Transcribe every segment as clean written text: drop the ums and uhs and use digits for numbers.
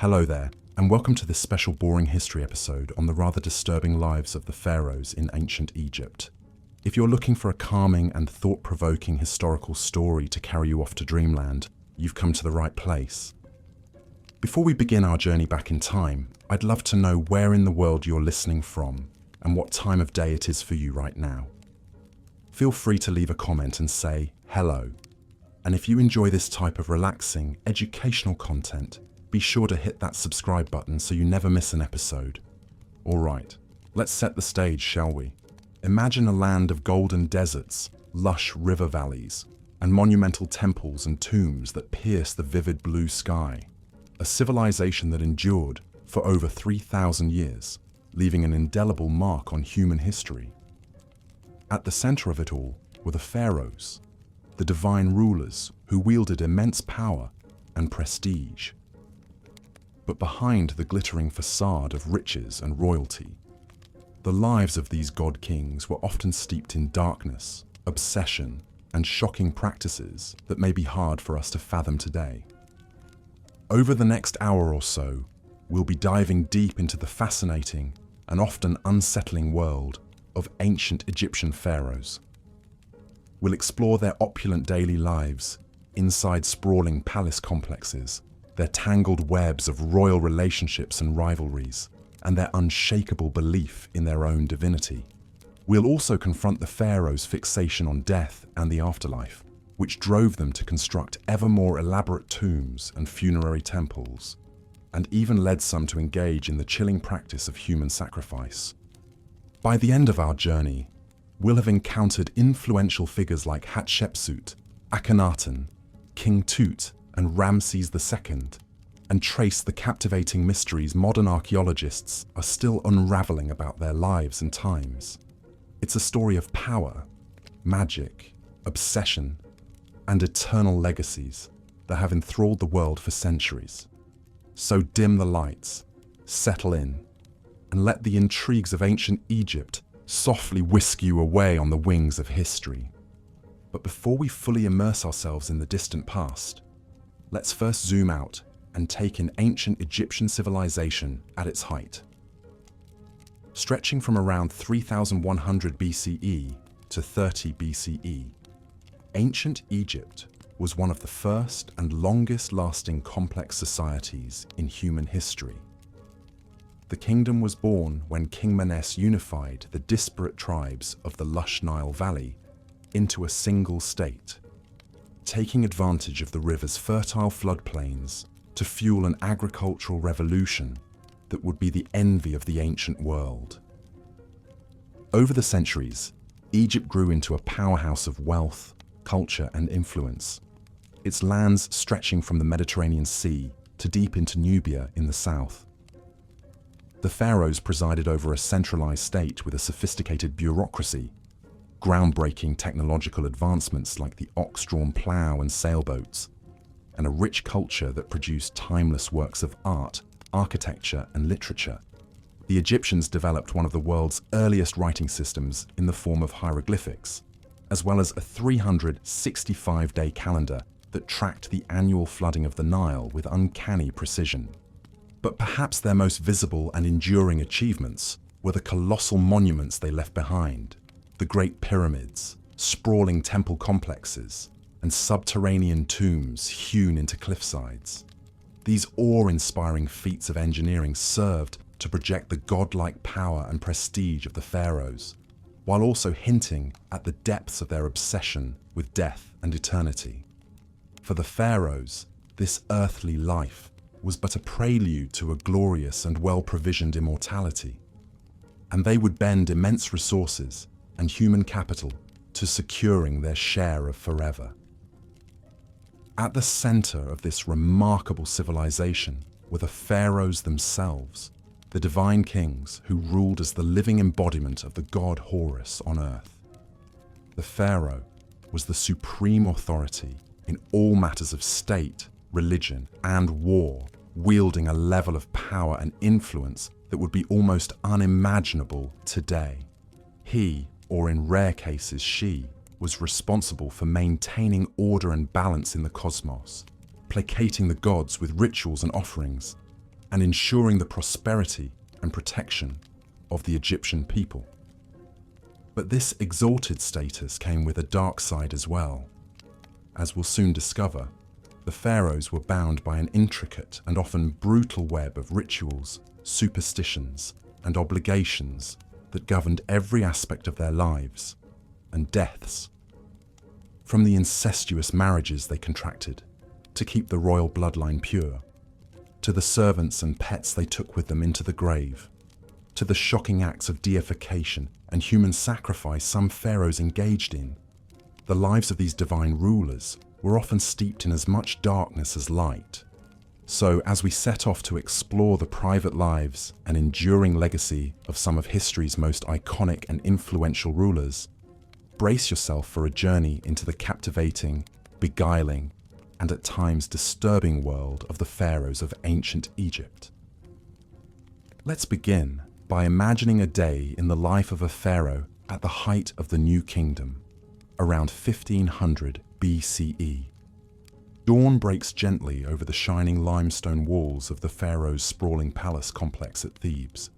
Hello there, and welcome to this special boring history episode on the rather disturbing lives of the pharaohs in ancient Egypt. If you're looking for a calming and thought-provoking historical story to carry you off to dreamland, you've come to the right place. Before we begin our journey back in time, I'd love to know where in the world you're listening from and what time of day it is for you right now. Feel free to leave a comment and say hello. And if you enjoy this type of relaxing, educational content, be sure to hit that subscribe button so you never miss an episode. Alright, let's set the stage, shall we? Imagine a land of golden deserts, lush river valleys, and monumental temples and tombs that pierce the vivid blue sky. A civilization that endured for over 3,000 years, leaving an indelible mark on human history. At the center of it all were the pharaohs, the divine rulers who wielded immense power and prestige. But behind the glittering facade of riches and royalty, the lives of these god-kings were often steeped in darkness, obsession, and shocking practices that may be hard for us to fathom today. Over the next hour or so, we'll be diving deep into the fascinating and often unsettling world of ancient Egyptian pharaohs. We'll explore their opulent daily lives, inside sprawling palace complexes, their tangled webs of royal relationships and rivalries, and their unshakable belief in their own divinity. We'll also confront the pharaohs' fixation on death and the afterlife, which drove them to construct ever more elaborate tombs and funerary temples, and even led some to engage in the chilling practice of human sacrifice. By the end of our journey, we'll have encountered influential figures like Hatshepsut, Akhenaten, King Tut, and Ramses II, and trace the captivating mysteries modern archaeologists are still unraveling about their lives and times. It's a story of power, magic, obsession, and eternal legacies that have enthralled the world for centuries. So dim the lights, settle in, and let the intrigues of ancient Egypt softly whisk you away on the wings of history. But before we fully immerse ourselves in the distant past, let's first zoom out and take in ancient Egyptian civilization at its height. Stretching from around 3100 BCE to 30 BCE, ancient Egypt was one of the first and longest-lasting complex societies in human history. The kingdom was born when King Menes unified the disparate tribes of the lush Nile Valley into a single state, taking advantage of the river's fertile floodplains to fuel an agricultural revolution that would be the envy of the ancient world. Over the centuries, Egypt grew into a powerhouse of wealth, culture, and influence, its lands stretching from the Mediterranean Sea to deep into Nubia in the south. The pharaohs presided over a centralized state with a sophisticated bureaucracy, groundbreaking technological advancements like the ox-drawn plow and sailboats, and a rich culture that produced timeless works of art, architecture, and literature. The Egyptians developed one of the world's earliest writing systems in the form of hieroglyphics, as well as a 365-day calendar that tracked the annual flooding of the Nile with uncanny precision. But perhaps their most visible and enduring achievements were the colossal monuments they left behind: the Great Pyramids, sprawling temple complexes, and subterranean tombs hewn into cliffsides. These awe-inspiring feats of engineering served to project the godlike power and prestige of the pharaohs, while also hinting at the depths of their obsession with death and eternity. For the pharaohs, this earthly life was but a prelude to a glorious and well-provisioned immortality, and they would bend immense resources and human capital to securing their share of forever. At the center of this remarkable civilization were the pharaohs themselves, the divine kings who ruled as the living embodiment of the god Horus on earth. The pharaoh was the supreme authority in all matters of state, religion, and war, wielding a level of power and influence that would be almost unimaginable today. He, or in rare cases she, was responsible for maintaining order and balance in the cosmos, placating the gods with rituals and offerings, and ensuring the prosperity and protection of the Egyptian people. But this exalted status came with a dark side as well. As we'll soon discover, the pharaohs were bound by an intricate and often brutal web of rituals, superstitions, and obligations that governed every aspect of their lives and deaths. From the incestuous marriages they contracted to keep the royal bloodline pure, to the servants and pets they took with them into the grave, to the shocking acts of deification and human sacrifice some pharaohs engaged in, the lives of these divine rulers were often steeped in as much darkness as light. So, as we set off to explore the private lives and enduring legacy of some of history's most iconic and influential rulers, brace yourself for a journey into the captivating, beguiling, and at times disturbing world of the pharaohs of ancient Egypt. Let's begin by imagining a day in the life of a pharaoh at the height of the New Kingdom, around 1500 BCE. Dawn breaks gently over the shining limestone walls of the pharaoh's sprawling palace complex at Thebes.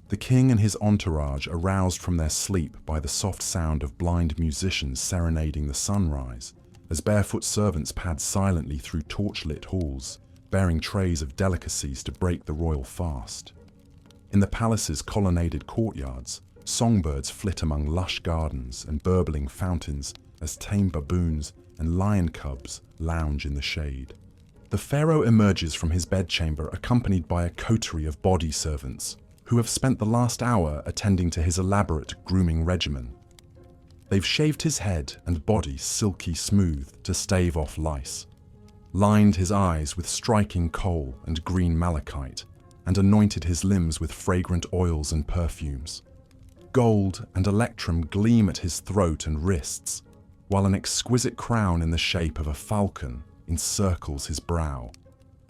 The king and his entourage are roused from their sleep by the soft sound of blind musicians serenading the sunrise, as barefoot servants pad silently through torchlit halls, bearing trays of delicacies to break the royal fast. In the palace's colonnaded courtyards, songbirds flit among lush gardens and burbling fountains as tame baboons and lion cubs lounge in the shade. The pharaoh emerges from his bedchamber accompanied by a coterie of body servants who have spent the last hour attending to his elaborate grooming regimen. They've shaved his head and body silky smooth to stave off lice, lined his eyes with striking kohl and green malachite, and anointed his limbs with fragrant oils and perfumes. Gold and electrum gleam at his throat and wrists, while an exquisite crown in the shape of a falcon encircles his brow,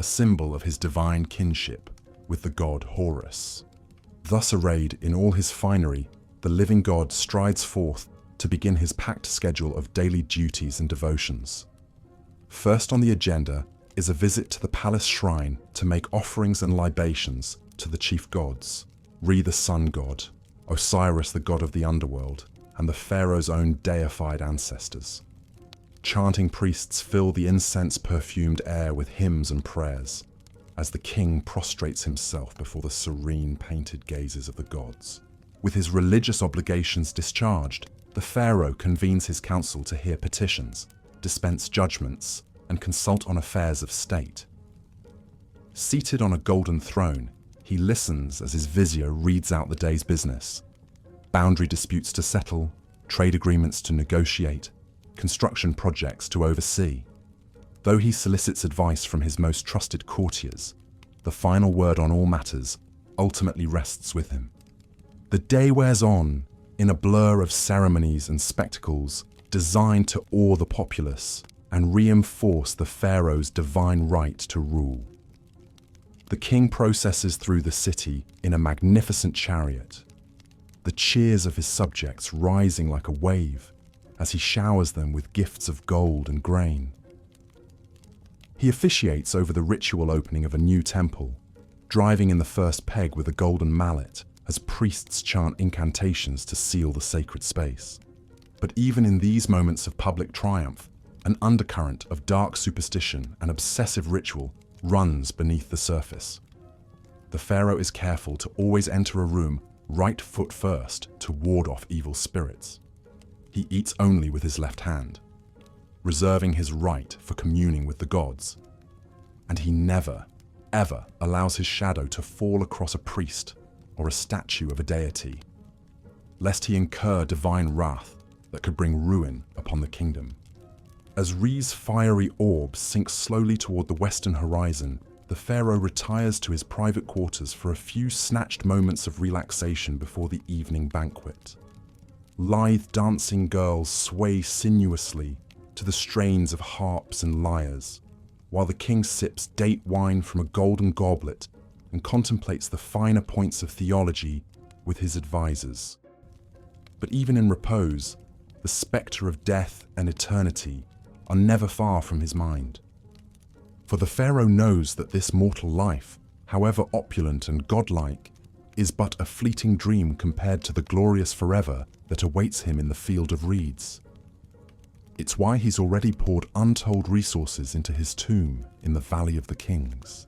a symbol of his divine kinship with the god Horus. Thus arrayed in all his finery, the living god strides forth to begin his packed schedule of daily duties and devotions. First on the agenda is a visit to the palace shrine to make offerings and libations to the chief gods, Re the sun god, Osiris the god of the underworld, and the pharaoh's own deified ancestors. Chanting priests fill the incense-perfumed air with hymns and prayers, as the king prostrates himself before the serene painted gazes of the gods. With his religious obligations discharged, the pharaoh convenes his council to hear petitions, dispense judgments, and consult on affairs of state. Seated on a golden throne, he listens as his vizier reads out the day's business. Boundary disputes to settle, trade agreements to negotiate, construction projects to oversee. Though he solicits advice from his most trusted courtiers, the final word on all matters ultimately rests with him. The day wears on in a blur of ceremonies and spectacles designed to awe the populace and reinforce the pharaoh's divine right to rule. The king processes through the city in a magnificent chariot, the cheers of his subjects rising like a wave as he showers them with gifts of gold and grain. He officiates over the ritual opening of a new temple, driving in the first peg with a golden mallet as priests chant incantations to seal the sacred space. But even in these moments of public triumph, an undercurrent of dark superstition and obsessive ritual runs beneath the surface. The pharaoh is careful to always enter a room right foot first to ward off evil spirits. He eats only with his left hand, reserving his right for communing with the gods. And he never, ever allows his shadow to fall across a priest or a statue of a deity, lest he incur divine wrath that could bring ruin upon the kingdom. As Re's fiery orb sinks slowly toward the western horizon, the pharaoh retires to his private quarters for a few snatched moments of relaxation before the evening banquet. Lithe dancing girls sway sinuously to the strains of harps and lyres, while the king sips date wine from a golden goblet and contemplates the finer points of theology with his advisors. But even in repose, the spectre of death and eternity are never far from his mind. For the pharaoh knows that this mortal life however opulent and godlike, is but a fleeting dream compared to the glorious forever that awaits him in the field of reeds. It's why he's already poured untold resources into his tomb in the Valley of the Kings,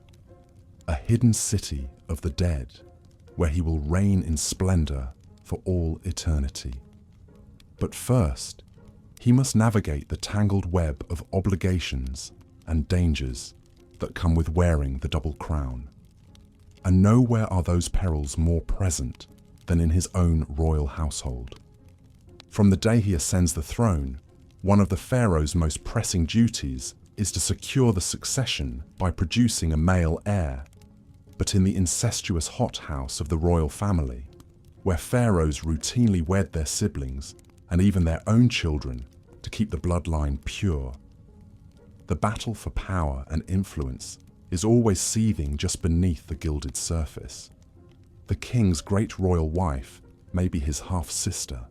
a hidden city of the dead, where he will reign in splendor for all eternity. But first, he must navigate the tangled web of obligations and dangers that come with wearing the double crown. And nowhere are those perils more present than in his own royal household. From the day he ascends the throne, one of the pharaoh's most pressing duties is to secure the succession by producing a male heir. But in the incestuous hothouse of the royal family, where pharaohs routinely wed their siblings and even their own children to keep the bloodline pure, the battle for power and influence is always seething just beneath the gilded surface. The king's great royal wife may be his half-sister,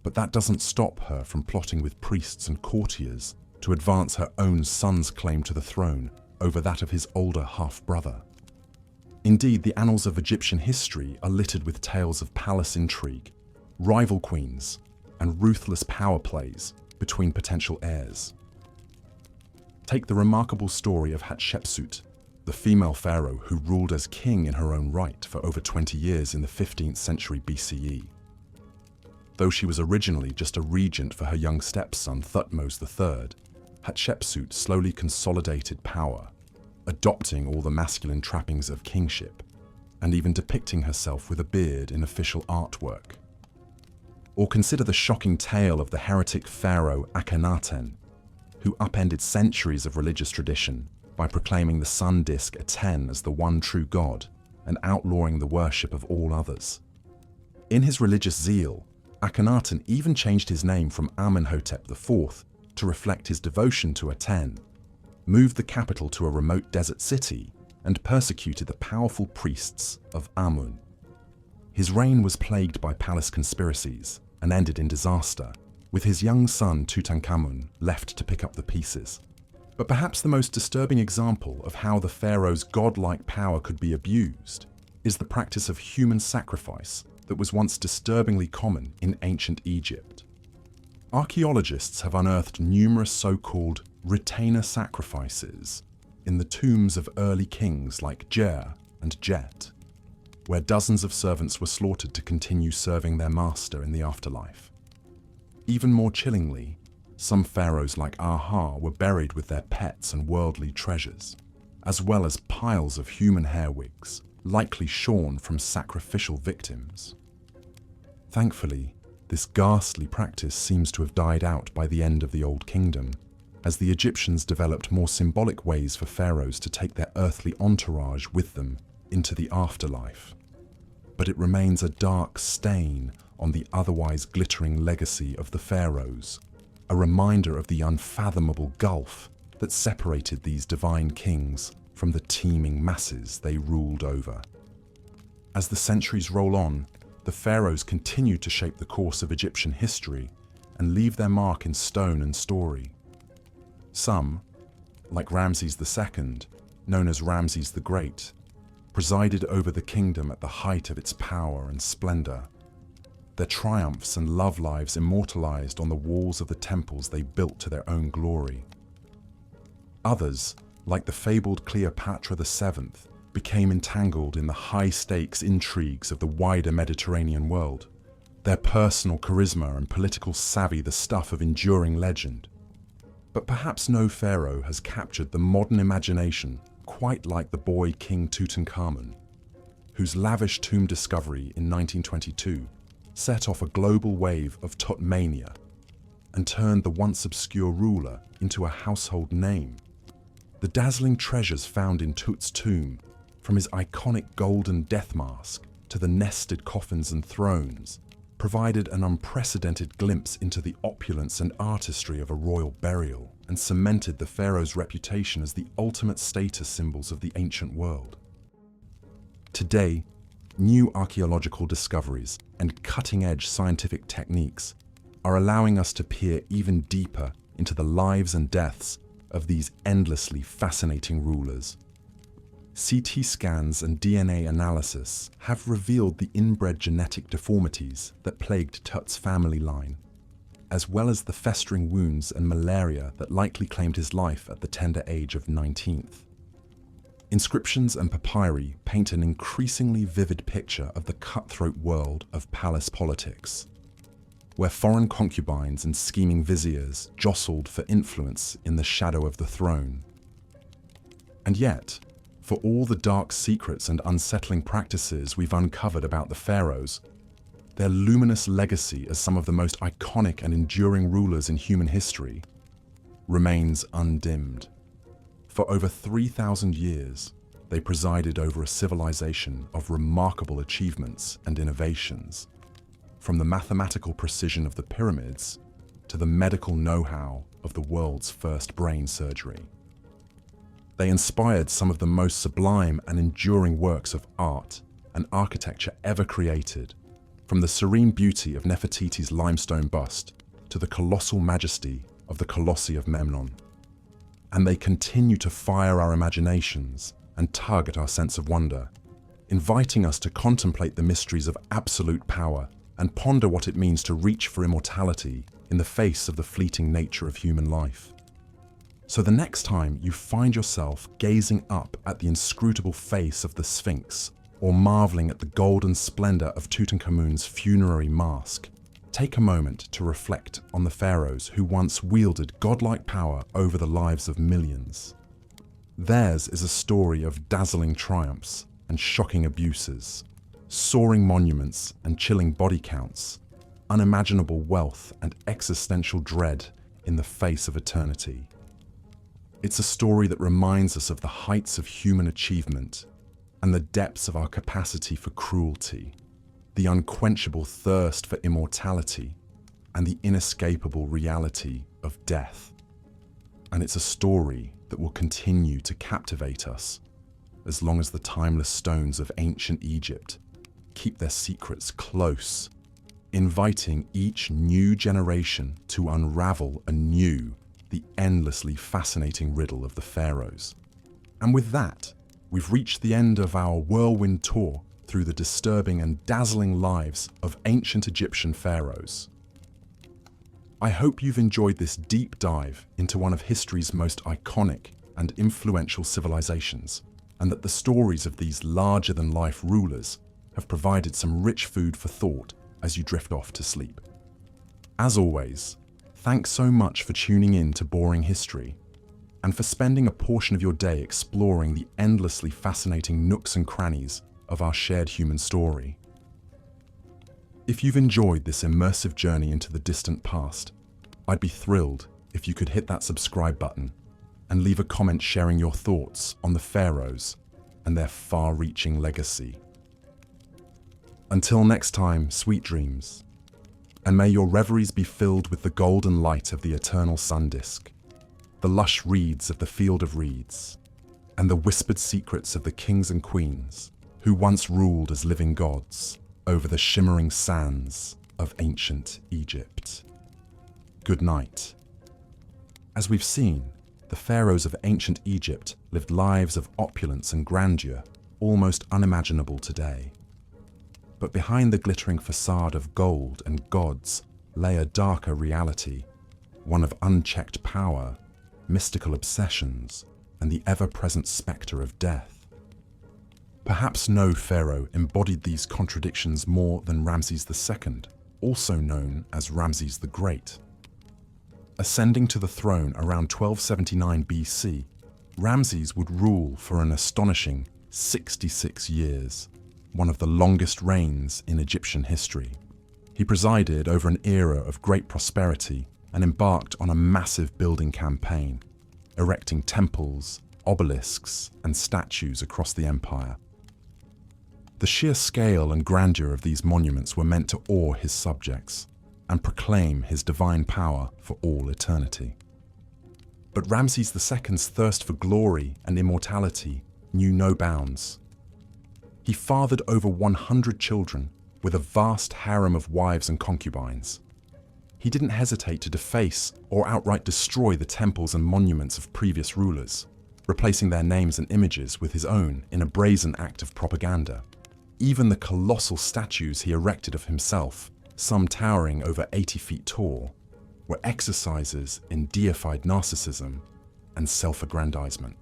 but that doesn't stop her from plotting with priests and courtiers to advance her own son's claim to the throne over that of his older half-brother. Indeed, the annals of Egyptian history are littered with tales of palace intrigue, rival queens, and ruthless power plays between potential heirs. Take the remarkable story of Hatshepsut, the female pharaoh who ruled as king in her own right for over 20 years in the 15th century BCE. Though she was originally just a regent for her young stepson Thutmose III, Hatshepsut slowly consolidated power, adopting all the masculine trappings of kingship, and even depicting herself with a beard in official artwork. Or consider the shocking tale of the heretic pharaoh Akhenaten, who upended centuries of religious tradition by proclaiming the sun disk Aten as the one true god and outlawing the worship of all others. In his religious zeal, Akhenaten even changed his name from Amenhotep IV to reflect his devotion to Aten, moved the capital to a remote desert city, and persecuted the powerful priests of Amun. His reign was plagued by palace conspiracies and ended in disaster, with his young son Tutankhamun left to pick up the pieces. But perhaps the most disturbing example of how the pharaoh's godlike power could be abused is the practice of human sacrifice that was once disturbingly common in ancient Egypt. Archaeologists have unearthed numerous so-called retainer sacrifices in the tombs of early kings like Jer and Jet, where dozens of servants were slaughtered to continue serving their master in the afterlife. Even more chillingly, some pharaohs like Aha were buried with their pets and worldly treasures, as well as piles of human hair wigs, likely shorn from sacrificial victims. Thankfully, this ghastly practice seems to have died out by the end of the Old Kingdom, as the Egyptians developed more symbolic ways for pharaohs to take their earthly entourage with them into the afterlife. But it remains a dark stain on the otherwise glittering legacy of the pharaohs, a reminder of the unfathomable gulf that separated these divine kings from the teeming masses they ruled over. As the centuries roll on, the pharaohs continue to shape the course of Egyptian history and leave their mark in stone and story. Some, like Ramses II, known as Ramses the Great, presided over the kingdom at the height of its power and splendor, their triumphs and love lives immortalized on the walls of the temples they built to their own glory. Others, like the fabled Cleopatra VII, became entangled in the high-stakes intrigues of the wider Mediterranean world, their personal charisma and political savvy the stuff of enduring legend. But perhaps no pharaoh has captured the modern imagination quite like the boy King Tutankhamun, whose lavish tomb discovery in 1922 set off a global wave of Tutmania and turned the once obscure ruler into a household name. The dazzling treasures found in Tut's tomb, from his iconic golden death mask to the nested coffins and thrones, provided an unprecedented glimpse into the opulence and artistry of a royal burial and cemented the pharaoh's reputation as the ultimate status symbols of the ancient world. Today, new archaeological discoveries and cutting-edge scientific techniques are allowing us to peer even deeper into the lives and deaths of these endlessly fascinating rulers. CT scans and DNA analysis have revealed the inbred genetic deformities that plagued Tut's family line, as well as the festering wounds and malaria that likely claimed his life at the tender age of 19th. Inscriptions and papyri paint an increasingly vivid picture of the cutthroat world of palace politics, where foreign concubines and scheming viziers jostled for influence in the shadow of the throne. And yet, for all the dark secrets and unsettling practices we've uncovered about the pharaohs, their luminous legacy as some of the most iconic and enduring rulers in human history remains undimmed. For over 3,000 years, they presided over a civilization of remarkable achievements and innovations, from the mathematical precision of the pyramids to the medical know-how of the world's first brain surgery. They inspired some of the most sublime and enduring works of art and architecture ever created, from the serene beauty of Nefertiti's limestone bust to the colossal majesty of the Colossi of Memnon. And they continue to fire our imaginations and tug at our sense of wonder, inviting us to contemplate the mysteries of absolute power and ponder what it means to reach for immortality in the face of the fleeting nature of human life. So the next time you find yourself gazing up at the inscrutable face of the Sphinx or marveling at the golden splendor of Tutankhamun's funerary mask, take a moment to reflect on the pharaohs who once wielded godlike power over the lives of millions. Theirs is a story of dazzling triumphs and shocking abuses, soaring monuments and chilling body counts, unimaginable wealth and existential dread in the face of eternity. It's a story that reminds us of the heights of human achievement and the depths of our capacity for cruelty, the unquenchable thirst for immortality, and the inescapable reality of death. And it's a story that will continue to captivate us as long as the timeless stones of ancient Egypt keep their secrets close, inviting each new generation to unravel anew the endlessly fascinating riddle of the pharaohs. And with that, we've reached the end of our whirlwind tour through the disturbing and dazzling lives of ancient Egyptian pharaohs. I hope you've enjoyed this deep dive into one of history's most iconic and influential civilizations, and that the stories of these larger-than-life rulers have provided some rich food for thought as you drift off to sleep. As always, thanks so much for tuning in to Boring History, and for spending a portion of your day exploring the endlessly fascinating nooks and crannies of our shared human story. If you've enjoyed this immersive journey into the distant past, I'd be thrilled if you could hit that subscribe button and leave a comment sharing your thoughts on the pharaohs and their far-reaching legacy. Until next time, sweet dreams, and may your reveries be filled with the golden light of the eternal sun disk, the lush reeds of the field of reeds, and the whispered secrets of the kings and queens who once ruled as living gods over the shimmering sands of ancient Egypt. Good night. As we've seen, the pharaohs of ancient Egypt lived lives of opulence and grandeur almost unimaginable today. But behind the glittering facade of gold and gods lay a darker reality, one of unchecked power, mystical obsessions, and the ever-present spectre of death. Perhaps no pharaoh embodied these contradictions more than Ramses II, also known as Ramses the Great. Ascending to the throne around 1279 BC, Ramses would rule for an astonishing 66 years, one of the longest reigns in Egyptian history. He presided over an era of great prosperity and embarked on a massive building campaign, erecting temples, obelisks, and statues across the empire. The sheer scale and grandeur of these monuments were meant to awe his subjects and proclaim his divine power for all eternity. But Ramses II's thirst for glory and immortality knew no bounds. He fathered over 100 children with a vast harem of wives and concubines. He didn't hesitate to deface or outright destroy the temples and monuments of previous rulers, replacing their names and images with his own in a brazen act of propaganda. Even the colossal statues he erected of himself, some towering over 80 feet tall, were exercises in deified narcissism and self-aggrandizement.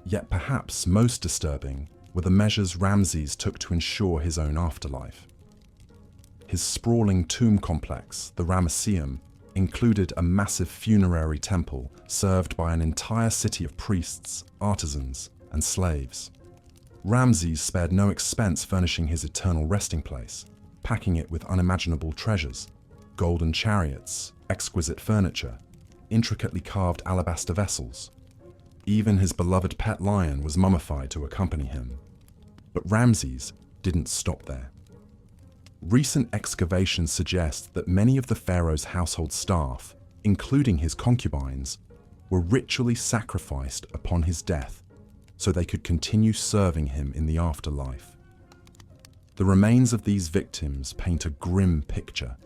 Yet perhaps most disturbing were the measures Ramses took to ensure his own afterlife. His sprawling tomb complex, the Ramesseum, included a massive funerary temple served by an entire city of priests, artisans, and slaves. Ramses spared no expense furnishing his eternal resting place, packing it with unimaginable treasures, golden chariots, exquisite furniture, intricately carved alabaster vessels. Even his beloved pet lion was mummified to accompany him. But Ramses didn't stop there. Recent excavations suggest that many of the pharaoh's household staff, including his concubines, were ritually sacrificed upon his death so they could continue serving him in the afterlife. The remains of these victims paint a grim picture,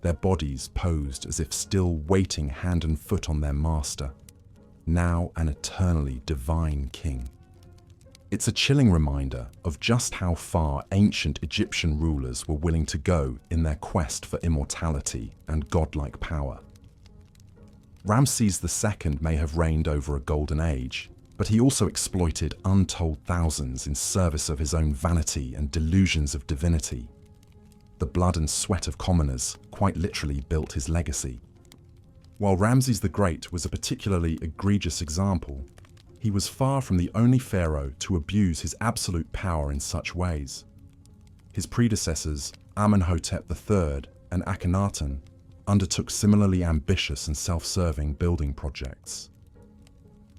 their bodies posed as if still waiting hand and foot on their master, now an eternally divine king. It's a chilling reminder of just how far ancient Egyptian rulers were willing to go in their quest for immortality and godlike power. Ramses II may have reigned over a golden age, but he also exploited untold thousands in service of his own vanity and delusions of divinity. The blood and sweat of commoners quite literally built his legacy. While Ramses the Great was a particularly egregious example, he was far from the only pharaoh to abuse his absolute power in such ways. His predecessors, Amenhotep III and Akhenaten, undertook similarly ambitious and self-serving building projects.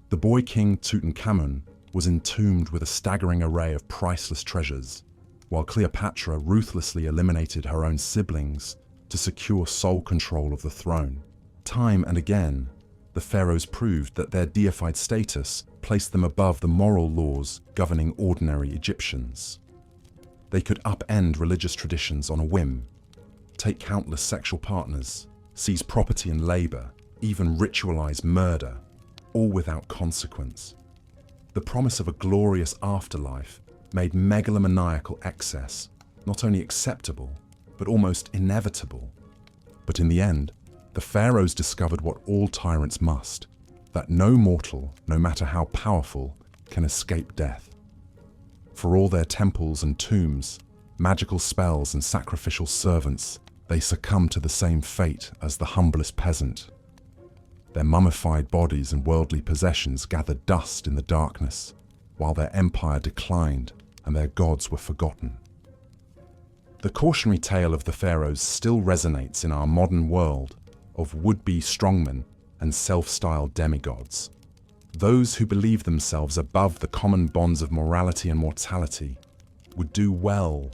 The boy king Tutankhamun was entombed with a staggering array of priceless treasures, while Cleopatra ruthlessly eliminated her own siblings to secure sole control of the throne. Time and again, the pharaohs proved that their deified status placed them above the moral laws governing ordinary Egyptians. They could upend religious traditions on a whim, take countless sexual partners, seize property and labor, even ritualize murder, all without consequence. The promise of a glorious afterlife made megalomaniacal excess not only acceptable, but almost inevitable. But in the end, the pharaohs discovered what all tyrants must, that no mortal, no matter how powerful, can escape death. For all their temples and tombs, magical spells and sacrificial servants, they succumb to the same fate as the humblest peasant. Their mummified bodies and worldly possessions gathered dust in the darkness, while their empire declined and their gods were forgotten. The cautionary tale of the pharaohs still resonates in our modern world of would-be strongmen and self-styled demigods. Those who believe themselves above the common bonds of morality and mortality would do well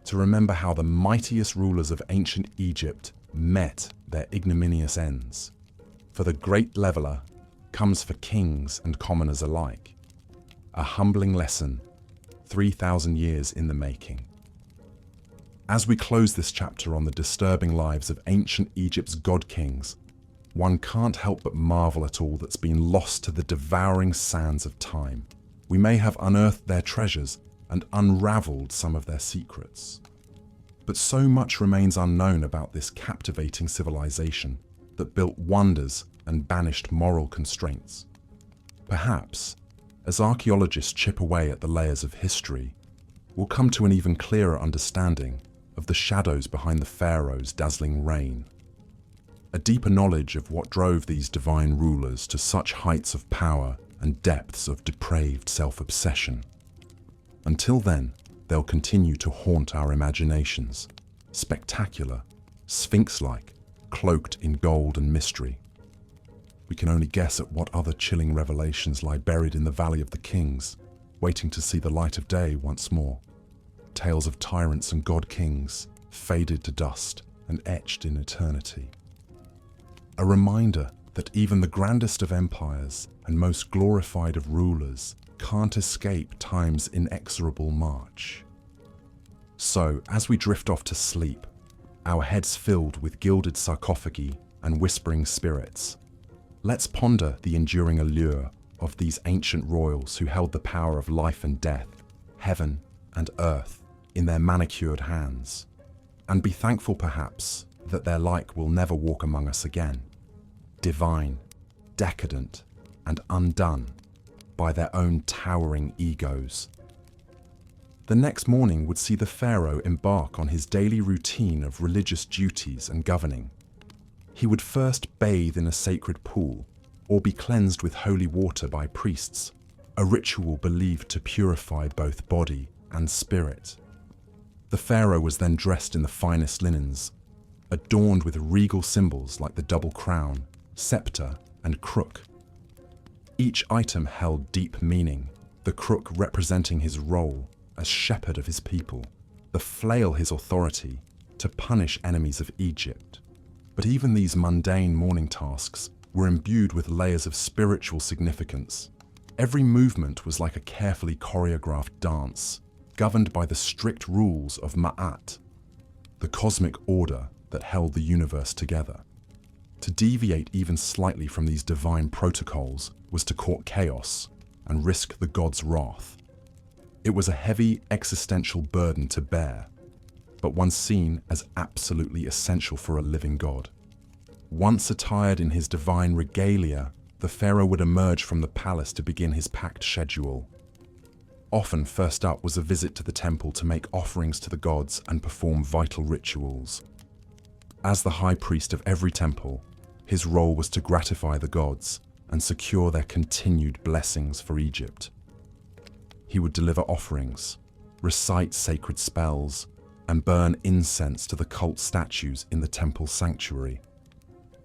to remember how the mightiest rulers of ancient Egypt met their ignominious ends. For the great leveler comes for kings and commoners alike. A humbling lesson, 3,000 years in the making. As we close this chapter on the disturbing lives of ancient Egypt's god-kings, one can't help but marvel at all that's been lost to the devouring sands of time. We may have unearthed their treasures and unraveled some of their secrets. But so much remains unknown about this captivating civilization that built wonders and banished moral constraints. Perhaps, as archaeologists chip away at the layers of history, we'll come to an even clearer understanding of the shadows behind the pharaoh's dazzling reign. A deeper knowledge of what drove these divine rulers to such heights of power and depths of depraved self-obsession. Until then, they'll continue to haunt our imaginations, spectacular, sphinx-like, cloaked in gold and mystery. We can only guess at what other chilling revelations lie buried in the Valley of the Kings, waiting to see the light of day once more. Tales of tyrants and god-kings, faded to dust and etched in eternity. A reminder that even the grandest of empires and most glorified of rulers can't escape time's inexorable march. So, as we drift off to sleep, our heads filled with gilded sarcophagi and whispering spirits, let's ponder the enduring allure of these ancient royals who held the power of life and death, heaven and earth, in their manicured hands, and be thankful perhaps that their like will never walk among us again, divine, decadent, and undone by their own towering egos. The next morning would see the pharaoh embark on his daily routine of religious duties and governing. He would first bathe in a sacred pool or be cleansed with holy water by priests, a ritual believed to purify both body and spirit. The pharaoh was then dressed in the finest linens, adorned with regal symbols like the double crown, scepter, and crook. Each item held deep meaning, the crook representing his role as shepherd of his people, the flail his authority to punish enemies of Egypt. But even these mundane morning tasks were imbued with layers of spiritual significance. Every movement was like a carefully choreographed dance, governed by the strict rules of Ma'at, the cosmic order that held the universe together. To deviate even slightly from these divine protocols was to court chaos and risk the god's wrath. It was a heavy existential burden to bear, but one seen as absolutely essential for a living god. Once attired in his divine regalia, the pharaoh would emerge from the palace to begin his packed schedule. Often first up was a visit to the temple to make offerings to the gods and perform vital rituals. As the high priest of every temple, his role was to gratify the gods and secure their continued blessings for Egypt. He would deliver offerings, recite sacred spells, and burn incense to the cult statues in the temple sanctuary.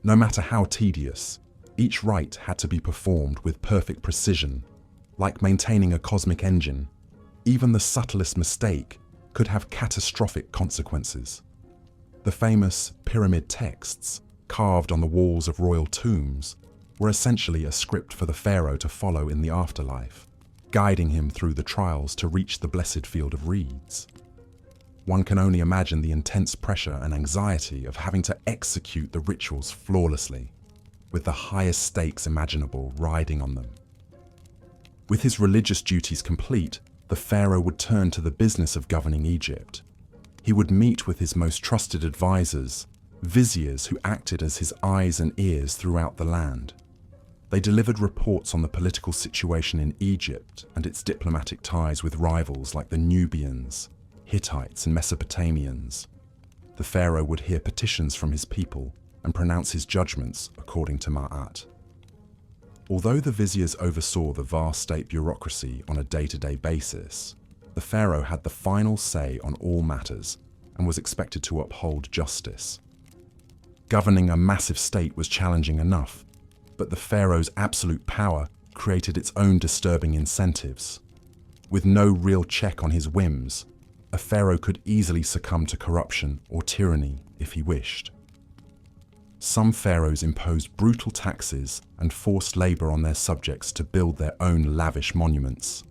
No matter how tedious, each rite had to be performed with perfect precision. Like maintaining a cosmic engine, even the subtlest mistake could have catastrophic consequences. The famous pyramid texts, carved on the walls of royal tombs, were essentially a script for the pharaoh to follow in the afterlife, guiding him through the trials to reach the blessed field of reeds. One can only imagine the intense pressure and anxiety of having to execute the rituals flawlessly, with the highest stakes imaginable riding on them. With his religious duties complete, the pharaoh would turn to the business of governing Egypt. He would meet with his most trusted advisors, viziers who acted as his eyes and ears throughout the land. They delivered reports on the political situation in Egypt and its diplomatic ties with rivals like the Nubians, Hittites, and Mesopotamians. The pharaoh would hear petitions from his people and pronounce his judgments according to Ma'at. Although the viziers oversaw the vast state bureaucracy on a day-to-day basis, the pharaoh had the final say on all matters and was expected to uphold justice. Governing a massive state was challenging enough, but the pharaoh's absolute power created its own disturbing incentives. With no real check on his whims, a pharaoh could easily succumb to corruption or tyranny if he wished. Some pharaohs imposed brutal taxes and forced labor on their subjects to build their own lavish monuments.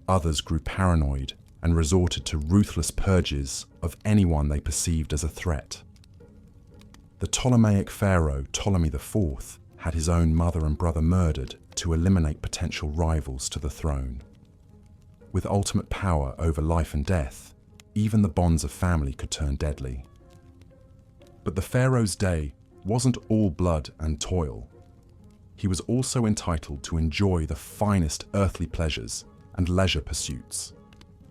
Others grew paranoid and resorted to ruthless purges of anyone they perceived as a threat. The Ptolemaic pharaoh Ptolemy IV had his own mother and brother murdered to eliminate potential rivals to the throne. With ultimate power over life and death, even the bonds of family could turn deadly. But the pharaoh's day wasn't all blood and toil. He was also entitled to enjoy the finest earthly pleasures and leisure pursuits.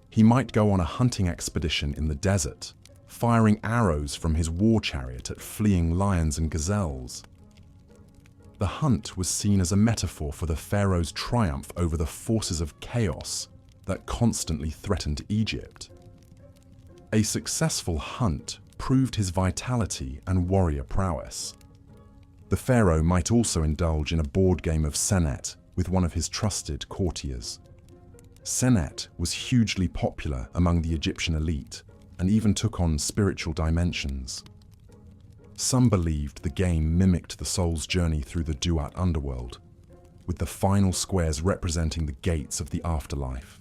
He might go on a hunting expedition in the desert, firing arrows from his war chariot at fleeing lions and gazelles. The hunt was seen as a metaphor for the pharaoh's triumph over the forces of chaos that constantly threatened Egypt. A successful hunt proved his vitality and warrior prowess. The pharaoh might also indulge in a board game of senet with one of his trusted courtiers. Senet was hugely popular among the Egyptian elite and even took on spiritual dimensions. Some believed the game mimicked the soul's journey through the Duat underworld, with the final squares representing the gates of the afterlife.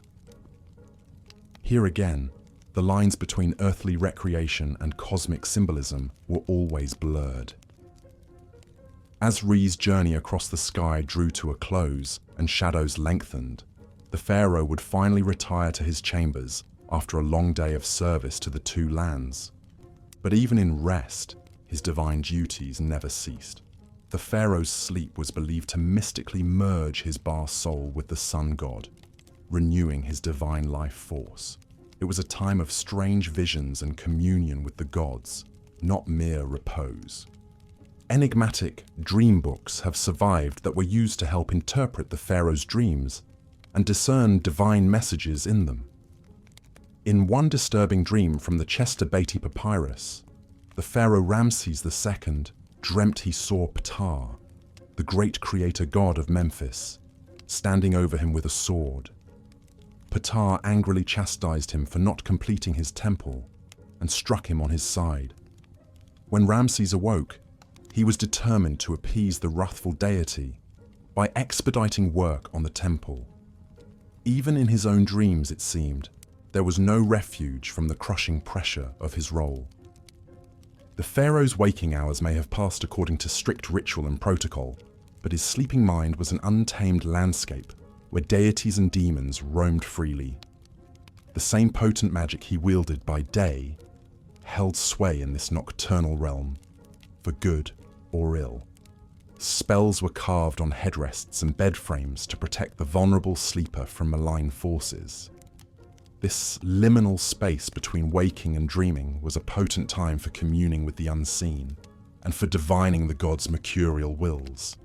Here again, the lines between earthly recreation and cosmic symbolism were always blurred. As Re's journey across the sky drew to a close and shadows lengthened, the pharaoh would finally retire to his chambers after a long day of service to the two lands. But even in rest, his divine duties never ceased. The pharaoh's sleep was believed to mystically merge his Ba soul with the sun god, renewing his divine life force. It was a time of strange visions and communion with the gods, not mere repose. Enigmatic dream books have survived that were used to help interpret the pharaoh's dreams and discern divine messages in them. In one disturbing dream from the Chester Beatty Papyrus, the pharaoh Ramses II dreamt he saw Ptah, the great creator god of Memphis, standing over him with a sword. Ptah angrily chastised him for not completing his temple and struck him on his side. When Ramses awoke, he was determined to appease the wrathful deity by expediting work on the temple. Even in his own dreams, it seemed, there was no refuge from the crushing pressure of his role. The pharaoh's waking hours may have passed according to strict ritual and protocol, but his sleeping mind was an untamed landscape where deities and demons roamed freely. The same potent magic he wielded by day held sway in this nocturnal realm, for good or ill. Spells were carved on headrests and bed frames to protect the vulnerable sleeper from malign forces. This liminal space between waking and dreaming was a potent time for communing with the unseen and for divining the gods' mercurial wills.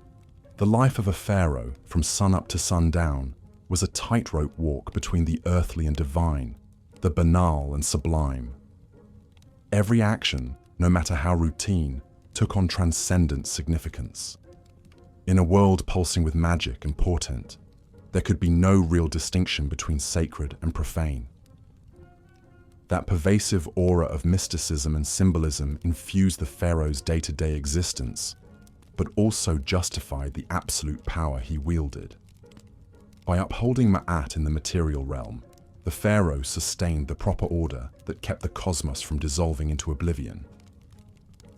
The life of a pharaoh, from sunup to sundown, was a tightrope walk between the earthly and divine, the banal and sublime. Every action, no matter how routine, took on transcendent significance. In a world pulsing with magic and portent, there could be no real distinction between sacred and profane. That pervasive aura of mysticism and symbolism infused the pharaoh's day-to-day existence, but also justified the absolute power he wielded. By upholding Ma'at in the material realm, the pharaoh sustained the proper order that kept the cosmos from dissolving into oblivion.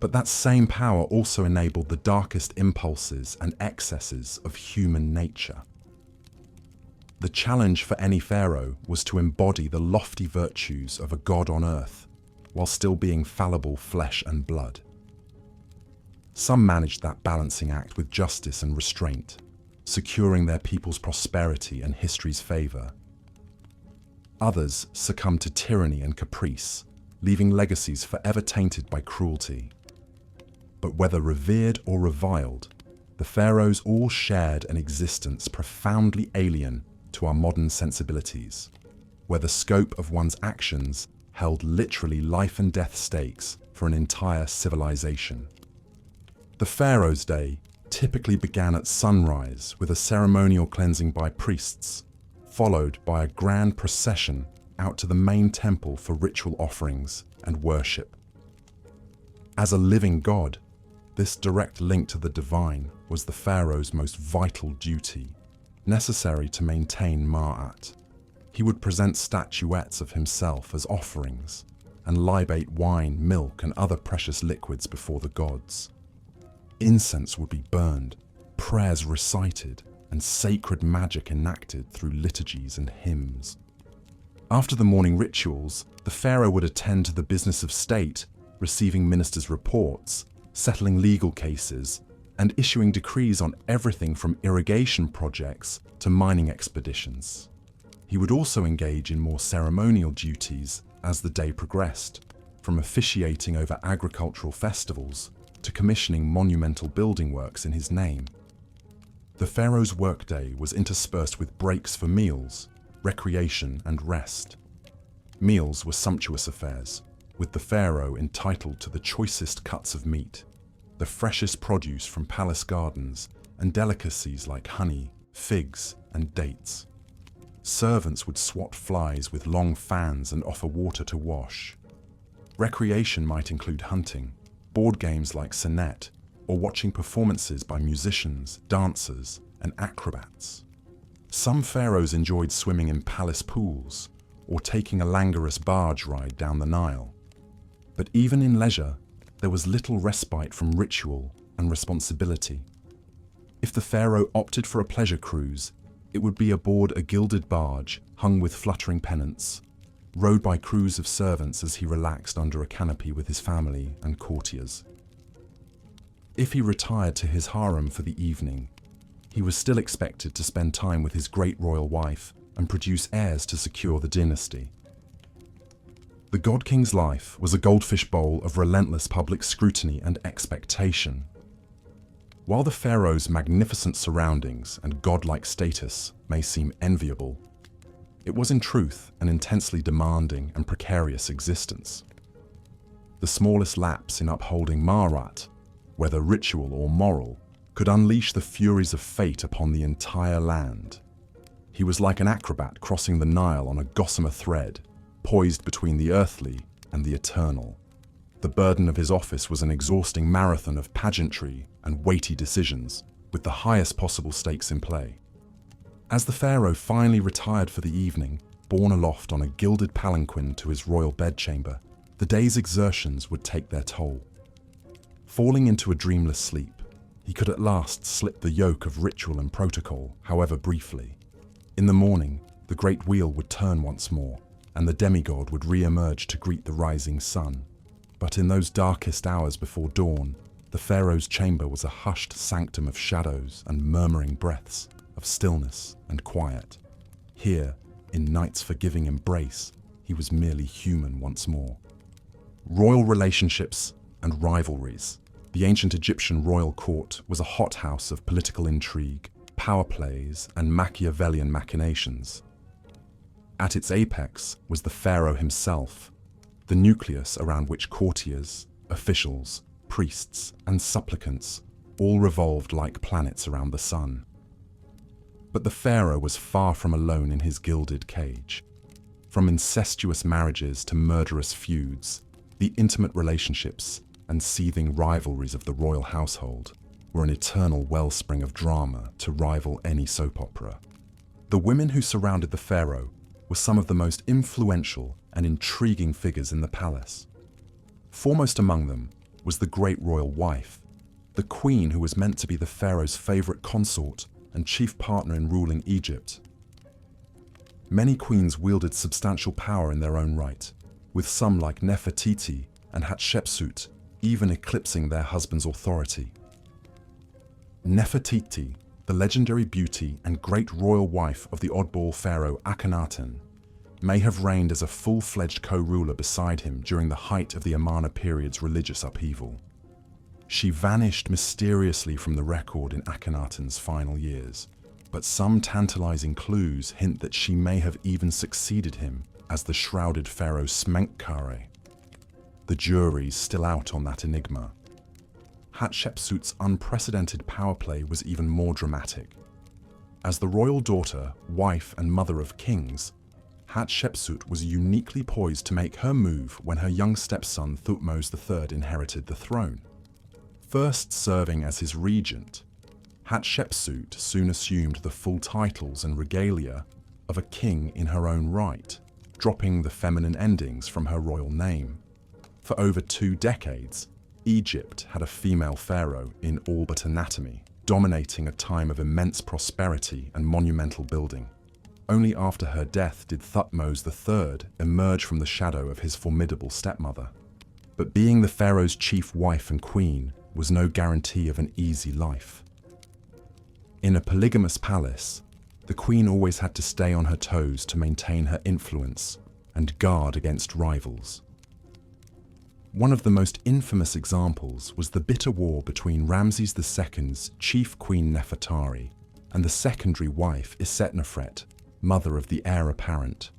But that same power also enabled the darkest impulses and excesses of human nature. The challenge for any pharaoh was to embody the lofty virtues of a god on earth, while still being fallible flesh and blood. Some managed that balancing act with justice and restraint, securing their people's prosperity and history's favor. Others succumbed to tyranny and caprice, leaving legacies forever tainted by cruelty. But whether revered or reviled, the pharaohs all shared an existence profoundly alien to our modern sensibilities, where the scope of one's actions held literally life and death stakes for an entire civilization. The pharaoh's day typically began at sunrise with a ceremonial cleansing by priests, followed by a grand procession out to the main temple for ritual offerings and worship. As a living god, this direct link to the divine was the pharaoh's most vital duty, necessary to maintain Ma'at. He would present statuettes of himself as offerings and libate wine, milk, and other precious liquids before the gods. Incense would be burned, prayers recited, and sacred magic enacted through liturgies and hymns. After the morning rituals, the pharaoh would attend to the business of state, receiving ministers' reports, settling legal cases, and issuing decrees on everything from irrigation projects to mining expeditions. He would also engage in more ceremonial duties as the day progressed, from officiating over agricultural festivals to commissioning monumental building works in his name. The pharaoh's workday was interspersed with breaks for meals, recreation, and rest. Meals were sumptuous affairs, with the pharaoh entitled to the choicest cuts of meat, the freshest produce from palace gardens, and delicacies like honey, figs, and dates. Servants would swat flies with long fans and offer water to wash. Recreation might include hunting, board games like Senet, or watching performances by musicians, dancers, and acrobats. Some pharaohs enjoyed swimming in palace pools or taking a languorous barge ride down the Nile. But even in leisure, there was little respite from ritual and responsibility. If the pharaoh opted for a pleasure cruise, it would be aboard a gilded barge hung with fluttering pennants, rowed by crews of servants as he relaxed under a canopy with his family and courtiers. If he retired to his harem for the evening, he was still expected to spend time with his great royal wife and produce heirs to secure the dynasty. The God King's life was a goldfish bowl of relentless public scrutiny and expectation. While the pharaoh's magnificent surroundings and godlike status may seem enviable, it was in truth an intensely demanding and precarious existence. The smallest lapse in upholding Marat, whether ritual or moral, could unleash the furies of fate upon the entire land. He was like an acrobat crossing the Nile on a gossamer thread, poised between the earthly and the eternal. The burden of his office was an exhausting marathon of pageantry and weighty decisions, with the highest possible stakes in play. As the pharaoh finally retired for the evening, borne aloft on a gilded palanquin to his royal bedchamber, the day's exertions would take their toll. Falling into a dreamless sleep, he could at last slip the yoke of ritual and protocol, however briefly. In the morning, the great wheel would turn once more, and the demigod would re-emerge to greet the rising sun. But in those darkest hours before dawn, the pharaoh's chamber was a hushed sanctum of shadows and murmuring breaths, of stillness and quiet. Here, in night's forgiving embrace, he was merely human once more. Royal relationships and rivalries. The ancient Egyptian royal court was a hothouse of political intrigue, power plays, and Machiavellian machinations. At its apex was the pharaoh himself, the nucleus around which courtiers, officials, priests, and supplicants all revolved like planets around the sun. But the pharaoh was far from alone in his gilded cage. From incestuous marriages to murderous feuds, the intimate relationships and seething rivalries of the royal household were an eternal wellspring of drama to rival any soap opera. The women who surrounded the pharaoh were some of the most influential and intriguing figures in the palace. Foremost among them was the great royal wife, the queen who was meant to be the pharaoh's favorite consort and chief partner in ruling Egypt. Many queens wielded substantial power in their own right, with some like Nefertiti and Hatshepsut even eclipsing their husband's authority. Nefertiti, the legendary beauty and great royal wife of the oddball pharaoh Akhenaten, may have reigned as a full-fledged co-ruler beside him during the height of the Amarna period's religious upheaval. She vanished mysteriously from the record in Akhenaten's final years, but some tantalizing clues hint that she may have even succeeded him as the shrouded pharaoh Smenkhkare. The jury's still out on that enigma. Hatshepsut's unprecedented power play was even more dramatic. As the royal daughter, wife, and mother of kings, Hatshepsut was uniquely poised to make her move when her young stepson Thutmose III inherited the throne. First serving as his regent, Hatshepsut soon assumed the full titles and regalia of a king in her own right, dropping the feminine endings from her royal name. For over 2 decades, Egypt had a female pharaoh in all but anatomy, dominating a time of immense prosperity and monumental building. Only after her death did Thutmose III emerge from the shadow of his formidable stepmother. But being the pharaoh's chief wife and queen was no guarantee of an easy life. In a polygamous palace, the queen always had to stay on her toes to maintain her influence and guard against rivals. One of the most infamous examples was the bitter war between Ramses II's chief queen Nefertari and the secondary wife Isetnofret, mother of the heir apparent.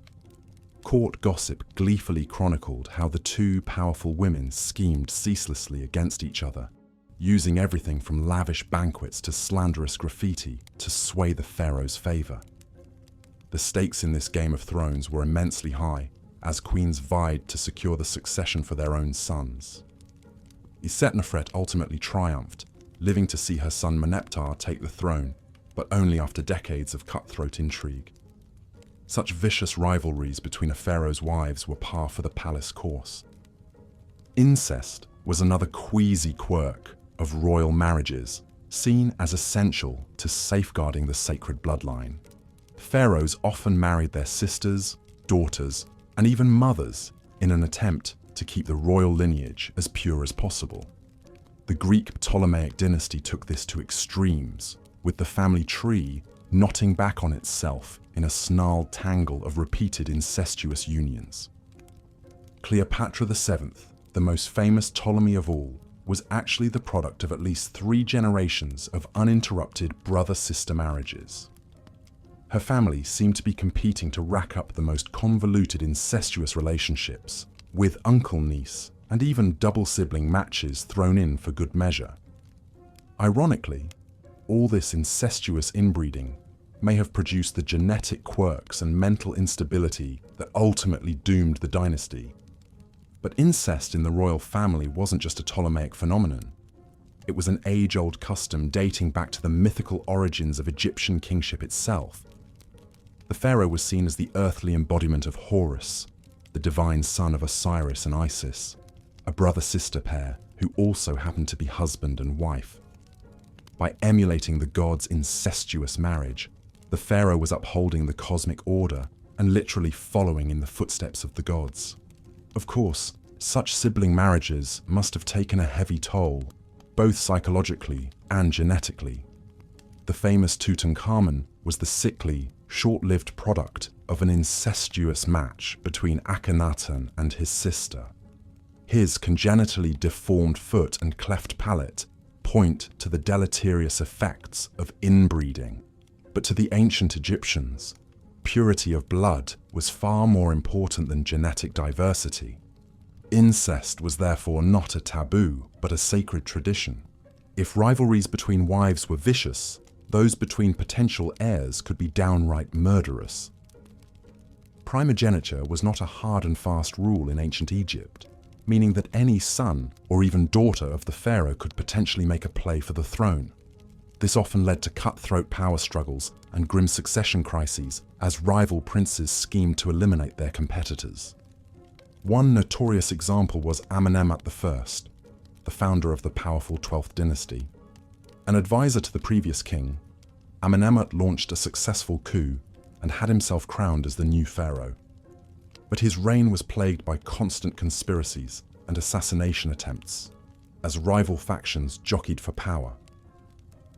Court gossip gleefully chronicled how the two powerful women schemed ceaselessly against each other, using everything from lavish banquets to slanderous graffiti to sway the pharaoh's favor. The stakes in this Game of Thrones were immensely high, as queens vied to secure the succession for their own sons. Isetnofret ultimately triumphed, living to see her son Meneptah take the throne, but only after decades of cutthroat intrigue. Such vicious rivalries between a pharaoh's wives were par for the palace course. Incest was another queasy quirk of royal marriages, seen as essential to safeguarding the sacred bloodline. Pharaohs often married their sisters, daughters, and even mothers in an attempt to keep the royal lineage as pure as possible. The Greek Ptolemaic dynasty took this to extremes, with the family tree knotting back on itself in a snarled tangle of repeated incestuous unions. Cleopatra VII, the most famous Ptolemy of all, was actually the product of at least 3 generations of uninterrupted brother-sister marriages. Her family seemed to be competing to rack up the most convoluted incestuous relationships, with uncle-niece and even double-sibling matches thrown in for good measure. Ironically, all this incestuous inbreeding may have produced the genetic quirks and mental instability that ultimately doomed the dynasty. But incest in the royal family wasn't just a Ptolemaic phenomenon. It was an age-old custom dating back to the mythical origins of Egyptian kingship itself. The pharaoh was seen as the earthly embodiment of Horus, the divine son of Osiris and Isis, a brother-sister pair who also happened to be husband and wife. By emulating the gods' incestuous marriage, the pharaoh was upholding the cosmic order and literally following in the footsteps of the gods. Of course, such sibling marriages must have taken a heavy toll, both psychologically and genetically. The famous Tutankhamun was the sickly, short-lived product of an incestuous match between Akhenaten and his sister. His congenitally deformed foot and cleft palate point to the deleterious effects of inbreeding. But to the ancient Egyptians, purity of blood was far more important than genetic diversity. Incest was therefore not a taboo, but a sacred tradition. If rivalries between wives were vicious, those between potential heirs could be downright murderous. Primogeniture was not a hard and fast rule in ancient Egypt, meaning that any son or even daughter of the pharaoh could potentially make a play for the throne. This often led to cutthroat power struggles and grim succession crises as rival princes schemed to eliminate their competitors. One notorious example was Amenemhat I, the founder of the powerful 12th dynasty. An advisor to the previous king, Amenemhat launched a successful coup and had himself crowned as the new pharaoh. But his reign was plagued by constant conspiracies and assassination attempts, as rival factions jockeyed for power.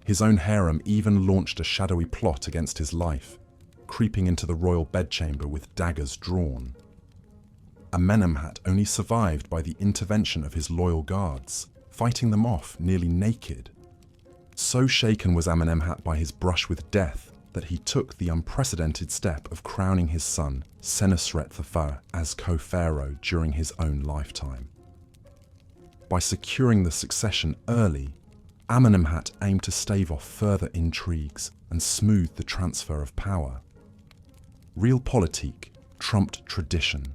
His own harem even launched a shadowy plot against his life, creeping into the royal bedchamber with daggers drawn. Amenemhat only survived by the intervention of his loyal guards, fighting them off nearly naked. So shaken was Amenemhat by his brush with death that he took the unprecedented step of crowning his son, Senusret I, as co-pharaoh during his own lifetime. By securing the succession early, Amenemhat aimed to stave off further intrigues and smooth the transfer of power. Realpolitik trumped tradition.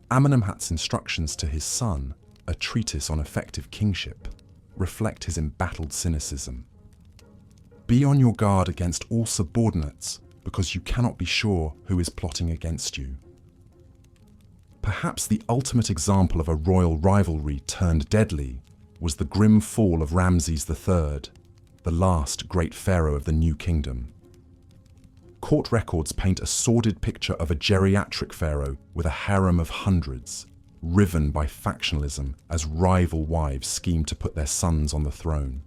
Amenemhat's instructions to his son, a treatise on effective kingship, reflect his embattled cynicism. Be on your guard against all subordinates, because you cannot be sure who is plotting against you. Perhaps the ultimate example of a royal rivalry turned deadly was the grim fall of Ramses III, the last great pharaoh of the New Kingdom. Court records paint a sordid picture of a geriatric pharaoh with a harem of hundreds, riven by factionalism as rival wives schemed to put their sons on the throne.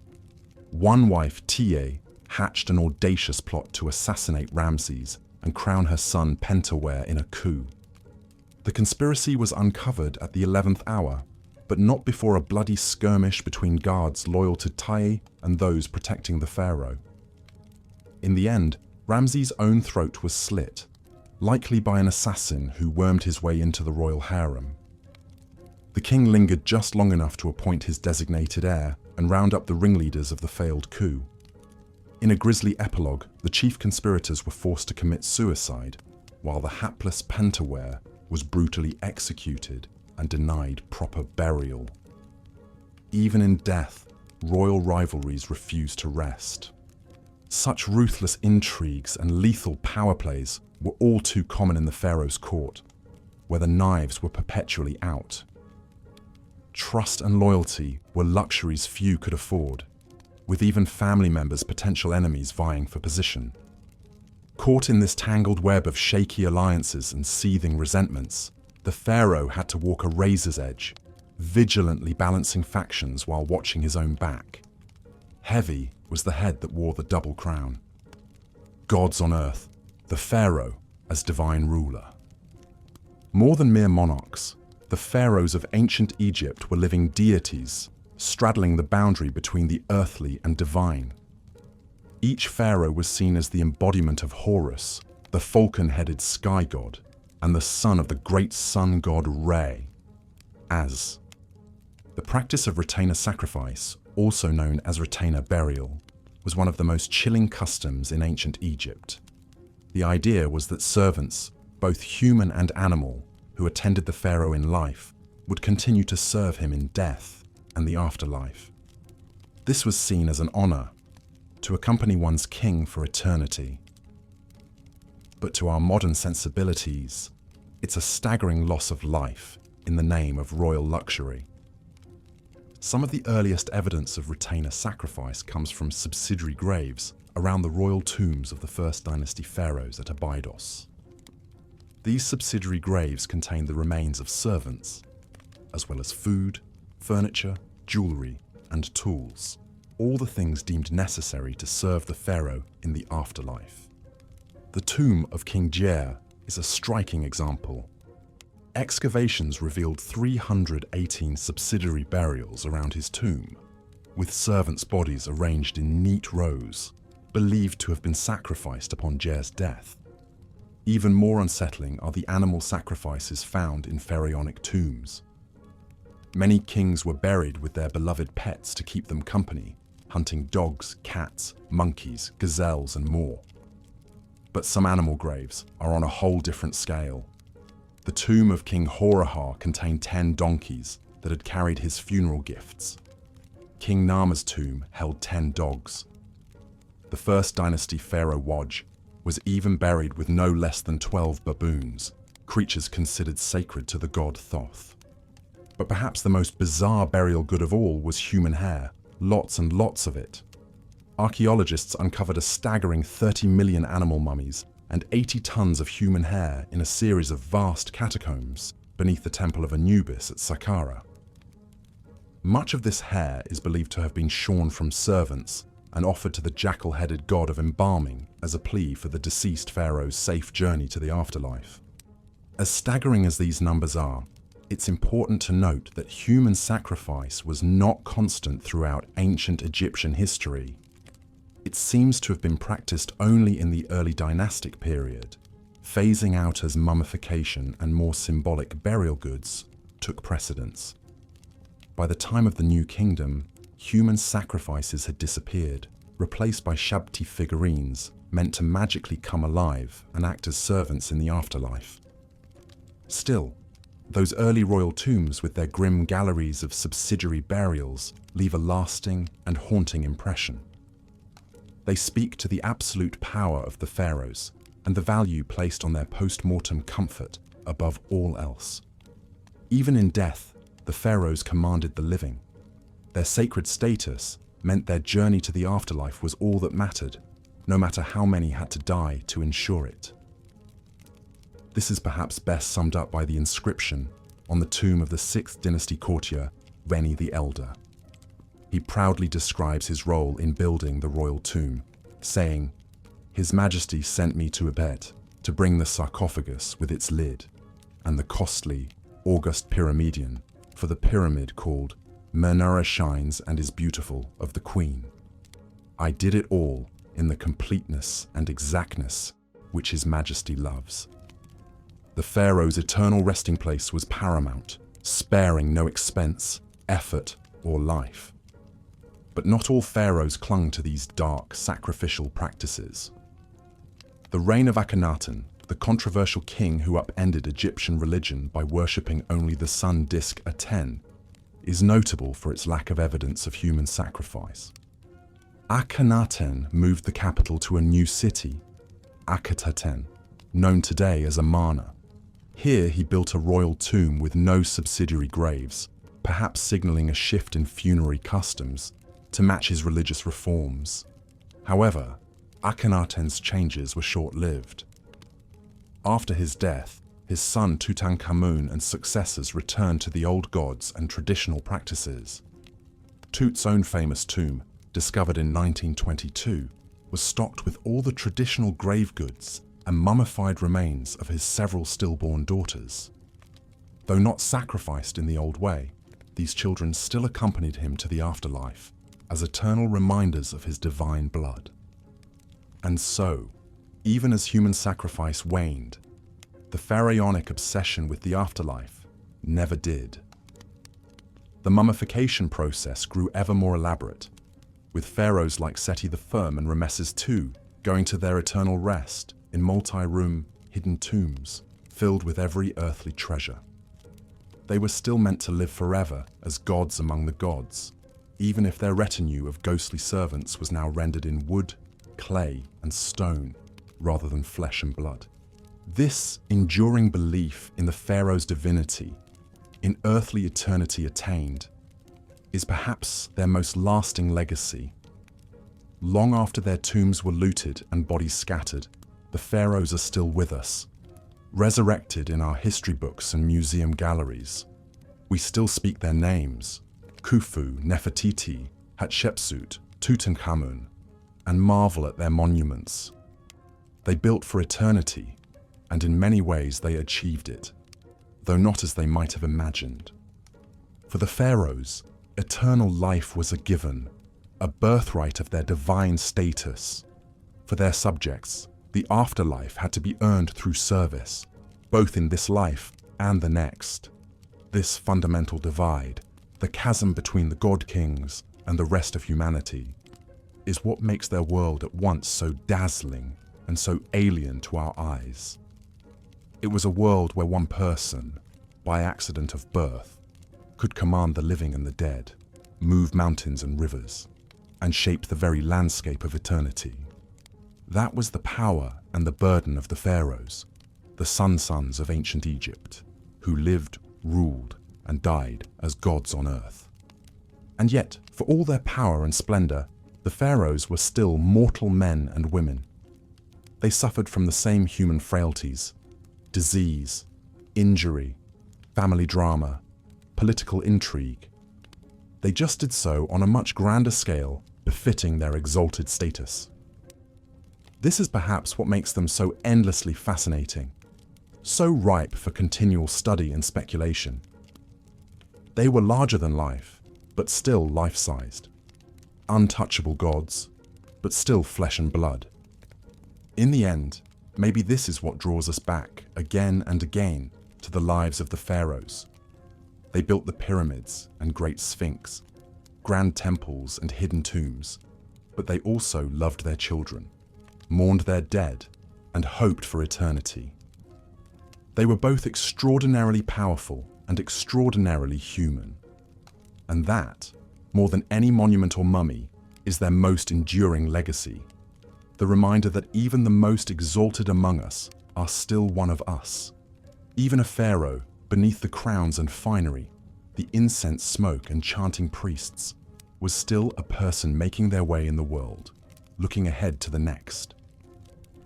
One wife, Tiye, hatched an audacious plot to assassinate Ramses and crown her son Pentawere in a coup. The conspiracy was uncovered at the 11th hour, but not before a bloody skirmish between guards loyal to Tiye and those protecting the pharaoh. In the end, Ramses' own throat was slit, likely by an assassin who wormed his way into the royal harem. The king lingered just long enough to appoint his designated heir and round up the ringleaders of the failed coup. In a grisly epilogue, the chief conspirators were forced to commit suicide, while the hapless Pentawere was brutally executed and denied proper burial. Even in death, royal rivalries refused to rest. Such ruthless intrigues and lethal power plays were all too common in the pharaoh's court, where the knives were perpetually out. trust and loyalty were luxuries few could afford, with even family members potential enemies vying for position. Caught in this tangled web of shaky alliances and seething resentments, the pharaoh had to walk a razor's edge, vigilantly balancing factions while watching his own back. Heavy was the head that wore the double crown. Gods on earth, the pharaoh as divine ruler. More than mere monarchs, the pharaohs of ancient Egypt were living deities, straddling the boundary between the earthly and divine. Each pharaoh was seen as the embodiment of Horus, the falcon-headed sky god, and the son of the great sun god Re. As the practice of retainer sacrifice, also known as retainer burial, was one of the most chilling customs in ancient Egypt. The idea was that servants, both human and animal, who attended the pharaoh in life, would continue to serve him in death and the afterlife. This was seen as an honor, to accompany one's king for eternity. But to our modern sensibilities, it's a staggering loss of life in the name of royal luxury. Some of the earliest evidence of retainer sacrifice comes from subsidiary graves around the royal tombs of the First Dynasty pharaohs at Abydos. These subsidiary graves contain the remains of servants, as well as food, furniture, jewelry, and tools, all the things deemed necessary to serve the pharaoh in the afterlife. The tomb of King Djer is a striking example. Excavations revealed 318 subsidiary burials around his tomb, with servants' bodies arranged in neat rows, believed to have been sacrificed upon Djer's death. Even more unsettling are the animal sacrifices found in pharaonic tombs. Many kings were buried with their beloved pets to keep them company, hunting dogs, cats, monkeys, gazelles, and more. But some animal graves are on a whole different scale. The tomb of King Horahar contained 10 donkeys that had carried his funeral gifts. King Nama's tomb held 10 dogs. The First Dynasty pharaoh Waj was even buried with no less than 12 baboons, creatures considered sacred to the god Thoth. But perhaps the most bizarre burial good of all was human hair, lots and lots of it. Archaeologists uncovered a staggering 30 million animal mummies and 80 tons of human hair in a series of vast catacombs beneath the Temple of Anubis at Saqqara. Much of this hair is believed to have been shorn from servants and offered to the jackal-headed god of embalming as a plea for the deceased pharaoh's safe journey to the afterlife. As staggering as these numbers are, it's important to note that human sacrifice was not constant throughout ancient Egyptian history. It seems to have been practiced only in the early dynastic period, phasing out as mummification and more symbolic burial goods took precedence. By the time of the New Kingdom, human sacrifices had disappeared, replaced by Shabti figurines meant to magically come alive and act as servants in the afterlife. Still, those early royal tombs with their grim galleries of subsidiary burials leave a lasting and haunting impression. They speak to the absolute power of the pharaohs and the value placed on their post-mortem comfort above all else. Even in death, the pharaohs commanded the living. Their sacred status meant their journey to the afterlife was all that mattered, no matter how many had to die to ensure it. This is perhaps best summed up by the inscription on the tomb of the 6th dynasty courtier, Reni the Elder. He proudly describes his role in building the royal tomb, saying, "His Majesty sent me to Ebet to bring the sarcophagus with its lid, and the costly, august pyramidion for the pyramid called Menara Shines and is Beautiful of the Queen. I did it all in the completeness and exactness which His Majesty loves." The pharaoh's eternal resting place was paramount, sparing no expense, effort, or life. But not all pharaohs clung to these dark, sacrificial practices. The reign of Akhenaten, the controversial king who upended Egyptian religion by worshipping only the sun disk Aten, is notable for its lack of evidence of human sacrifice. Akhenaten moved the capital to a new city, Akhetaten, known today as Amarna. Here he built a royal tomb with no subsidiary graves, perhaps signaling a shift in funerary customs to match his religious reforms. However, Akhenaten's changes were short-lived. After his death, his son Tutankhamun and successors returned to the old gods and traditional practices. Tut's own famous tomb, discovered in 1922, was stocked with all the traditional grave goods and mummified remains of his several stillborn daughters. Though not sacrificed in the old way, these children still accompanied him to the afterlife as eternal reminders of his divine blood. And so, even as human sacrifice waned, the pharaonic obsession with the afterlife never did. The mummification process grew ever more elaborate, with pharaohs like Seti the Firm and Ramesses II going to their eternal rest in multi-room, hidden tombs filled with every earthly treasure. They were still meant to live forever as gods among the gods, even if their retinue of ghostly servants was now rendered in wood, clay, and stone, rather than flesh and blood. This enduring belief in the pharaoh's divinity, in earthly eternity attained, is perhaps their most lasting legacy. Long after their tombs were looted and bodies scattered, the pharaohs are still with us, resurrected in our history books and museum galleries. We still speak their names: Khufu, Nefertiti, Hatshepsut, Tutankhamun, and marvel at their monuments. They built for eternity, and in many ways they achieved it, though not as they might have imagined. For the pharaohs, eternal life was a given, a birthright of their divine status. For their subjects, the afterlife had to be earned through service, both in this life and the next. This fundamental divide, the chasm between the god-kings and the rest of humanity, is what makes their world at once so dazzling and so alien to our eyes. It was a world where one person, by accident of birth, could command the living and the dead, move mountains and rivers, and shape the very landscape of eternity. That was the power and the burden of the pharaohs, the sun-sons of ancient Egypt, who lived, ruled, and died as gods on earth. And yet, for all their power and splendor, the pharaohs were still mortal men and women. They suffered from the same human frailties: disease, injury, family drama, political intrigue. They just did so on a much grander scale, befitting their exalted status. This is perhaps what makes them so endlessly fascinating, so ripe for continual study and speculation. They were larger than life, but still life-sized. Untouchable gods, but still flesh and blood. In the end, maybe this is what draws us back again and again to the lives of the pharaohs. They built the pyramids and great sphinx, grand temples and hidden tombs, but they also loved their children, mourned their dead, and hoped for eternity. They were both extraordinarily powerful and extraordinarily human. And that, more than any monument or mummy, is their most enduring legacy. The reminder that even the most exalted among us are still one of us. Even a pharaoh, beneath the crowns and finery, the incense smoke and chanting priests, was still a person making their way in the world, looking ahead to the next.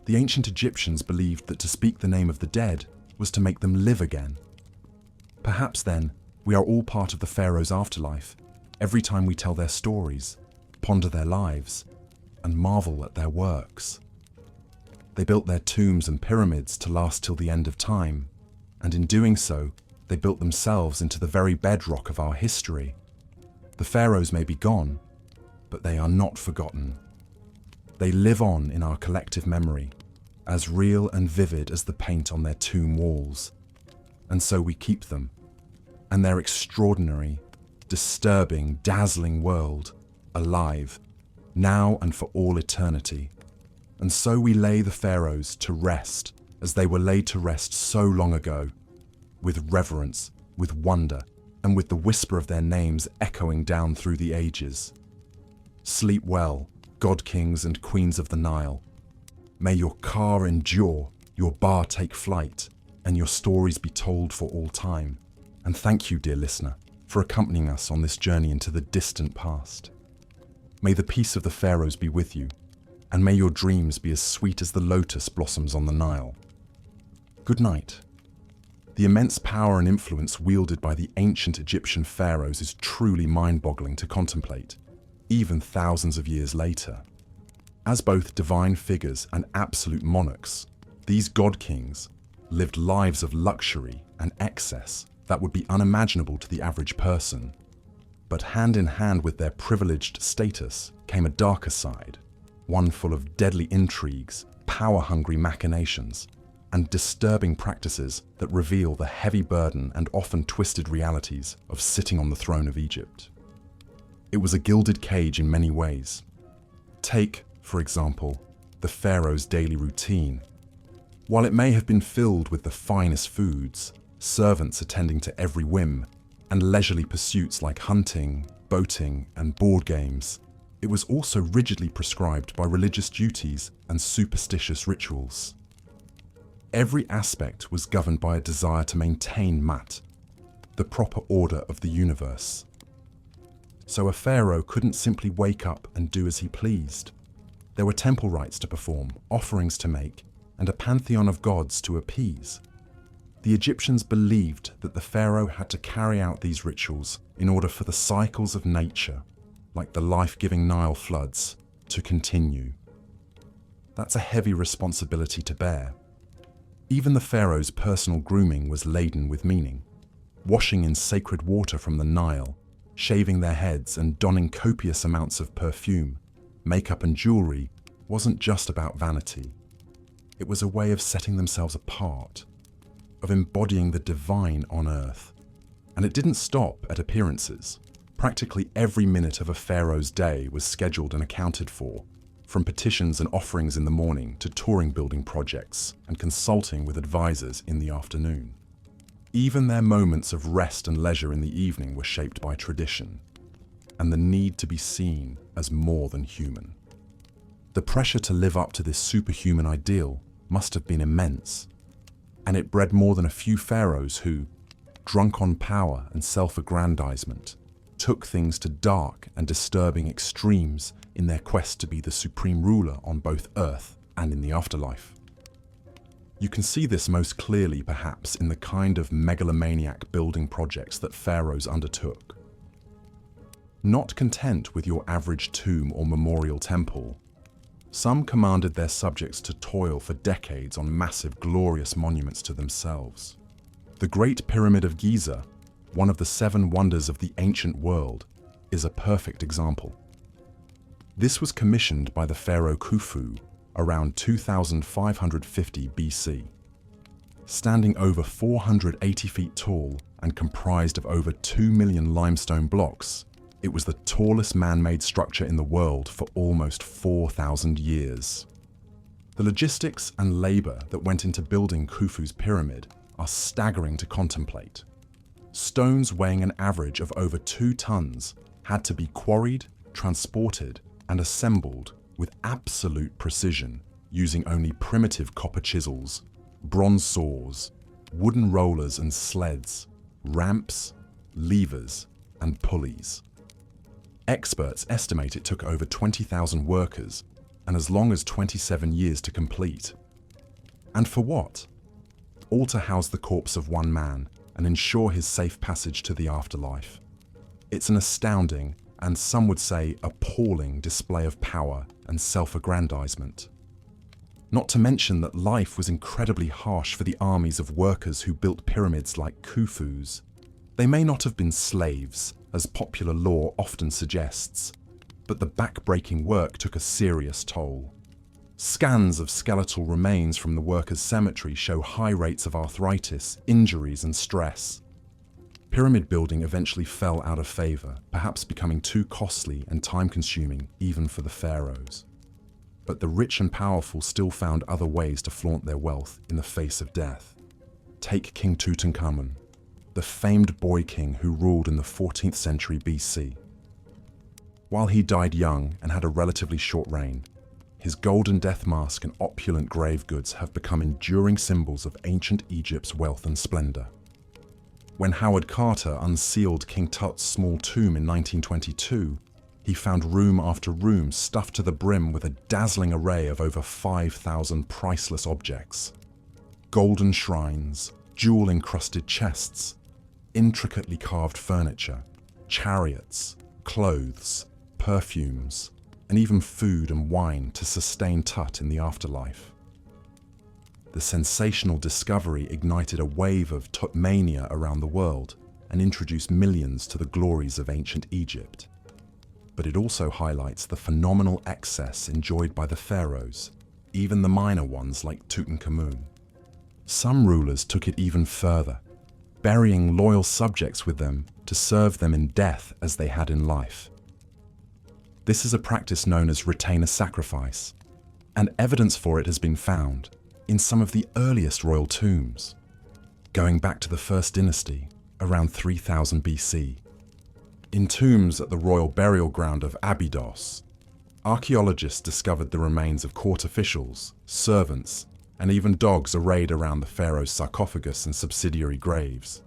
The ancient Egyptians believed that to speak the name of the dead was to make them live again. Perhaps then, we are all part of the pharaoh's afterlife, every time we tell their stories, ponder their lives, and marvel at their works. They built their tombs and pyramids to last till the end of time, and in doing so, they built themselves into the very bedrock of our history. The pharaohs may be gone, but they are not forgotten. They live on in our collective memory, as real and vivid as the paint on their tomb walls. And so we keep them, and their extraordinary, disturbing, dazzling world, alive, now and for all eternity. And so we lay the pharaohs to rest, as they were laid to rest so long ago, with reverence, with wonder, and with the whisper of their names echoing down through the ages. Sleep well, god-kings and queens of the Nile. May your car endure, your bar take flight, and your stories be told for all time. And thank you, dear listener, for accompanying us on this journey into the distant past. May the peace of the Pharaohs be with you, and may your dreams be as sweet as the lotus blossoms on the Nile. Good night. The immense power and influence wielded by the ancient Egyptian pharaohs is truly mind-boggling to contemplate, even thousands of years later. As both divine figures and absolute monarchs, these god-kings lived lives of luxury and excess that would be unimaginable to the average person. But hand in hand with their privileged status came a darker side, one full of deadly intrigues, power-hungry machinations, and disturbing practices that reveal the heavy burden and often twisted realities of sitting on the throne of Egypt. It was a gilded cage in many ways. Take, for example, the pharaoh's daily routine. While it may have been filled with the finest foods, servants attending to every whim, and leisurely pursuits like hunting, boating, and board games, it was also rigidly prescribed by religious duties and superstitious rituals. Every aspect was governed by a desire to maintain Mat, the proper order of the universe. So a pharaoh couldn't simply wake up and do as he pleased. There were temple rites to perform, offerings to make, and a pantheon of gods to appease. The Egyptians believed that the pharaoh had to carry out these rituals in order for the cycles of nature, like the life-giving Nile floods, to continue. That's a heavy responsibility to bear. Even the pharaoh's personal grooming was laden with meaning. Washing in sacred water from the Nile, shaving their heads and donning copious amounts of perfume, makeup and jewelry wasn't just about vanity. It was a way of setting themselves apart, of embodying the divine on earth. And it didn't stop at appearances. Practically every minute of a pharaoh's day was scheduled and accounted for, from petitions and offerings in the morning to touring building projects and consulting with advisors in the afternoon. Even their moments of rest and leisure in the evening were shaped by tradition and the need to be seen as more than human. The pressure to live up to this superhuman ideal must have been immense, and it bred more than a few pharaohs who, drunk on power and self-aggrandizement, took things to dark and disturbing extremes in their quest to be the supreme ruler on both earth and in the afterlife. You can see this most clearly perhaps in the kind of megalomaniac building projects that pharaohs undertook. Not content with your average tomb or memorial temple, some commanded their subjects to toil for decades on massive, glorious monuments to themselves. The Great Pyramid of Giza, one of the 7 wonders of the ancient world, is a perfect example. This was commissioned by the pharaoh Khufu around 2550 BC. Standing over 480 feet tall and comprised of over 2 million limestone blocks, it was the tallest man-made structure in the world for almost 4,000 years. The logistics and labor that went into building Khufu's pyramid are staggering to contemplate. Stones weighing an average of over 2 tons had to be quarried, transported, and assembled with absolute precision using only primitive copper chisels, bronze saws, wooden rollers and sleds, ramps, levers, and pulleys. Experts estimate it took over 20,000 workers and as long as 27 years to complete. And for what? All to house the corpse of one man and ensure his safe passage to the afterlife. It's an astounding, and some would say appalling, display of power and self-aggrandizement. Not to mention that life was incredibly harsh for the armies of workers who built pyramids like Khufu's. They may not have been slaves, as popular lore often suggests, but the back-breaking work took a serious toll. Scans of skeletal remains from the workers' cemetery show high rates of arthritis, injuries, and stress. Pyramid building eventually fell out of favor, perhaps becoming too costly and time-consuming even for the pharaohs. But the rich and powerful still found other ways to flaunt their wealth in the face of death. Take King Tutankhamun, the famed boy king who ruled in the 14th century BC. While he died young and had a relatively short reign, his golden death mask and opulent grave goods have become enduring symbols of ancient Egypt's wealth and splendor. When Howard Carter unsealed King Tut's small tomb in 1922, he found room after room stuffed to the brim with a dazzling array of over 5,000 priceless objects. Golden shrines, jewel-encrusted chests, intricately carved furniture, chariots, clothes, perfumes, and even food and wine to sustain Tut in the afterlife. The sensational discovery ignited a wave of Tutmania around the world and introduced millions to the glories of ancient Egypt. But it also highlights the phenomenal excess enjoyed by the pharaohs, even the minor ones like Tutankhamun. Some rulers took it even further, burying loyal subjects with them to serve them in death as they had in life. This is a practice known as retainer sacrifice, and evidence for it has been found in some of the earliest royal tombs, going back to the first dynasty around 3000 BC. In tombs at the royal burial ground of Abydos, archaeologists discovered the remains of court officials, servants, and even dogs arrayed around the pharaoh's sarcophagus and subsidiary graves.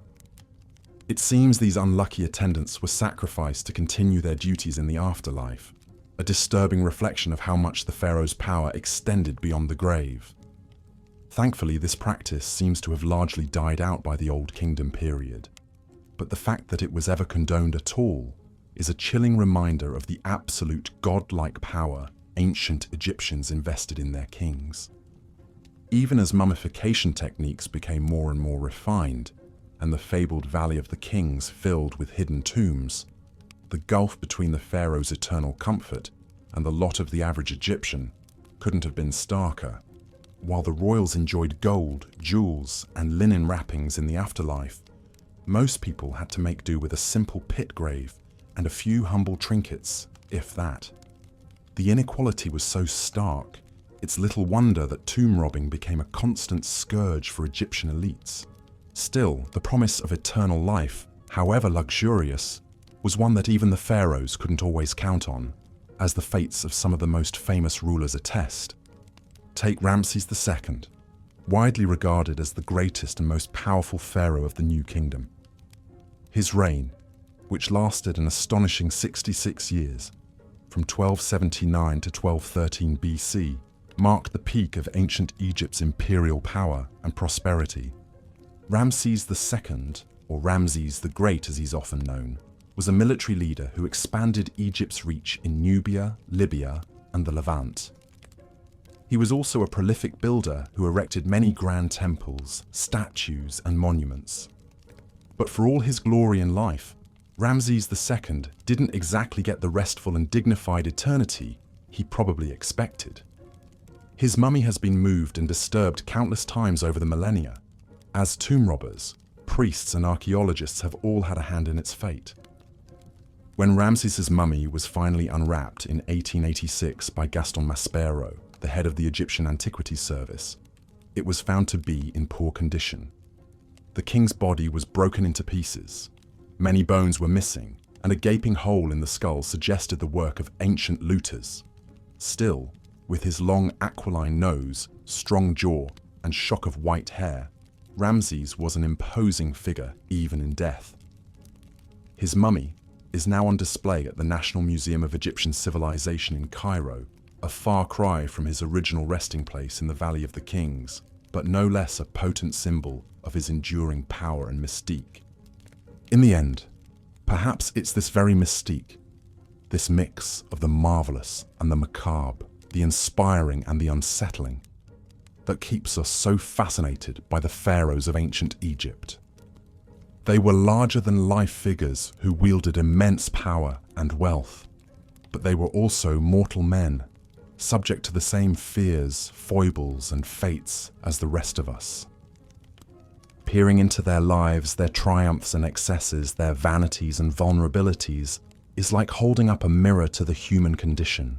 It seems these unlucky attendants were sacrificed to continue their duties in the afterlife, a disturbing reflection of how much the pharaoh's power extended beyond the grave. Thankfully, this practice seems to have largely died out by the Old Kingdom period, but the fact that it was ever condoned at all is a chilling reminder of the absolute godlike power ancient Egyptians invested in their kings. Even as mummification techniques became more and more refined, and the fabled Valley of the Kings filled with hidden tombs, the gulf between the pharaoh's eternal comfort and the lot of the average Egyptian couldn't have been starker. While the royals enjoyed gold, jewels, and linen wrappings in the afterlife, most people had to make do with a simple pit grave and a few humble trinkets, if that. The inequality was so stark, it's little wonder that tomb robbing became a constant scourge for Egyptian elites. Still, the promise of eternal life, however luxurious, was one that even the pharaohs couldn't always count on, as the fates of some of the most famous rulers attest. Take Ramses II, widely regarded as the greatest and most powerful pharaoh of the New Kingdom. His reign, which lasted an astonishing 66 years, from 1279 to 1213 BC, marked the peak of ancient Egypt's imperial power and prosperity. Ramses II, or Ramses the Great as he's often known, was a military leader who expanded Egypt's reach in Nubia, Libya, and the Levant. He was also a prolific builder who erected many grand temples, statues, and monuments. But for all his glory in life, Ramses II didn't exactly get the restful and dignified eternity he probably expected. His mummy has been moved and disturbed countless times over the millennia, as tomb robbers, priests, and archaeologists have all had a hand in its fate. When Ramses's mummy was finally unwrapped in 1886 by Gaston Maspero, the head of the Egyptian Antiquities Service, it was found to be in poor condition. The king's body was broken into pieces, many bones were missing, and a gaping hole in the skull suggested the work of ancient looters. Still, with his long aquiline nose, strong jaw, and shock of white hair, Ramses was an imposing figure even in death. His mummy is now on display at the National Museum of Egyptian Civilization in Cairo, a far cry from his original resting place in the Valley of the Kings, but no less a potent symbol of his enduring power and mystique. In the end, perhaps it's this very mystique, this mix of the marvelous and the macabre, the inspiring and the unsettling, that keeps us so fascinated by the pharaohs of ancient Egypt. They were larger-than-life figures who wielded immense power and wealth, but they were also mortal men, subject to the same fears, foibles, and fates as the rest of us. Peering into their lives, their triumphs and excesses, their vanities and vulnerabilities, is like holding up a mirror to the human condition.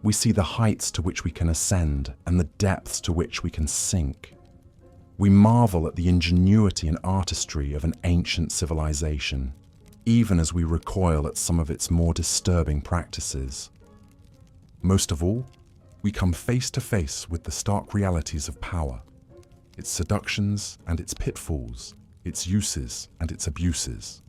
We see the heights to which we can ascend and the depths to which we can sink. We marvel at the ingenuity and artistry of an ancient civilization, even as we recoil at some of its more disturbing practices. Most of all, we come face to face with the stark realities of power, its seductions and its pitfalls, its uses and its abuses.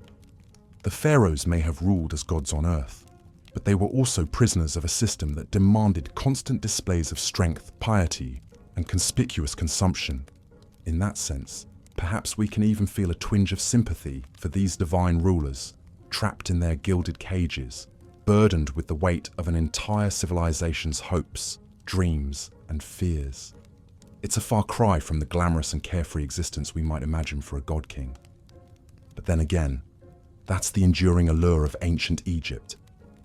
The pharaohs may have ruled as gods on earth, but they were also prisoners of a system that demanded constant displays of strength, piety, and conspicuous consumption. In that sense, perhaps we can even feel a twinge of sympathy for these divine rulers, trapped in their gilded cages, burdened with the weight of an entire civilization's hopes, dreams, and fears. It's a far cry from the glamorous and carefree existence we might imagine for a god king. But then again, that's the enduring allure of ancient Egypt.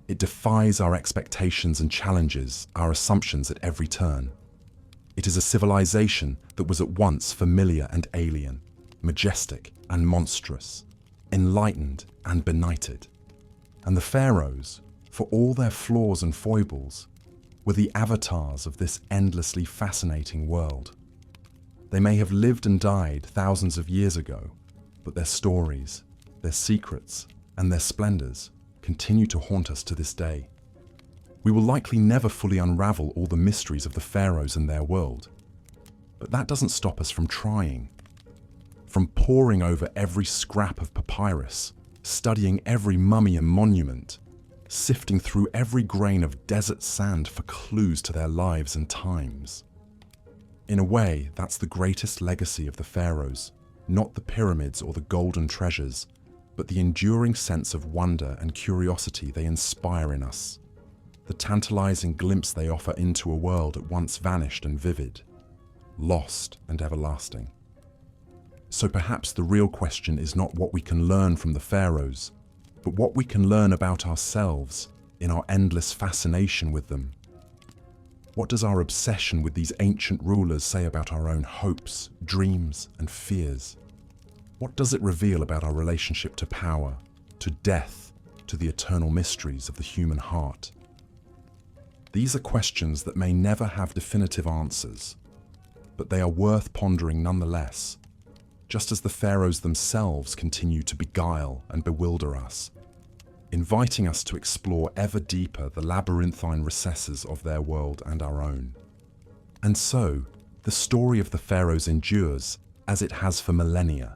It defies our expectations and challenges our assumptions at every turn. It is a civilization that was at once familiar and alien, majestic and monstrous, enlightened and benighted. And the pharaohs, for all their flaws and foibles, were the avatars of this endlessly fascinating world. They may have lived and died thousands of years ago, but their stories, their secrets, and their splendors continue to haunt us to this day. We will likely never fully unravel all the mysteries of the pharaohs and their world, but that doesn't stop us from trying. From poring over every scrap of papyrus, studying every mummy and monument, sifting through every grain of desert sand for clues to their lives and times. In a way, that's the greatest legacy of the pharaohs, not the pyramids or the golden treasures, but the enduring sense of wonder and curiosity they inspire in us, the tantalizing glimpse they offer into a world at once vanished and vivid, lost and everlasting. So perhaps the real question is not what we can learn from the pharaohs, but what we can learn about ourselves in our endless fascination with them. What does our obsession with these ancient rulers say about our own hopes, dreams, and fears? What does it reveal about our relationship to power, to death, to the eternal mysteries of the human heart? These are questions that may never have definitive answers, but they are worth pondering nonetheless, just as the pharaohs themselves continue to beguile and bewilder us, inviting us to explore ever deeper the labyrinthine recesses of their world and our own. And so, the story of the pharaohs endures, as it has for millennia,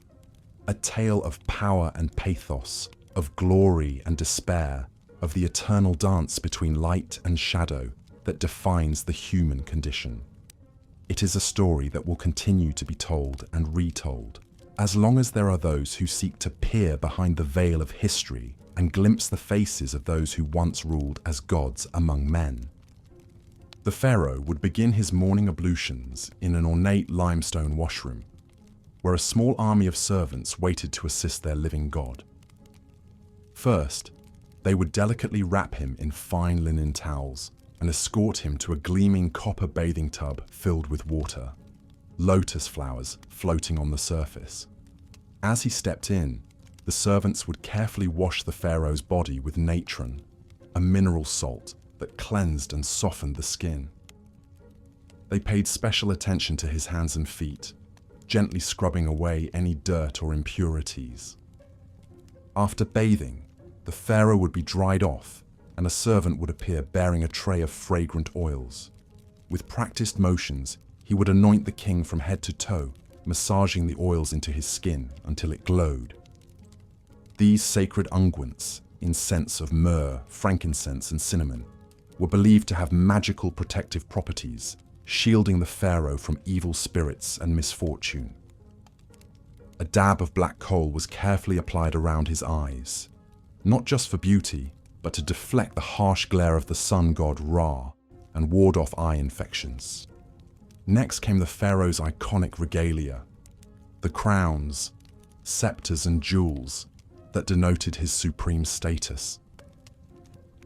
a tale of power and pathos, of glory and despair, of the eternal dance between light and shadow that defines the human condition. It is a story that will continue to be told and retold, as long as there are those who seek to peer behind the veil of history and glimpse the faces of those who once ruled as gods among men. The pharaoh would begin his morning ablutions in an ornate limestone washroom, where a small army of servants waited to assist their living god. First, they would delicately wrap him in fine linen towels and escort him to a gleaming copper bathing tub filled with water, lotus flowers floating on the surface. As he stepped in, the servants would carefully wash the pharaoh's body with natron, a mineral salt that cleansed and softened the skin. They paid special attention to his hands and feet, gently scrubbing away any dirt or impurities. After bathing, the pharaoh would be dried off, and a servant would appear bearing a tray of fragrant oils. With practiced motions, he would anoint the king from head to toe, massaging the oils into his skin until it glowed. These sacred unguents, in scents of myrrh, frankincense, and cinnamon, were believed to have magical protective properties, shielding the pharaoh from evil spirits and misfortune. A dab of black coal was carefully applied around his eyes, not just for beauty, but to deflect the harsh glare of the sun god Ra and ward off eye infections. Next came the pharaoh's iconic regalia, the crowns, scepters, and jewels that denoted his supreme status.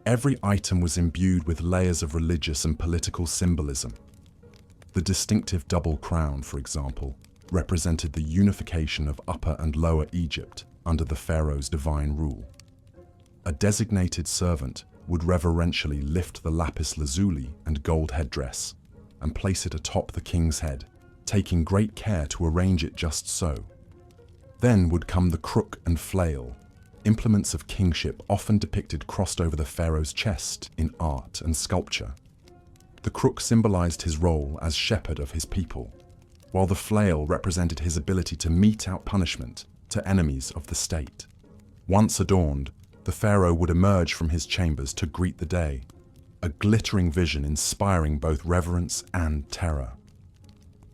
Every item was imbued with layers of religious and political symbolism. The distinctive double crown, for example, represented the unification of Upper and Lower Egypt under the pharaoh's divine rule. A designated servant would reverentially lift the lapis lazuli and gold headdress and place it atop the king's head, taking great care to arrange it just so. Then would come the crook and flail, implements of kingship often depicted crossed over the pharaoh's chest in art and sculpture. The crook symbolized his role as shepherd of his people, while the flail represented his ability to mete out punishment to enemies of the state. Once adorned, the pharaoh would emerge from his chambers to greet the day, a glittering vision inspiring both reverence and terror.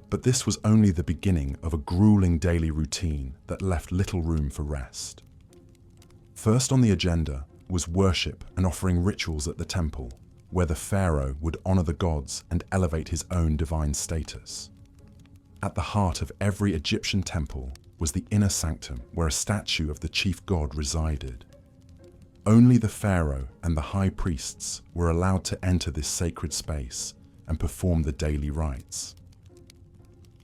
But this was only the beginning of a grueling daily routine that left little room for rest. First on the agenda was worship and offering rituals at the temple, where the pharaoh would honor the gods and elevate his own divine status. At the heart of every Egyptian temple was the inner sanctum, where a statue of the chief god resided. Only the pharaoh and the high priests were allowed to enter this sacred space and perform the daily rites.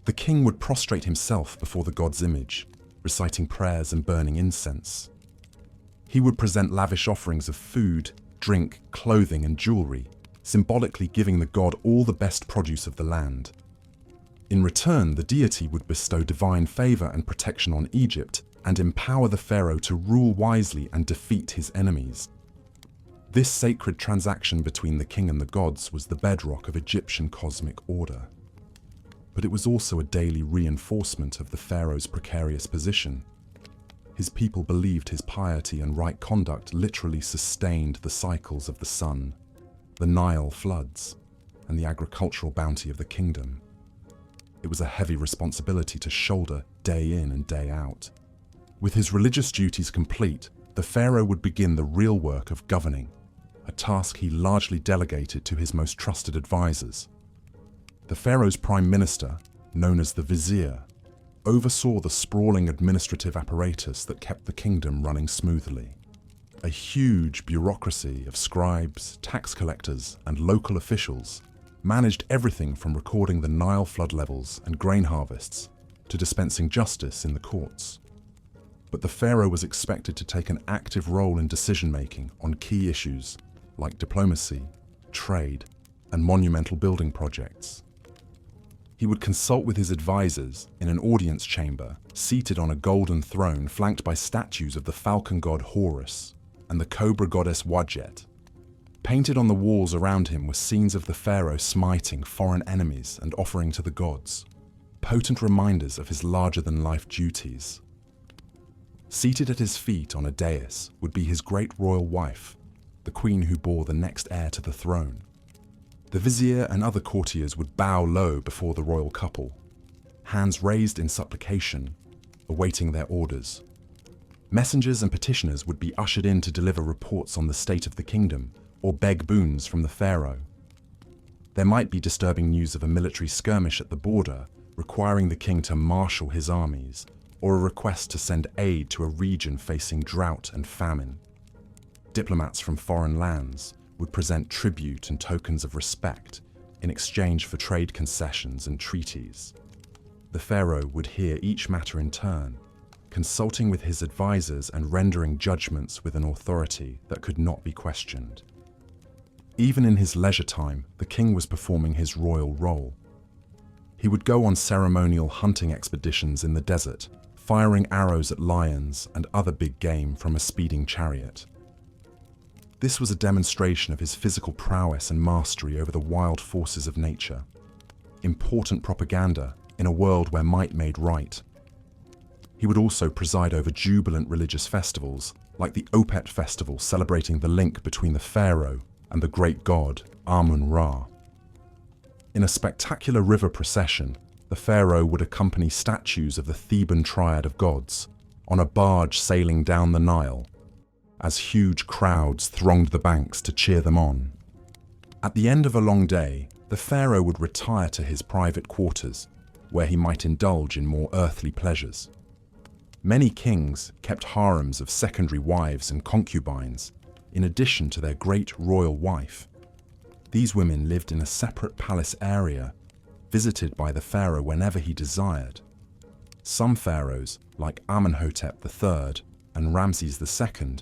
The king would prostrate himself before the god's image, reciting prayers and burning incense. He would present lavish offerings of food, drink, clothing, and jewelry, symbolically giving the god all the best produce of the land. In return, the deity would bestow divine favor and protection on Egypt and empower the pharaoh to rule wisely and defeat his enemies. This sacred transaction between the king and the gods was the bedrock of Egyptian cosmic order. But it was also a daily reinforcement of the pharaoh's precarious position. His people believed his piety and right conduct literally sustained the cycles of the sun, the Nile floods, and the agricultural bounty of the kingdom. It was a heavy responsibility to shoulder day in and day out. With his religious duties complete, the pharaoh would begin the real work of governing, a task he largely delegated to his most trusted advisors. The pharaoh's prime minister, known as the vizier, oversaw the sprawling administrative apparatus that kept the kingdom running smoothly. A huge bureaucracy of scribes, tax collectors, and local officials managed everything from recording the Nile flood levels and grain harvests to dispensing justice in the courts. But the pharaoh was expected to take an active role in decision-making on key issues like diplomacy, trade, and monumental building projects. He would consult with his advisors in an audience chamber, seated on a golden throne flanked by statues of the falcon god Horus and the cobra goddess Wadjet. Painted on the walls around him were scenes of the pharaoh smiting foreign enemies and offering to the gods, potent reminders of his larger-than-life duties. Seated at his feet on a dais would be his great royal wife, the queen who bore the next heir to the throne. The vizier and other courtiers would bow low before the royal couple, hands raised in supplication, awaiting their orders. Messengers and petitioners would be ushered in to deliver reports on the state of the kingdom or beg boons from the pharaoh. There might be disturbing news of a military skirmish at the border, requiring the king to marshal his armies, or a request to send aid to a region facing drought and famine. Diplomats from foreign lands would present tribute and tokens of respect in exchange for trade concessions and treaties. The pharaoh would hear each matter in turn, consulting with his advisors and rendering judgments with an authority that could not be questioned. Even in his leisure time, the king was performing his royal role. He would go on ceremonial hunting expeditions in the desert, firing arrows at lions and other big game from a speeding chariot. This was a demonstration of his physical prowess and mastery over the wild forces of nature. Important propaganda in a world where might made right. He would also preside over jubilant religious festivals, like the Opet festival celebrating the link between the pharaoh and the great god Amun-Ra. In a spectacular river procession, the pharaoh would accompany statues of the Theban triad of gods on a barge sailing down the Nile, as huge crowds thronged the banks to cheer them on. At the end of a long day, the pharaoh would retire to his private quarters, where he might indulge in more earthly pleasures. Many kings kept harems of secondary wives and concubines, in addition to their great royal wife. These women lived in a separate palace area, visited by the pharaoh whenever he desired. Some pharaohs, like Amenhotep III and Ramses II,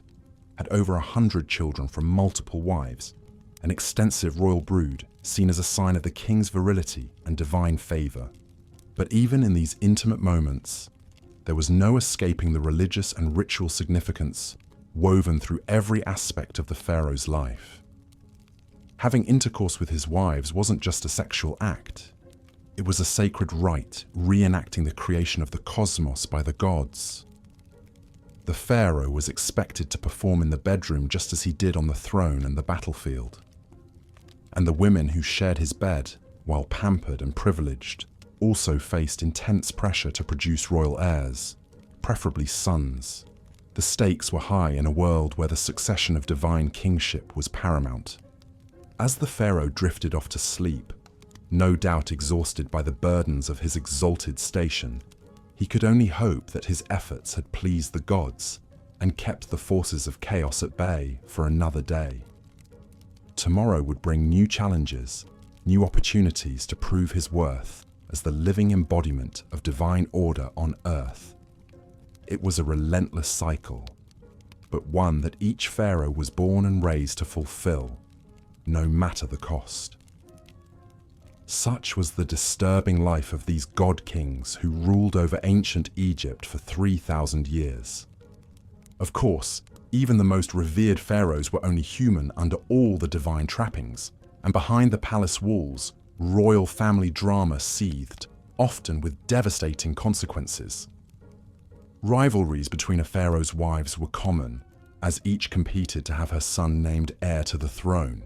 had over 100 children from multiple wives, an extensive royal brood seen as a sign of the king's virility and divine favor. But even in these intimate moments, there was no escaping the religious and ritual significance woven through every aspect of the pharaoh's life. Having intercourse with his wives wasn't just a sexual act. It was a sacred rite, reenacting the creation of the cosmos by the gods. The pharaoh was expected to perform in the bedroom just as he did on the throne and the battlefield. And the women who shared his bed, while pampered and privileged, also faced intense pressure to produce royal heirs, preferably sons. The stakes were high in a world where the succession of divine kingship was paramount. As the pharaoh drifted off to sleep, no doubt exhausted by the burdens of his exalted station, he could only hope that his efforts had pleased the gods and kept the forces of chaos at bay for another day. Tomorrow would bring new challenges, new opportunities to prove his worth as the living embodiment of divine order on earth. It was a relentless cycle, but one that each pharaoh was born and raised to fulfill, no matter the cost. Such was the disturbing life of these god-kings who ruled over ancient Egypt for 3,000 years. Of course, even the most revered pharaohs were only human under all the divine trappings, and behind the palace walls, royal family drama seethed, often with devastating consequences. Rivalries between a pharaoh's wives were common, as each competed to have her son named heir to the throne.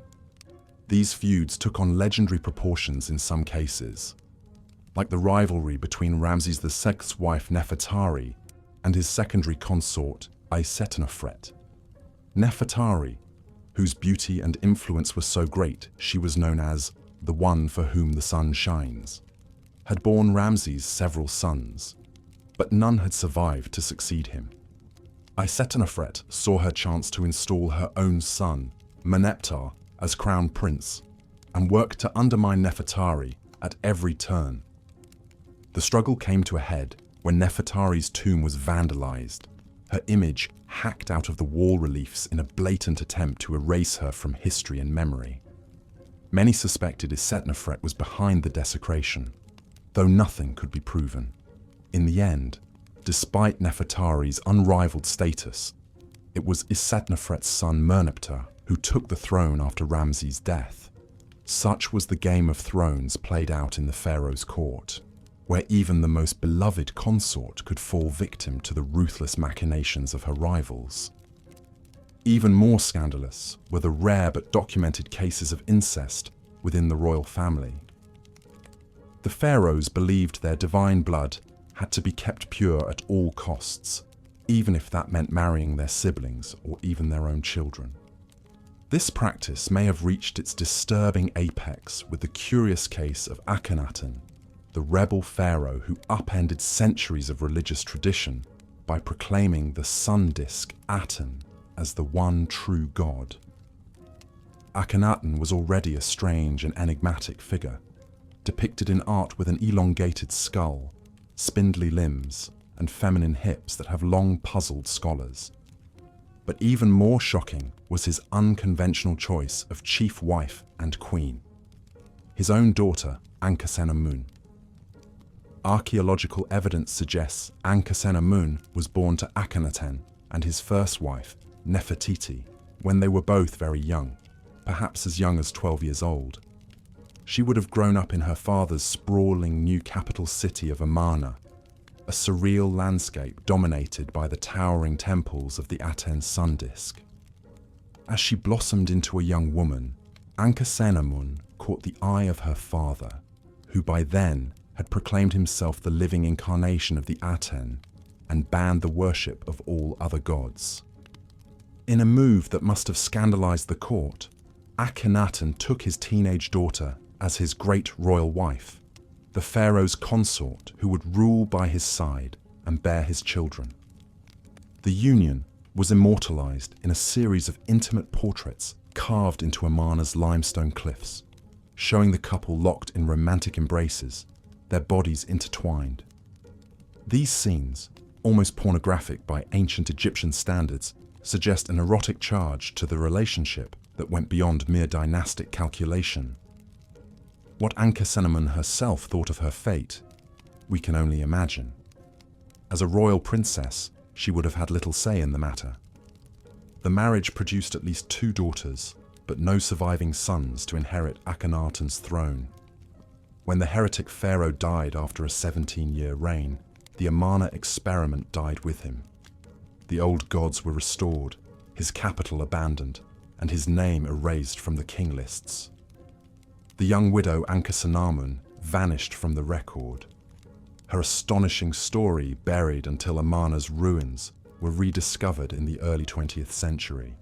These feuds took on legendary proportions in some cases, like the rivalry between Ramses II's wife Nefertari and his secondary consort Isetnofret. Nefertari, whose beauty and influence were so great she was known as the one for whom the sun shines, had borne Ramses several sons, but none had survived to succeed him. Isetnofret saw her chance to install her own son, Meneptah, as crown prince, and worked to undermine Nefertari at every turn. The struggle came to a head when Nefertari's tomb was vandalized, her image hacked out of the wall reliefs in a blatant attempt to erase her from history and memory. Many suspected Isetnofret was behind the desecration, though nothing could be proven. In the end, despite Nefertari's unrivaled status, it was Isetnofret's son Merneptah who took the throne after Ramses' death. Such was the Game of Thrones played out in the pharaoh's court, where even the most beloved consort could fall victim to the ruthless machinations of her rivals. Even more scandalous were the rare but documented cases of incest within the royal family. The pharaohs believed their divine blood had to be kept pure at all costs, even if that meant marrying their siblings or even their own children. This practice may have reached its disturbing apex with the curious case of Akhenaten, the rebel pharaoh who upended centuries of religious tradition by proclaiming the sun disk Aten as the one true god. Akhenaten was already a strange and enigmatic figure, depicted in art with an elongated skull, spindly limbs, and feminine hips that have long puzzled scholars. But even more shocking was his unconventional choice of chief wife and queen, his own daughter, Ankhesenamun. Archaeological evidence suggests Ankhesenamun was born to Akhenaten and his first wife, Nefertiti, when they were both very young, perhaps as young as 12 years old. She would have grown up in her father's sprawling new capital city of Amarna, a surreal landscape dominated by the towering temples of the Aten sun disk. As she blossomed into a young woman, Ankhesenamun caught the eye of her father, who by then had proclaimed himself the living incarnation of the Aten and banned the worship of all other gods. In a move that must have scandalized the court, Akhenaten took his teenage daughter as his great royal wife, the pharaoh's consort who would rule by his side and bear his children. The union was immortalized in a series of intimate portraits carved into Amarna's limestone cliffs, showing the couple locked in romantic embraces, their bodies intertwined. These scenes, almost pornographic by ancient Egyptian standards, suggest an erotic charge to the relationship that went beyond mere dynastic calculation. What Ankhesenamun herself thought of her fate, we can only imagine. As a royal princess, she would have had little say in the matter. The marriage produced at least 2 daughters, but no surviving sons to inherit Akhenaten's throne. When the heretic pharaoh died after a 17-year reign, the Amarna experiment died with him. The old gods were restored, his capital abandoned, and his name erased from the king lists. The young widow Ankhesenamun vanished from the record. Her astonishing story buried until Amarna's ruins were rediscovered in the early 20th century.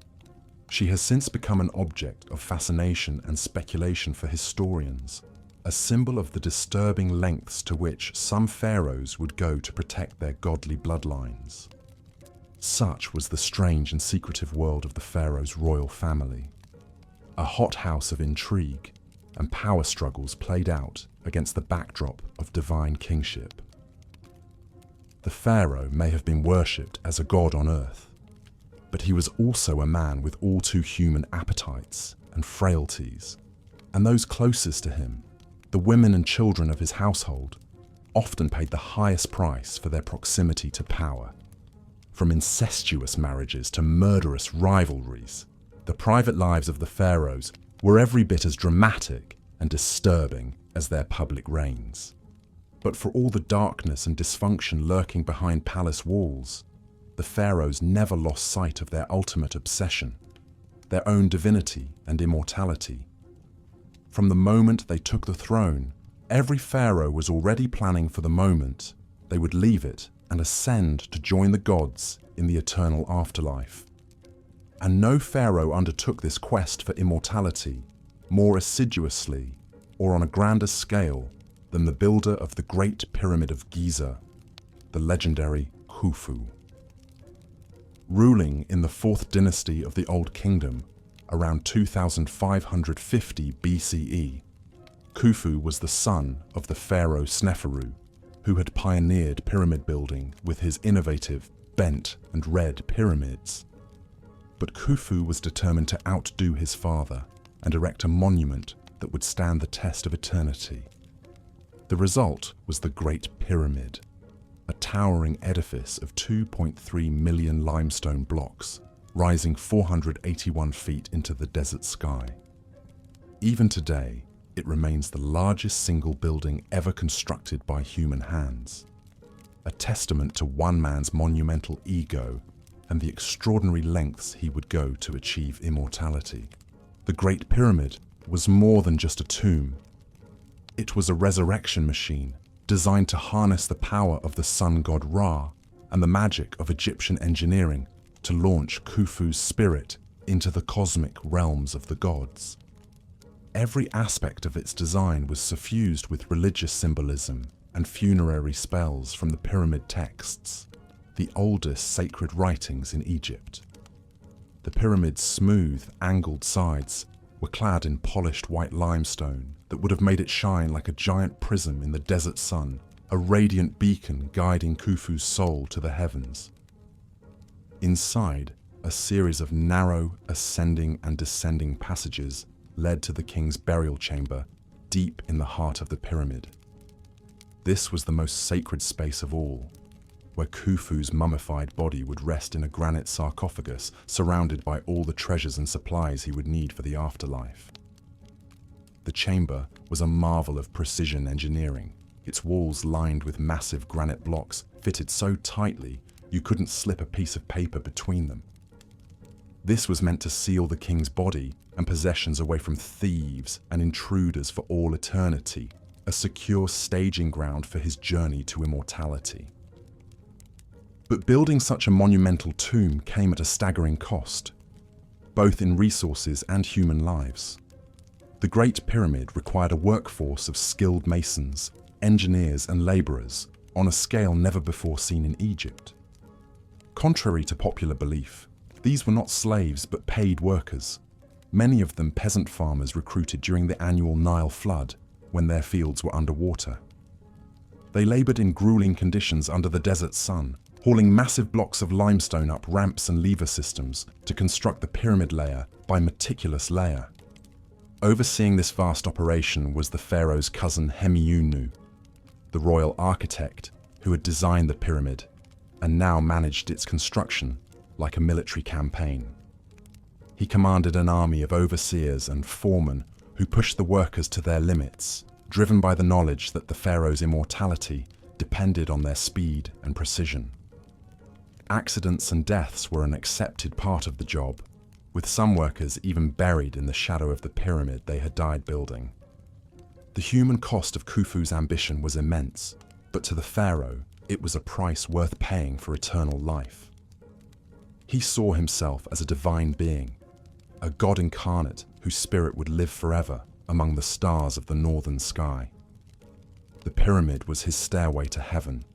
She has since become an object of fascination and speculation for historians, a symbol of the disturbing lengths to which some pharaohs would go to protect their godly bloodlines. Such was the strange and secretive world of the pharaoh's royal family, a hothouse of intrigue and power struggles played out against the backdrop of divine kingship. The pharaoh may have been worshipped as a god on earth, but he was also a man with all too human appetites and frailties, and those closest to him, the women and children of his household, often paid the highest price for their proximity to power. From incestuous marriages to murderous rivalries, the private lives of the pharaohs were every bit as dramatic and disturbing as their public reigns. But for all the darkness and dysfunction lurking behind palace walls, the pharaohs never lost sight of their ultimate obsession, their own divinity and immortality. From the moment they took the throne, every pharaoh was already planning for the moment they would leave it and ascend to join the gods in the eternal afterlife. And no pharaoh undertook this quest for immortality more assiduously or on a grander scale than the builder of the Great Pyramid of Giza, the legendary Khufu. Ruling in the 4th dynasty of the Old Kingdom around 2550 BCE, Khufu was the son of the pharaoh Sneferu, who had pioneered pyramid building with his innovative bent and red pyramids. But Khufu was determined to outdo his father and erect a monument that would stand the test of eternity. The result was the Great Pyramid, a towering edifice of 2.3 million limestone blocks, rising 481 feet into the desert sky. Even today, it remains the largest single building ever constructed by human hands, a testament to one man's monumental ego and the extraordinary lengths he would go to achieve immortality. The Great Pyramid was more than just a tomb. It was a resurrection machine designed to harness the power of the sun god Ra and the magic of Egyptian engineering to launch Khufu's spirit into the cosmic realms of the gods. Every aspect of its design was suffused with religious symbolism and funerary spells from the pyramid texts, the oldest sacred writings in Egypt. The pyramid's smooth, angled sides were clad in polished white limestone that would have made it shine like a giant prism in the desert sun, a radiant beacon guiding Khufu's soul to the heavens. Inside, a series of narrow, ascending and descending passages led to the king's burial chamber, deep in the heart of the pyramid. This was the most sacred space of all, where Khufu's mummified body would rest in a granite sarcophagus surrounded by all the treasures and supplies he would need for the afterlife. The chamber was a marvel of precision engineering, its walls lined with massive granite blocks fitted so tightly you couldn't slip a piece of paper between them. This was meant to seal the king's body and possessions away from thieves and intruders for all eternity, a secure staging ground for his journey to immortality. But building such a monumental tomb came at a staggering cost, both in resources and human lives. The Great Pyramid required a workforce of skilled masons, engineers and laborers on a scale never before seen in Egypt. Contrary to popular belief, these were not slaves but paid workers, many of them peasant farmers recruited during the annual Nile flood when their fields were underwater. They labored in grueling conditions under the desert sun, hauling massive blocks of limestone up ramps and lever systems to construct the pyramid layer by meticulous layer. Overseeing this vast operation was the pharaoh's cousin Hemiunu, the royal architect who had designed the pyramid and now managed its construction like a military campaign. He commanded an army of overseers and foremen who pushed the workers to their limits, driven by the knowledge that the pharaoh's immortality depended on their speed and precision. Accidents and deaths were an accepted part of the job, with some workers even buried in the shadow of the pyramid they had died building. The human cost of Khufu's ambition was immense, but to the pharaoh, it was a price worth paying for eternal life. He saw himself as a divine being, a god incarnate whose spirit would live forever among the stars of the northern sky. The pyramid was his stairway to heaven,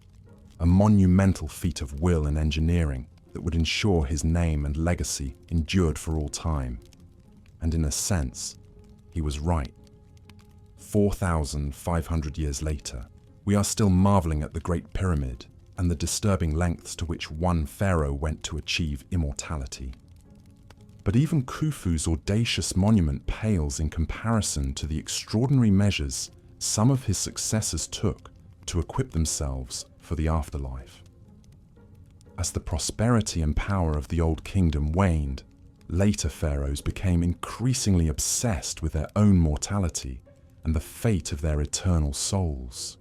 a monumental feat of will and engineering that would ensure his name and legacy endured for all time. And in a sense, he was right. 4,500 years later, we are still marveling at the Great Pyramid and the disturbing lengths to which one pharaoh went to achieve immortality. But even Khufu's audacious monument pales in comparison to the extraordinary measures some of his successors took to equip themselves for the afterlife. As the prosperity and power of the Old Kingdom waned, later pharaohs became increasingly obsessed with their own mortality and the fate of their eternal souls.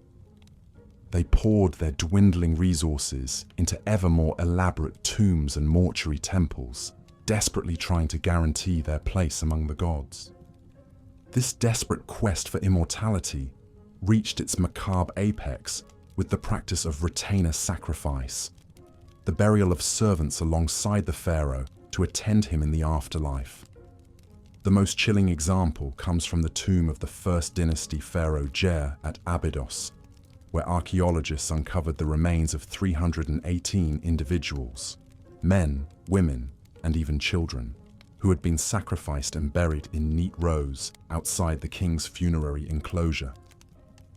They poured their dwindling resources into ever more elaborate tombs and mortuary temples, desperately trying to guarantee their place among the gods. This desperate quest for immortality reached its macabre apex with the practice of retainer sacrifice, the burial of servants alongside the pharaoh to attend him in the afterlife. The most chilling example comes from the tomb of the First Dynasty pharaoh Jer at Abydos, where archaeologists uncovered the remains of 318 individuals, men, women, and even children, who had been sacrificed and buried in neat rows outside the king's funerary enclosure.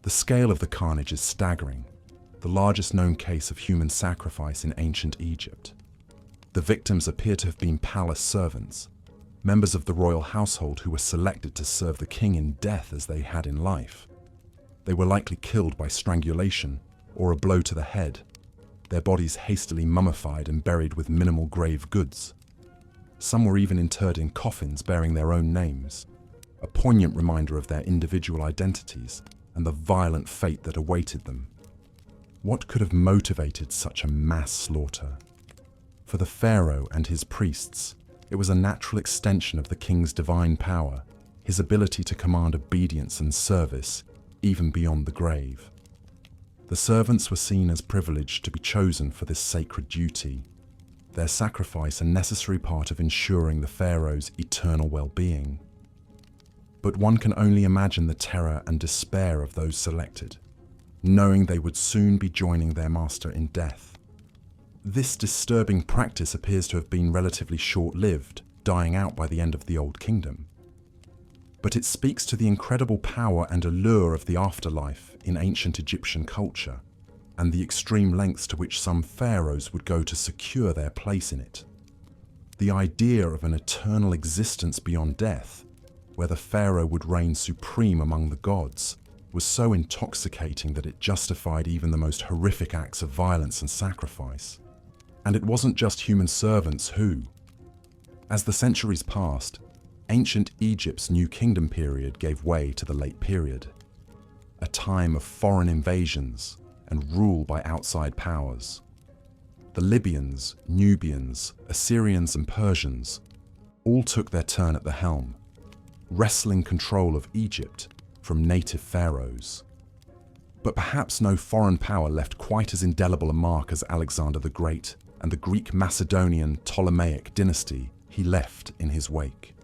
The scale of the carnage is staggering, the largest known case of human sacrifice in ancient Egypt. The victims appear to have been palace servants, members of the royal household who were selected to serve the king in death as they had in life. They were likely killed by strangulation or a blow to the head, their bodies hastily mummified and buried with minimal grave goods. Some were even interred in coffins bearing their own names, a poignant reminder of their individual identities and the violent fate that awaited them. What could have motivated such a mass slaughter? For the pharaoh and his priests, it was a natural extension of the king's divine power, his ability to command obedience and service even beyond the grave. The servants were seen as privileged to be chosen for this sacred duty, their sacrifice a necessary part of ensuring the pharaoh's eternal well-being. But one can only imagine the terror and despair of those selected, knowing they would soon be joining their master in death. This disturbing practice appears to have been relatively short-lived, dying out by the end of the Old Kingdom. But it speaks to the incredible power and allure of the afterlife in ancient Egyptian culture, and the extreme lengths to which some pharaohs would go to secure their place in it. The idea of an eternal existence beyond death, where the pharaoh would reign supreme among the gods, was so intoxicating that it justified even the most horrific acts of violence and sacrifice. And it wasn't just human servants who. As the centuries passed, ancient Egypt's New Kingdom period gave way to the Late Period, a time of foreign invasions and rule by outside powers. The Libyans, Nubians, Assyrians and Persians all took their turn at the helm, wresting control of Egypt from native pharaohs. But perhaps no foreign power left quite as indelible a mark as Alexander the Great and the Greek Macedonian Ptolemaic dynasty he left in his wake.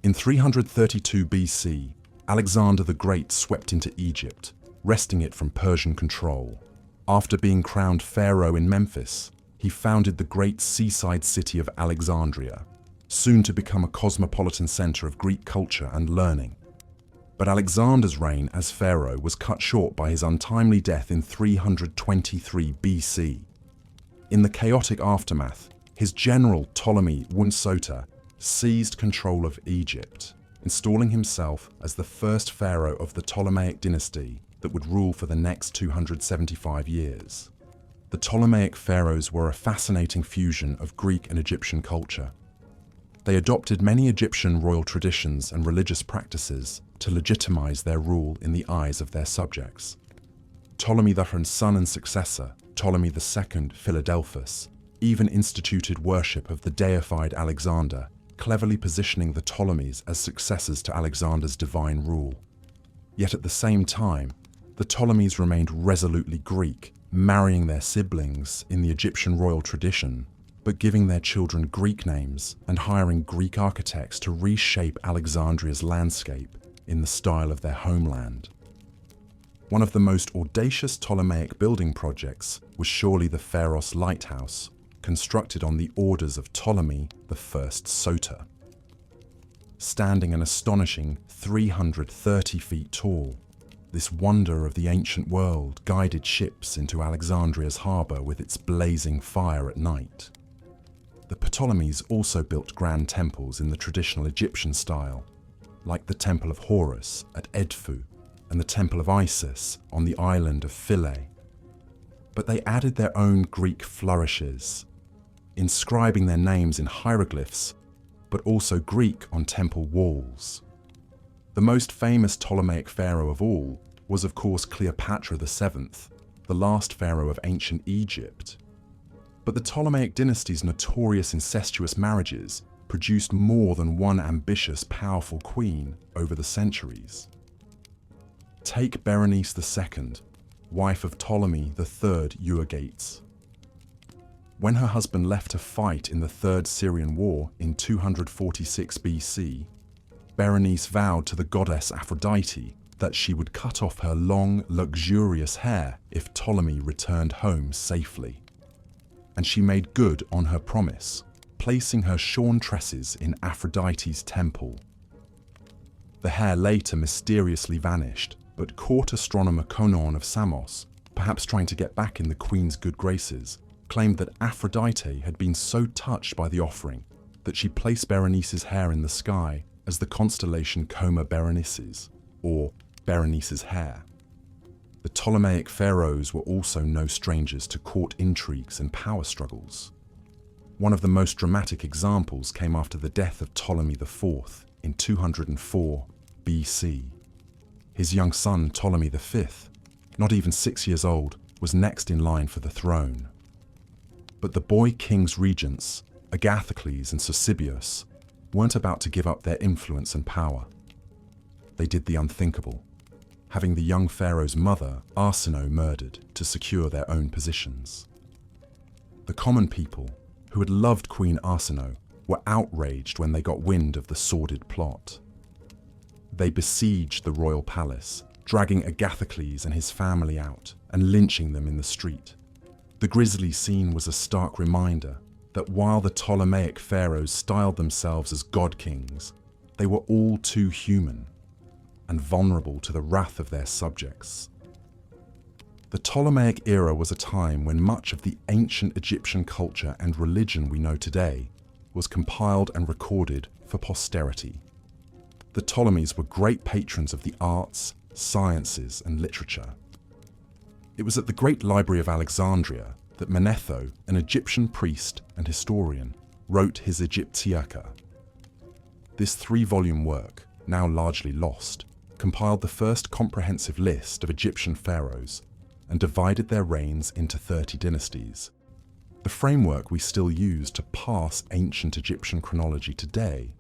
In 332 BC, Alexander the Great swept into Egypt, wresting it from Persian control. After being crowned pharaoh in Memphis, he founded the great seaside city of Alexandria, soon to become a cosmopolitan center of Greek culture and learning. But Alexander's reign as pharaoh was cut short by his untimely death in 323 BC. In the chaotic aftermath, his general Ptolemy Wunsota seized control of Egypt, installing himself as the first pharaoh of the Ptolemaic dynasty that would rule for the next 275 years. The Ptolemaic pharaohs were a fascinating fusion of Greek and Egyptian culture. They adopted many Egyptian royal traditions and religious practices to legitimize their rule in the eyes of their subjects. Ptolemy III's son and successor, Ptolemy II Philadelphus, even instituted worship of the deified Alexander, cleverly positioning the Ptolemies as successors to Alexander's divine rule. Yet at the same time, the Ptolemies remained resolutely Greek, marrying their siblings in the Egyptian royal tradition, but giving their children Greek names and hiring Greek architects to reshape Alexandria's landscape in the style of their homeland. One of the most audacious Ptolemaic building projects was surely the Pharaohs lighthouse, constructed on the orders of Ptolemy I Soter. Standing an astonishing 330 feet tall, this wonder of the ancient world guided ships into Alexandria's harbour with its blazing fire at night. The Ptolemies also built grand temples in the traditional Egyptian style, like the Temple of Horus at Edfu and the Temple of Isis on the island of Philae. But they added their own Greek flourishes, inscribing their names in hieroglyphs, but also Greek on temple walls. The most famous Ptolemaic pharaoh of all was, of course, Cleopatra VII, the last pharaoh of ancient Egypt. But the Ptolemaic dynasty's notorious incestuous marriages produced more than one ambitious, powerful queen over the centuries. Take Berenice II, wife of Ptolemy III Euergetes. When her husband left to fight in the Third Syrian War in 246 BC, Berenice vowed to the goddess Aphrodite that she would cut off her long, luxurious hair if Ptolemy returned home safely. And she made good on her promise, placing her shorn tresses in Aphrodite's temple. The hair later mysteriously vanished, but court astronomer Conon of Samos, perhaps trying to get back in the queen's good graces, claimed that Aphrodite had been so touched by the offering that she placed Berenice's hair in the sky as the constellation Coma Berenices, or Berenice's hair. The Ptolemaic pharaohs were also no strangers to court intrigues and power struggles. One of the most dramatic examples came after the death of Ptolemy IV in 204 BC. His young son Ptolemy V, not even 6 years old, was next in line for the throne. But the boy king's regents, Agathocles and Sosibius, weren't about to give up their influence and power. They did the unthinkable, having the young pharaoh's mother, Arsinoe, murdered to secure their own positions. The common people, who had loved Queen Arsinoe, were outraged when they got wind of the sordid plot. They besieged the royal palace, dragging Agathocles and his family out and lynching them in the street. The grisly scene was a stark reminder that while the Ptolemaic pharaohs styled themselves as god kings, they were all too human and vulnerable to the wrath of their subjects. The Ptolemaic era was a time when much of the ancient Egyptian culture and religion we know today was compiled and recorded for posterity. The Ptolemies were great patrons of the arts, sciences, and literature. It was at the Great Library of Alexandria that Manetho, an Egyptian priest and historian, wrote his Egyptiaca. This 3-volume work, now largely lost, compiled the first comprehensive list of Egyptian pharaohs and divided their reigns into 30 dynasties. The framework we still use to parse ancient Egyptian chronology today,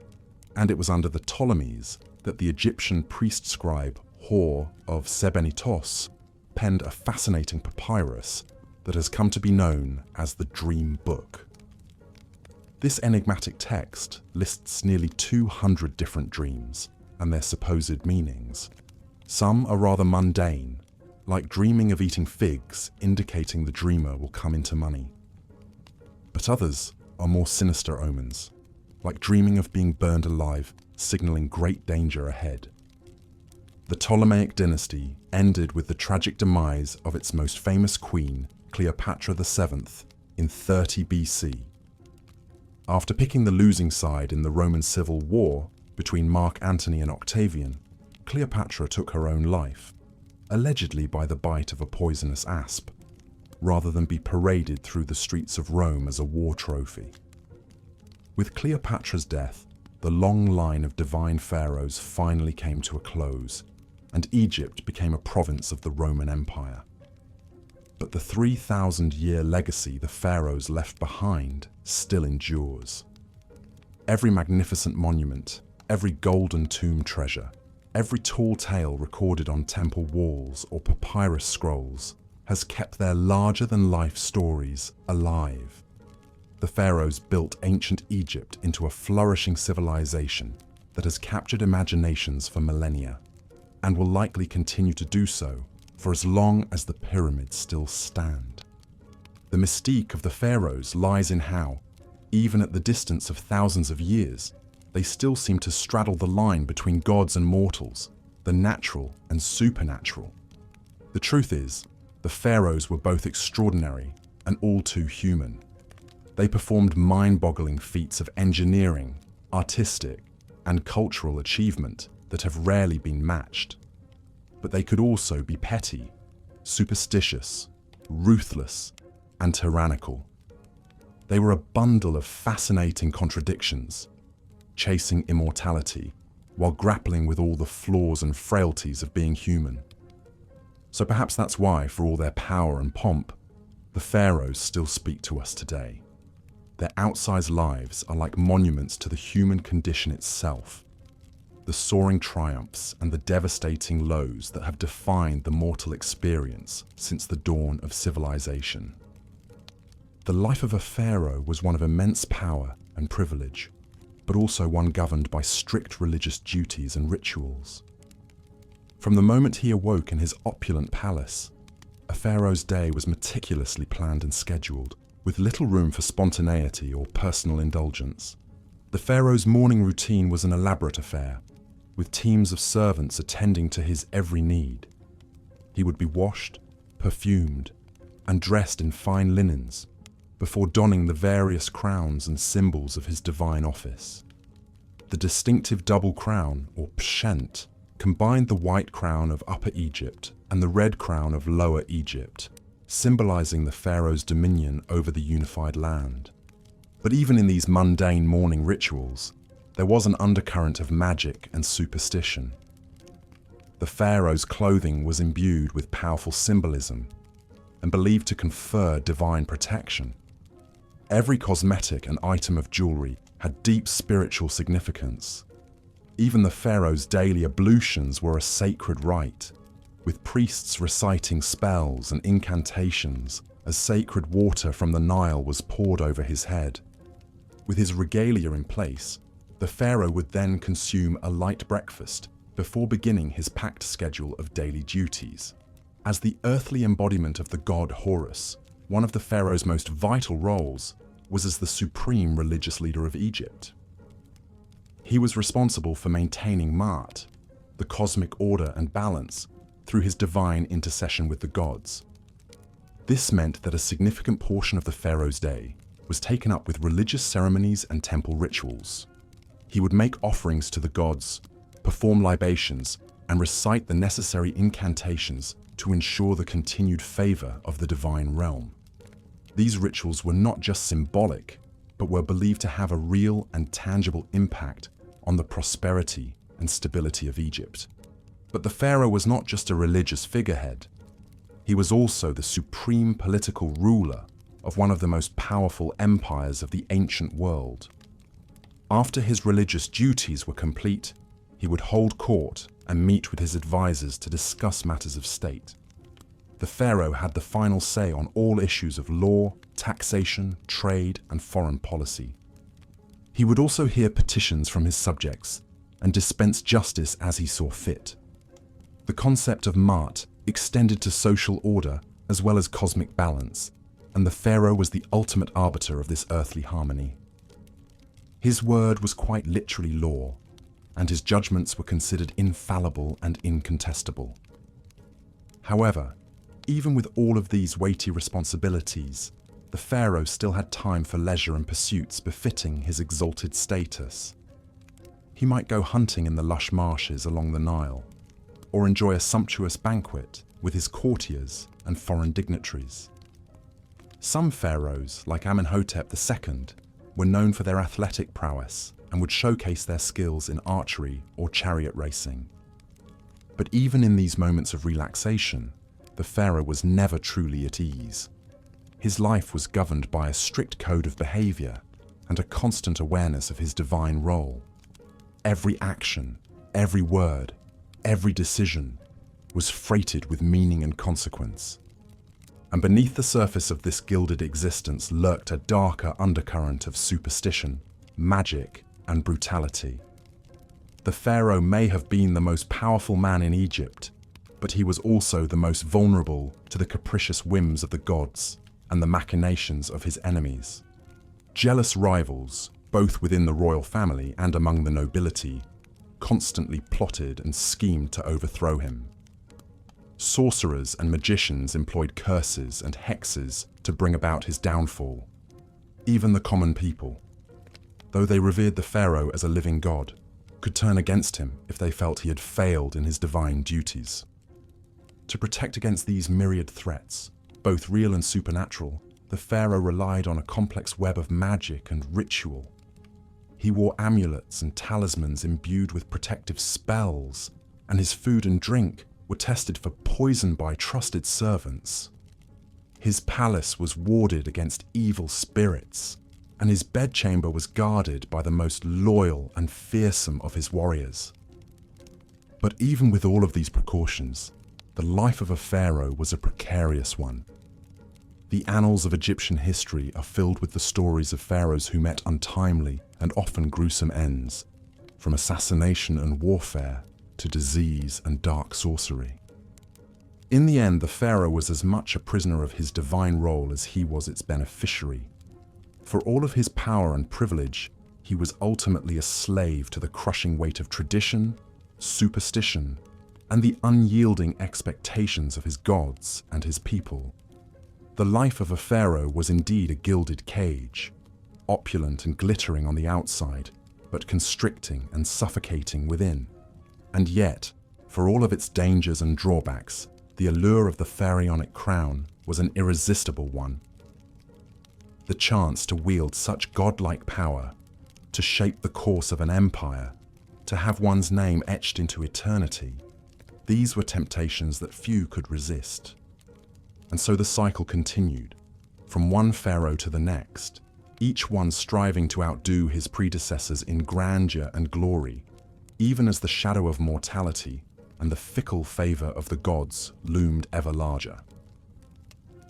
and it was under the Ptolemies that the Egyptian priest scribe Hor of Sebennytos penned a fascinating papyrus that has come to be known as the Dream Book. This enigmatic text lists nearly 200 different dreams and their supposed meanings. Some are rather mundane, like dreaming of eating figs, indicating the dreamer will come into money. But others are more sinister omens, like dreaming of being burned alive, signaling great danger ahead. The Ptolemaic dynasty ended with the tragic demise of its most famous queen, Cleopatra VII, in 30 BC. After picking the losing side in the Roman Civil War between Mark Antony and Octavian, Cleopatra took her own life, allegedly by the bite of a poisonous asp, rather than be paraded through the streets of Rome as a war trophy. With Cleopatra's death, the long line of divine pharaohs finally came to a close, and Egypt became a province of the Roman Empire. But the 3,000-year legacy the pharaohs left behind still endures. Every magnificent monument, every golden tomb treasure, every tall tale recorded on temple walls or papyrus scrolls has kept their larger-than-life stories alive. The pharaohs built ancient Egypt into a flourishing civilization that has captured imaginations for millennia, and will likely continue to do so for as long as the pyramids still stand. The mystique of the pharaohs lies in how, even at the distance of thousands of years, they still seem to straddle the line between gods and mortals, the natural and supernatural. The truth is, the pharaohs were both extraordinary and all too human. They performed mind-boggling feats of engineering, artistic, and cultural achievement that have rarely been matched. But they could also be petty, superstitious, ruthless, and tyrannical. They were a bundle of fascinating contradictions, chasing immortality while grappling with all the flaws and frailties of being human. So perhaps that's why, for all their power and pomp, the pharaohs still speak to us today. Their outsized lives are like monuments to the human condition itself, the soaring triumphs and the devastating lows that have defined the mortal experience since the dawn of civilization. The life of a pharaoh was one of immense power and privilege, but also one governed by strict religious duties and rituals. From the moment he awoke in his opulent palace, a pharaoh's day was meticulously planned and scheduled, with little room for spontaneity or personal indulgence. The pharaoh's morning routine was an elaborate affair, with teams of servants attending to his every need. He would be washed, perfumed, and dressed in fine linens before donning the various crowns and symbols of his divine office. The distinctive double crown, or pshent, combined the white crown of Upper Egypt and the red crown of Lower Egypt, symbolizing the pharaoh's dominion over the unified land. But even in these mundane morning rituals, there was an undercurrent of magic and superstition. The pharaoh's clothing was imbued with powerful symbolism and believed to confer divine protection. Every cosmetic and item of jewelry had deep spiritual significance. Even the pharaoh's daily ablutions were a sacred rite, with priests reciting spells and incantations as sacred water from the Nile was poured over his head. With his regalia in place, the pharaoh would then consume a light breakfast before beginning his packed schedule of daily duties. As the earthly embodiment of the god Horus, one of the pharaoh's most vital roles was as the supreme religious leader of Egypt. He was responsible for maintaining Ma'at, the cosmic order and balance, through his divine intercession with the gods. This meant that a significant portion of the pharaoh's day was taken up with religious ceremonies and temple rituals. He would make offerings to the gods, perform libations, and recite the necessary incantations to ensure the continued favor of the divine realm. These rituals were not just symbolic, but were believed to have a real and tangible impact on the prosperity and stability of Egypt. But the pharaoh was not just a religious figurehead. He was also the supreme political ruler of one of the most powerful empires of the ancient world. After his religious duties were complete, he would hold court and meet with his advisors to discuss matters of state. The pharaoh had the final say on all issues of law, taxation, trade, and foreign policy. He would also hear petitions from his subjects and dispense justice as he saw fit. The concept of Ma'at extended to social order as well as cosmic balance, and the pharaoh was the ultimate arbiter of this earthly harmony. His word was quite literally law, and his judgments were considered infallible and incontestable. However, even with all of these weighty responsibilities, the pharaoh still had time for leisure and pursuits befitting his exalted status. He might go hunting in the lush marshes along the Nile, or enjoy a sumptuous banquet with his courtiers and foreign dignitaries. Some pharaohs, like Amenhotep II, were known for their athletic prowess and would showcase their skills in archery or chariot racing. But even in these moments of relaxation, the pharaoh was never truly at ease. His life was governed by a strict code of behavior and a constant awareness of his divine role. Every action, every word, every decision was freighted with meaning and consequence. And beneath the surface of this gilded existence lurked a darker undercurrent of superstition, magic, and brutality. The pharaoh may have been the most powerful man in Egypt, but he was also the most vulnerable to the capricious whims of the gods and the machinations of his enemies. Jealous rivals, both within the royal family and among the nobility, constantly plotted and schemed to overthrow him. Sorcerers and magicians employed curses and hexes to bring about his downfall. Even the common people, though they revered the pharaoh as a living god, could turn against him if they felt he had failed in his divine duties. To protect against these myriad threats, both real and supernatural, the pharaoh relied on a complex web of magic and ritual. He wore amulets and talismans imbued with protective spells, and his food and drink were tested for poison by trusted servants. His palace was warded against evil spirits, and his bedchamber was guarded by the most loyal and fearsome of his warriors. But even with all of these precautions, the life of a pharaoh was a precarious one. The annals of Egyptian history are filled with the stories of pharaohs who met untimely and often gruesome ends, from assassination and warfare to disease and dark sorcery. In the end, the pharaoh was as much a prisoner of his divine role as he was its beneficiary. For all of his power and privilege, he was ultimately a slave to the crushing weight of tradition, superstition, and the unyielding expectations of his gods and his people. The life of a pharaoh was indeed a gilded cage, opulent and glittering on the outside, but constricting and suffocating within. And yet, for all of its dangers and drawbacks, the allure of the pharaonic crown was an irresistible one. The chance to wield such godlike power, to shape the course of an empire, to have one's name etched into eternity, these were temptations that few could resist. And so the cycle continued, from one pharaoh to the next, each one striving to outdo his predecessors in grandeur and glory, even as the shadow of mortality and the fickle favor of the gods loomed ever larger.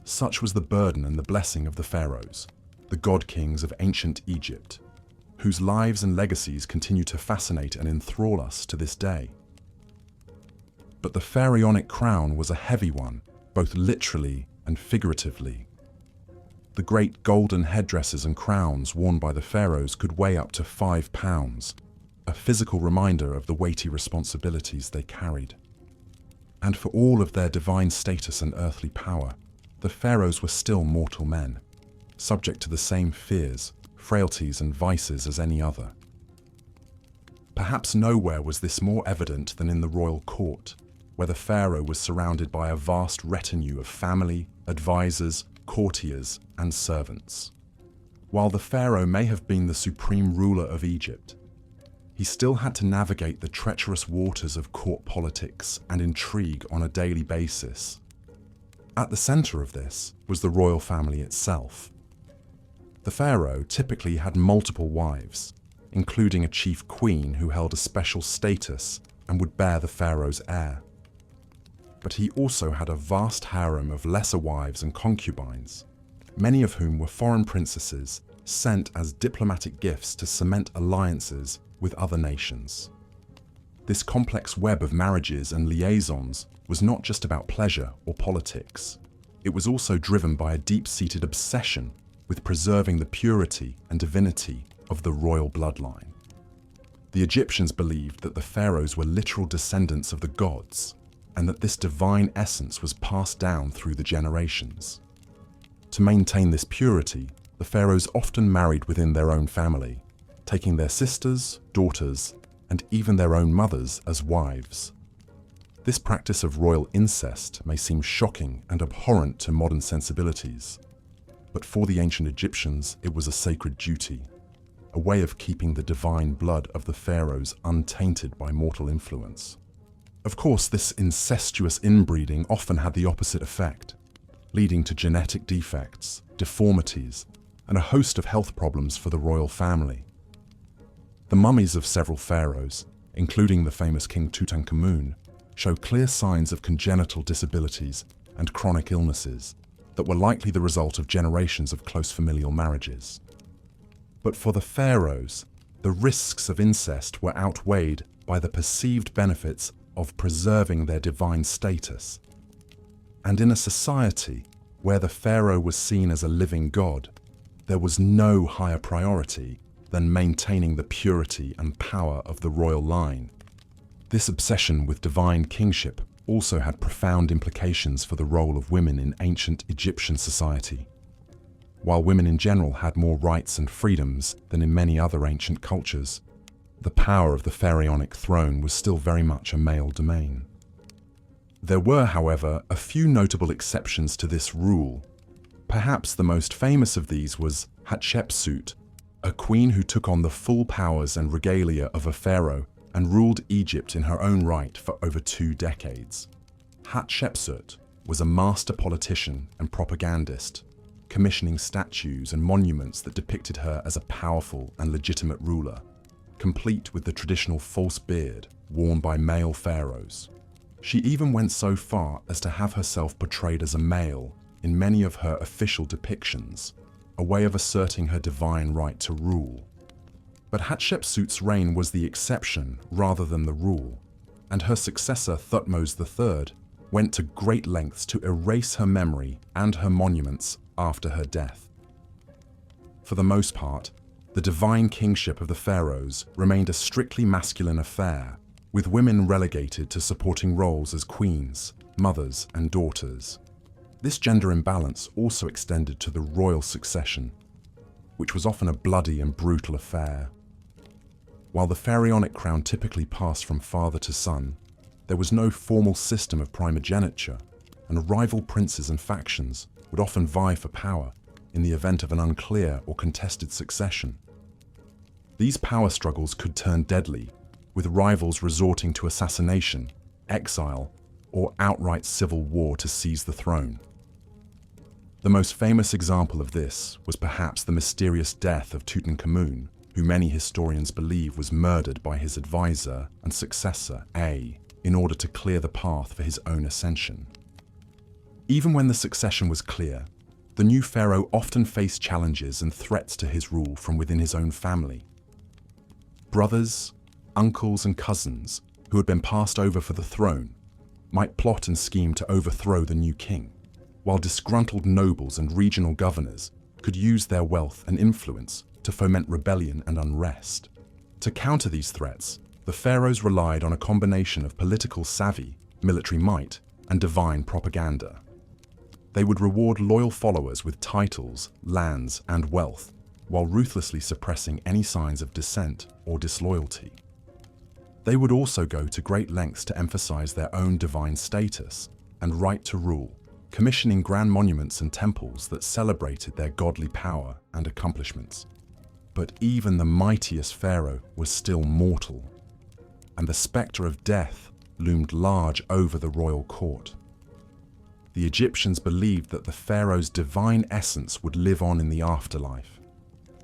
Such was the burden and the blessing of the pharaohs, the god-kings of ancient Egypt, whose lives and legacies continue to fascinate and enthrall us to this day. But the pharaonic crown was a heavy one, both literally and figuratively. The great golden headdresses and crowns worn by the pharaohs could weigh up to 5 pounds, a physical reminder of the weighty responsibilities they carried. And for all of their divine status and earthly power, the pharaohs were still mortal men, subject to the same fears, frailties, and vices as any other. Perhaps nowhere was this more evident than in the royal court, where the pharaoh was surrounded by a vast retinue of family, advisors, courtiers, and servants. While the pharaoh may have been the supreme ruler of Egypt, he still had to navigate the treacherous waters of court politics and intrigue on a daily basis. At the center of this was the royal family itself. The pharaoh typically had multiple wives, including a chief queen who held a special status and would bear the pharaoh's heir. But he also had a vast harem of lesser wives and concubines, many of whom were foreign princesses sent as diplomatic gifts to cement alliances with other nations. This complex web of marriages and liaisons was not just about pleasure or politics. It was also driven by a deep-seated obsession with preserving the purity and divinity of the royal bloodline. The Egyptians believed that the pharaohs were literal descendants of the gods, and that this divine essence was passed down through the generations. To maintain this purity, the pharaohs often married within their own family, taking their sisters, daughters, and even their own mothers as wives. This practice of royal incest may seem shocking and abhorrent to modern sensibilities, but for the ancient Egyptians it was a sacred duty, a way of keeping the divine blood of the pharaohs untainted by mortal influence. Of course, this incestuous inbreeding often had the opposite effect, leading to genetic defects, deformities, and a host of health problems for the royal family. The mummies of several pharaohs, including the famous King Tutankhamun, show clear signs of congenital disabilities and chronic illnesses that were likely the result of generations of close familial marriages. But for the pharaohs, the risks of incest were outweighed by the perceived benefits of preserving their divine status. And in a society where the pharaoh was seen as a living god, there was no higher priority than maintaining the purity and power of the royal line. This obsession with divine kingship also had profound implications for the role of women in ancient Egyptian society. While women in general had more rights and freedoms than in many other ancient cultures, the power of the pharaonic throne was still very much a male domain. There were, however, a few notable exceptions to this rule. Perhaps the most famous of these was Hatshepsut, a queen who took on the full powers and regalia of a pharaoh and ruled Egypt in her own right for over 2 decades. Hatshepsut was a master politician and propagandist, commissioning statues and monuments that depicted her as a powerful and legitimate ruler, complete with the traditional false beard worn by male pharaohs. She even went so far as to have herself portrayed as a male in many of her official depictions, a way of asserting her divine right to rule. But Hatshepsut's reign was the exception rather than the rule, and her successor Thutmose III went to great lengths to erase her memory and her monuments after her death. For the most part, the divine kingship of the pharaohs remained a strictly masculine affair, with women relegated to supporting roles as queens, mothers, and daughters. This gender imbalance also extended to the royal succession, which was often a bloody and brutal affair. While the pharaonic crown typically passed from father to son, there was no formal system of primogeniture, and rival princes and factions would often vie for power in the event of an unclear or contested succession. These power struggles could turn deadly, with rivals resorting to assassination, exile, or outright civil war to seize the throne. The most famous example of this was perhaps the mysterious death of Tutankhamun, who many historians believe was murdered by his advisor and successor, in order to clear the path for his own ascension. Even when the succession was clear, the new pharaoh often faced challenges and threats to his rule from within his own family. Brothers, uncles, and cousins who had been passed over for the throne might plot and scheme to overthrow the new king, while disgruntled nobles and regional governors could use their wealth and influence to foment rebellion and unrest. To counter these threats, the pharaohs relied on a combination of political savvy, military might, and divine propaganda. They would reward loyal followers with titles, lands, and wealth, while ruthlessly suppressing any signs of dissent or disloyalty. They would also go to great lengths to emphasize their own divine status and right to rule, commissioning grand monuments and temples that celebrated their godly power and accomplishments. But even the mightiest pharaoh was still mortal, and the specter of death loomed large over the royal court. The Egyptians believed that the pharaoh's divine essence would live on in the afterlife,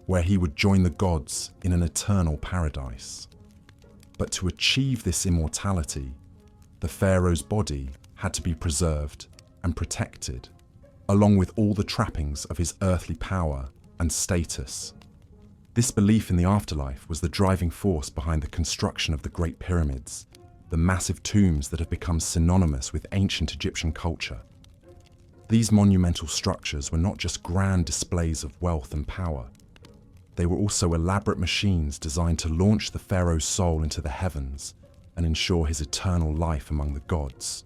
where he would join the gods in an eternal paradise. But to achieve this immortality, the pharaoh's body had to be preserved and protected, along with all the trappings of his earthly power and status. This belief in the afterlife was the driving force behind the construction of the Great Pyramids, the massive tombs that have become synonymous with ancient Egyptian culture. These monumental structures were not just grand displays of wealth and power. They were also elaborate machines designed to launch the pharaoh's soul into the heavens and ensure his eternal life among the gods.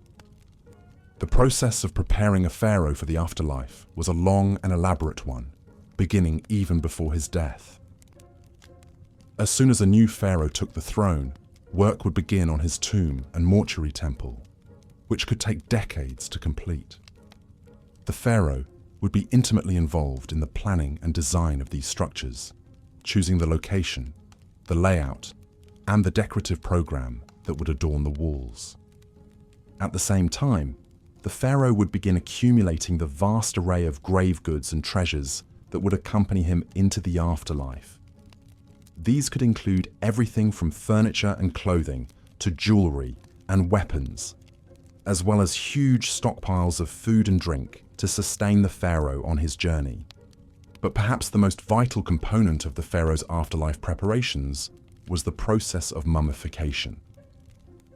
The process of preparing a pharaoh for the afterlife was a long and elaborate one, beginning even before his death. As soon as a new pharaoh took the throne, work would begin on his tomb and mortuary temple, which could take decades to complete. The pharaoh would be intimately involved in the planning and design of these structures, choosing the location, the layout, and the decorative program that would adorn the walls. At the same time, the pharaoh would begin accumulating the vast array of grave goods and treasures that would accompany him into the afterlife. These could include everything from furniture and clothing to jewelry and weapons, as well as huge stockpiles of food and drink to sustain the pharaoh on his journey. But perhaps the most vital component of the pharaoh's afterlife preparations was the process of mummification,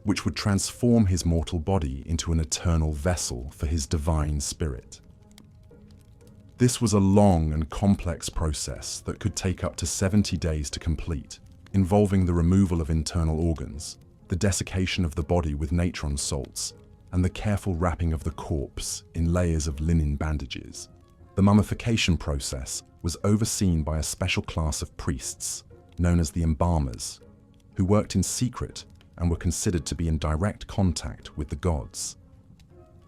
which would transform his mortal body into an eternal vessel for his divine spirit. This was a long and complex process that could take up to 70 days to complete, involving the removal of internal organs, the desiccation of the body with natron salts, and the careful wrapping of the corpse in layers of linen bandages. The mummification process was overseen by a special class of priests, known as the embalmers, who worked in secret and were considered to be in direct contact with the gods.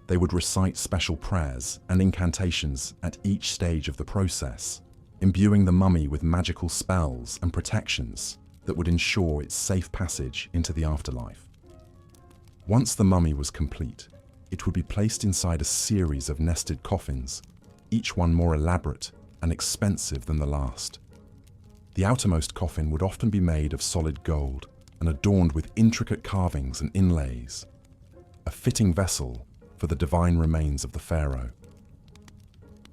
They would recite special prayers and incantations at each stage of the process, imbuing the mummy with magical spells and protections that would ensure its safe passage into the afterlife. Once the mummy was complete, it would be placed inside a series of nested coffins, each one more elaborate and expensive than the last. The outermost coffin would often be made of solid gold and adorned with intricate carvings and inlays, a fitting vessel for the divine remains of the pharaoh.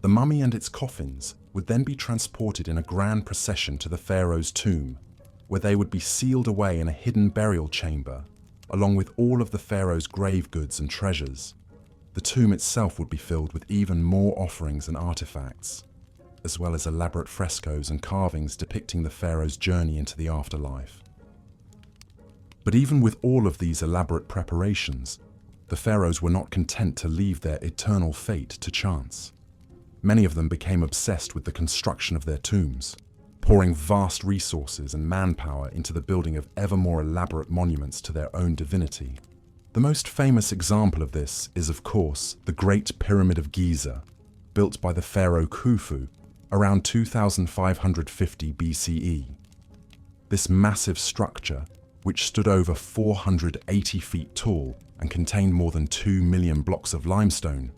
The mummy and its coffins would then be transported in a grand procession to the pharaoh's tomb, where they would be sealed away in a hidden burial chamber, along with all of the pharaoh's grave goods and treasures. The tomb itself would be filled with even more offerings and artifacts, as well as elaborate frescoes and carvings depicting the pharaoh's journey into the afterlife. But even with all of these elaborate preparations, the pharaohs were not content to leave their eternal fate to chance. Many of them became obsessed with the construction of their tombs, pouring vast resources and manpower into the building of ever more elaborate monuments to their own divinity. The most famous example of this is, of course, the Great Pyramid of Giza, built by the pharaoh Khufu around 2550 BCE. This massive structure, which stood over 480 feet tall and contained more than 2 million blocks of limestone,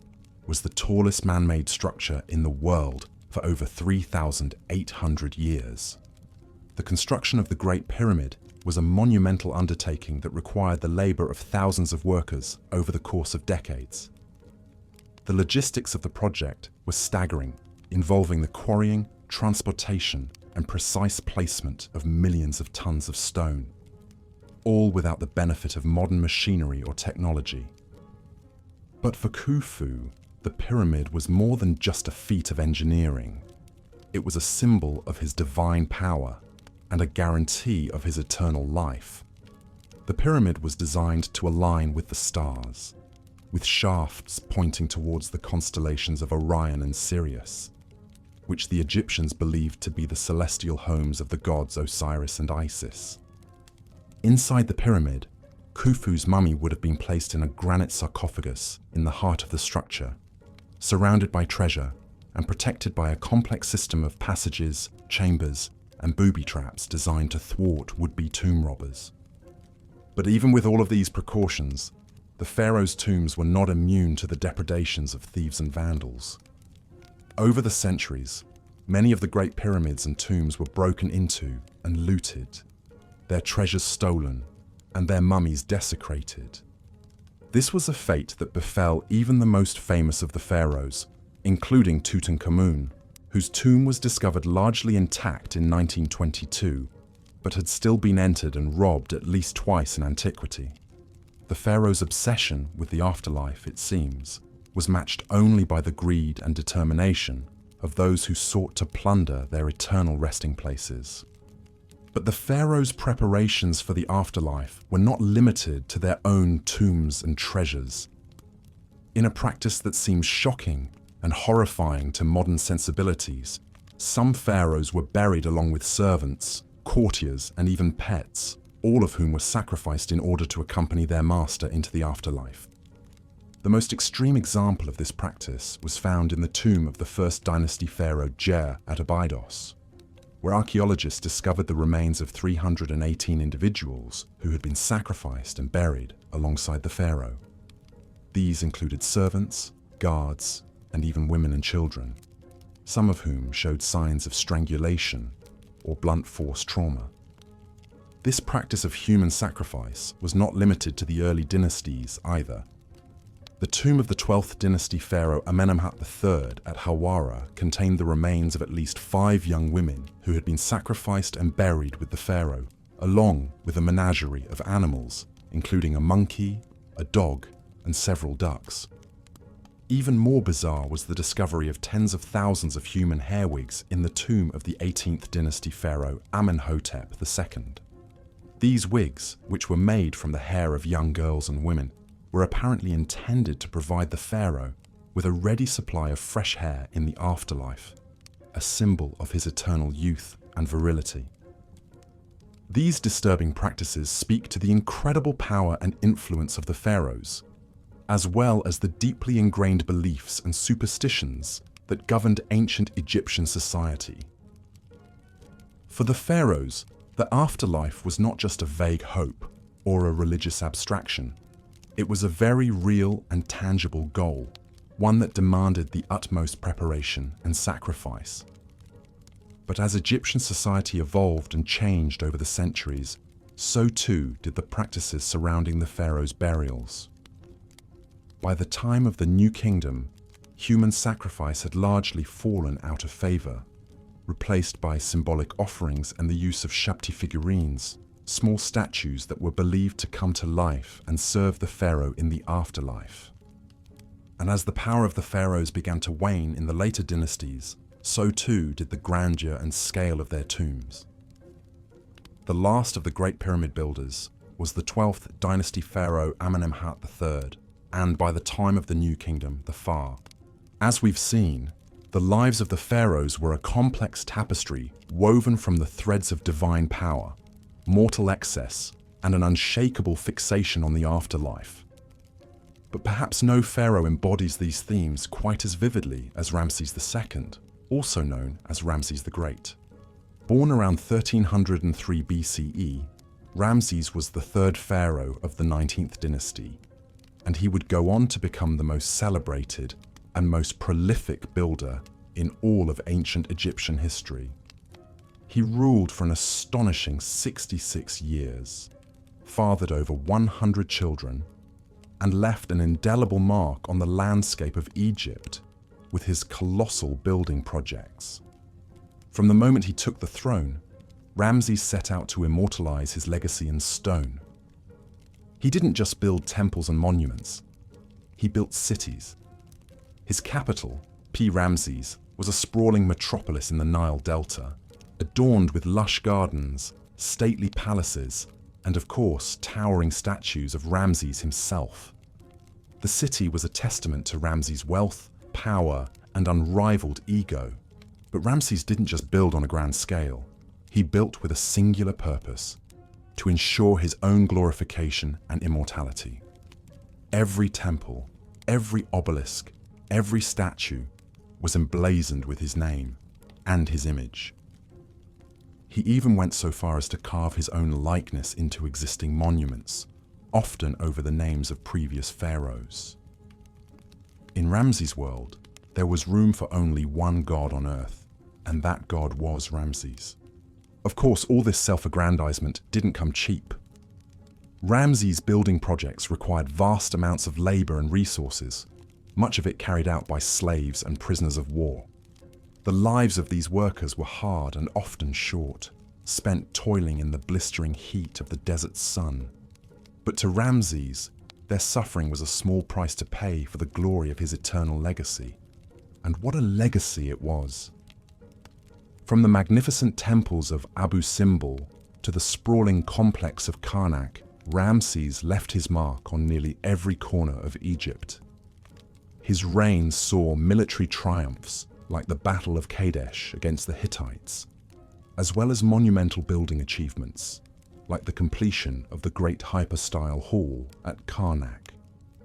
was the tallest man-made structure in the world for over 3,800 years. The construction of the Great Pyramid was a monumental undertaking that required the labor of thousands of workers over the course of decades. The logistics of the project were staggering, involving the quarrying, transportation, and precise placement of millions of tons of stone, all without the benefit of modern machinery or technology. But for Khufu, the pyramid was more than just a feat of engineering. It was a symbol of his divine power and a guarantee of his eternal life. The pyramid was designed to align with the stars, with shafts pointing towards the constellations of Orion and Sirius, which the Egyptians believed to be the celestial homes of the gods Osiris and Isis. Inside the pyramid, Khufu's mummy would have been placed in a granite sarcophagus in the heart of the structure, surrounded by treasure and protected by a complex system of passages, chambers, and booby traps designed to thwart would-be tomb robbers. But even with all of these precautions, the pharaoh's tombs were not immune to the depredations of thieves and vandals. Over the centuries, many of the great pyramids and tombs were broken into and looted, their treasures stolen, and their mummies desecrated. This was a fate that befell even the most famous of the pharaohs, including Tutankhamun, whose tomb was discovered largely intact in 1922, but had still been entered and robbed at least twice in antiquity. The pharaoh's obsession with the afterlife, it seems, was matched only by the greed and determination of those who sought to plunder their eternal resting places. But the pharaoh's preparations for the afterlife were not limited to their own tombs and treasures. In a practice that seems shocking and horrifying to modern sensibilities, some pharaohs were buried along with servants, courtiers, and even pets, all of whom were sacrificed in order to accompany their master into the afterlife. The most extreme example of this practice was found in the tomb of the first dynasty pharaoh Jer at Abydos, where archaeologists discovered the remains of 318 individuals who had been sacrificed and buried alongside the pharaoh. These included servants, guards, and even women and children, some of whom showed signs of strangulation or blunt force trauma. This practice of human sacrifice was not limited to the early dynasties either. The tomb of the 12th dynasty pharaoh Amenemhat III at Hawara contained the remains of at least 5 young women who had been sacrificed and buried with the pharaoh, along with a menagerie of animals, including a monkey, a dog, and several ducks. Even more bizarre was the discovery of tens of thousands of human hair wigs in the tomb of the 18th dynasty pharaoh Amenhotep II. These wigs, which were made from the hair of young girls and women, were apparently intended to provide the pharaoh with a ready supply of fresh hair in the afterlife, a symbol of his eternal youth and virility. These disturbing practices speak to the incredible power and influence of the pharaohs, as well as the deeply ingrained beliefs and superstitions that governed ancient Egyptian society. For the pharaohs, the afterlife was not just a vague hope or a religious abstraction. It was a very real and tangible goal, one that demanded the utmost preparation and sacrifice. But as Egyptian society evolved and changed over the centuries, so too did the practices surrounding the pharaohs' burials. By the time of the New Kingdom, human sacrifice had largely fallen out of favor, replaced by symbolic offerings and the use of Shabti figurines, small statues that were believed to come to life and serve the pharaoh in the afterlife. And as the power of the pharaohs began to wane in the later dynasties, so too did the grandeur and scale of their tombs. The last of the Great Pyramid builders was the 12th dynasty pharaoh Amenemhat III, and by the time of the New Kingdom, the Pharaoh. As we've seen, the lives of the pharaohs were a complex tapestry woven from the threads of divine power, mortal excess, and an unshakable fixation on the afterlife. But perhaps no pharaoh embodies these themes quite as vividly as Ramses II, also known as Ramses the Great. Born around 1303 BCE, Ramses was the 3rd pharaoh of the 19th dynasty, and he would go on to become the most celebrated and most prolific builder in all of ancient Egyptian history. He ruled for an astonishing 66 years, fathered over 100 children, and left an indelible mark on the landscape of Egypt with his colossal building projects. From the moment he took the throne, Ramses set out to immortalize his legacy in stone. He didn't just build temples and monuments, he built cities. His capital, Ramses, was a sprawling metropolis in the Nile Delta, adorned with lush gardens, stately palaces, and of course, towering statues of Ramses himself. The city was a testament to Ramses' wealth, power, and unrivaled ego. But Ramses didn't just build on a grand scale. He built with a singular purpose: to ensure his own glorification and immortality. Every temple, every obelisk, every statue was emblazoned with his name and his image. He even went so far as to carve his own likeness into existing monuments, often over the names of previous pharaohs. In Ramses' world, there was room for only one god on earth, and that god was Ramses. Of course, all this self-aggrandizement didn't come cheap. Ramses' building projects required vast amounts of labor and resources, much of it carried out by slaves and prisoners of war. The lives of these workers were hard and often short, spent toiling in the blistering heat of the desert sun. But to Ramses, their suffering was a small price to pay for the glory of his eternal legacy. And what a legacy it was! From the magnificent temples of Abu Simbel to the sprawling complex of Karnak, Ramses left his mark on nearly every corner of Egypt. His reign saw military triumphs like the Battle of Kadesh against the Hittites, as well as monumental building achievements like the completion of the Great Hypostyle Hall at Karnak,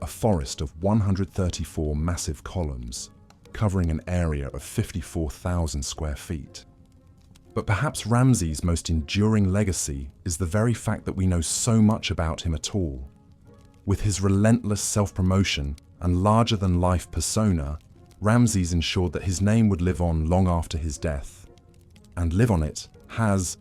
a forest of 134 massive columns covering an area of 54,000 square feet. But perhaps Ramses' most enduring legacy is the very fact that we know so much about him at all. With his relentless self-promotion and larger-than-life persona, Ramses ensured that his name would live on long after his death. And live on it has.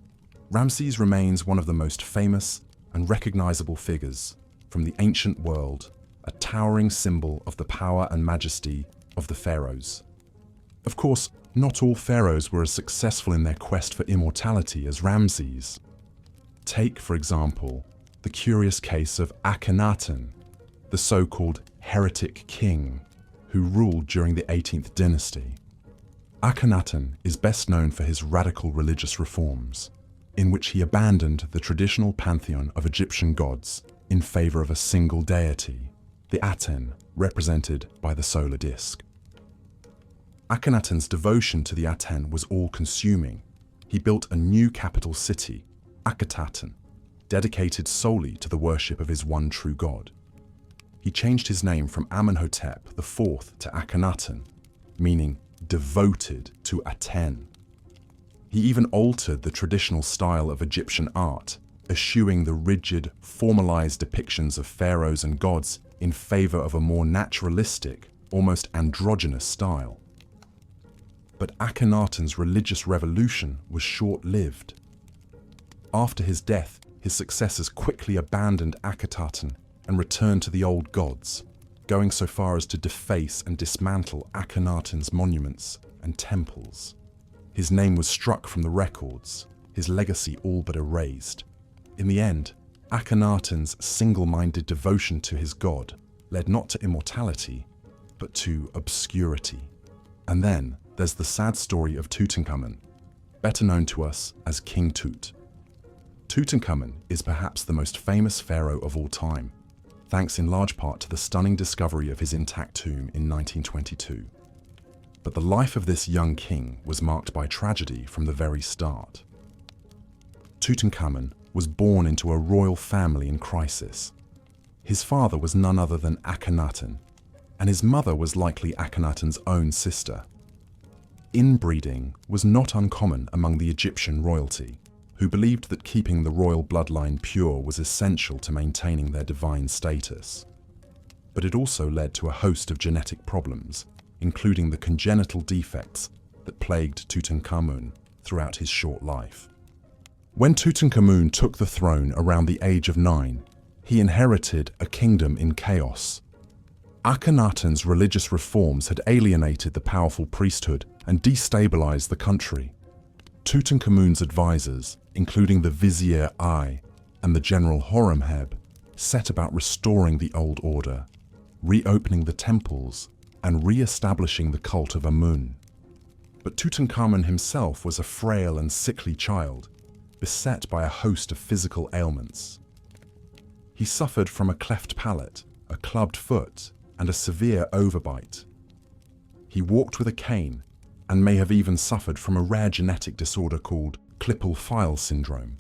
Ramses remains one of the most famous and recognizable figures from the ancient world, a towering symbol of the power and majesty of the pharaohs. Of course, not all pharaohs were as successful in their quest for immortality as Ramses. Take, for example, the curious case of Akhenaten, the so-called heretic king who ruled during the 18th dynasty. Akhenaten is best known for his radical religious reforms, in which he abandoned the traditional pantheon of Egyptian gods in favor of a single deity, the Aten, represented by the solar disk. Akhenaten's devotion to the Aten was all-consuming. He built a new capital city, Akhetaten, dedicated solely to the worship of his one true god. He changed his name from Amenhotep IV to Akhenaten, meaning devoted to Aten. He even altered the traditional style of Egyptian art, eschewing the rigid, formalized depictions of pharaohs and gods in favor of a more naturalistic, almost androgynous style. But Akhenaten's religious revolution was short-lived. After his death, his successors quickly abandoned Akhetaten and returned to the old gods, going so far as to deface and dismantle Akhenaten's monuments and temples. His name was struck from the records, his legacy all but erased. In the end, Akhenaten's single-minded devotion to his god led not to immortality, but to obscurity. And then there's the sad story of Tutankhamun, better known to us as King Tut. Tutankhamun is perhaps the most famous pharaoh of all time, thanks in large part to the stunning discovery of his intact tomb in 1922. But the life of this young king was marked by tragedy from the very start. Tutankhamun was born into a royal family in crisis. His father was none other than Akhenaten, and his mother was likely Akhenaten's own sister. Inbreeding was not uncommon among the Egyptian royalty, who believed that keeping the royal bloodline pure was essential to maintaining their divine status. But it also led to a host of genetic problems, including the congenital defects that plagued Tutankhamun throughout his short life. When Tutankhamun took the throne around the age of 9, he inherited a kingdom in chaos. Akhenaten's religious reforms had alienated the powerful priesthood and destabilized the country. Tutankhamun's advisors, including the Vizier I and the General Horemheb, set about restoring the old order, reopening the temples, and re-establishing the cult of Amun. But Tutankhamun himself was a frail and sickly child, beset by a host of physical ailments. He suffered from a cleft palate, a clubbed foot, and a severe overbite. He walked with a cane and may have even suffered from a rare genetic disorder called Klippel-Feil syndrome,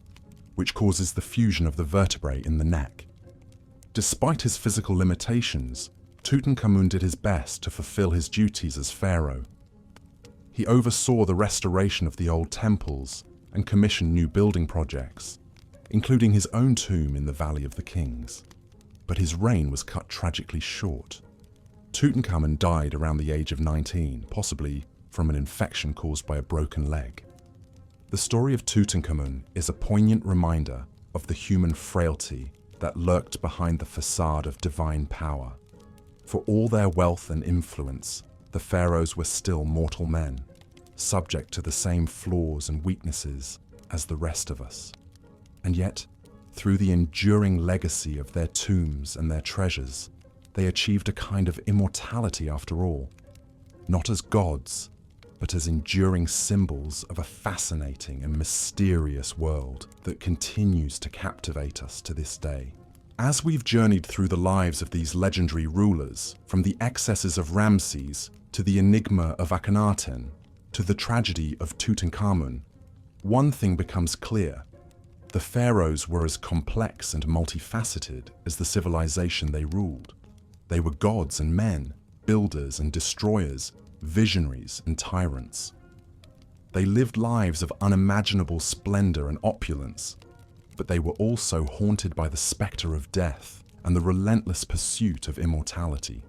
which causes the fusion of the vertebrae in the neck. Despite his physical limitations, Tutankhamun did his best to fulfill his duties as pharaoh. He oversaw the restoration of the old temples and commissioned new building projects, including his own tomb in the Valley of the Kings. But his reign was cut tragically short. Tutankhamun died around the age of 19, possibly from an infection caused by a broken leg. The story of Tutankhamun is a poignant reminder of the human frailty that lurked behind the facade of divine power. For all their wealth and influence, the pharaohs were still mortal men, subject to the same flaws and weaknesses as the rest of us. And yet, through the enduring legacy of their tombs and their treasures, they achieved a kind of immortality after all, not as gods, but as enduring symbols of a fascinating and mysterious world that continues to captivate us to this day. As we've journeyed through the lives of these legendary rulers, from the excesses of Ramses to the enigma of Akhenaten to the tragedy of Tutankhamun, one thing becomes clear. The pharaohs were as complex and multifaceted as the civilization they ruled. They were gods and men, builders and destroyers, visionaries and tyrants. They lived lives of unimaginable splendor and opulence, but they were also haunted by the specter of death and the relentless pursuit of immortality.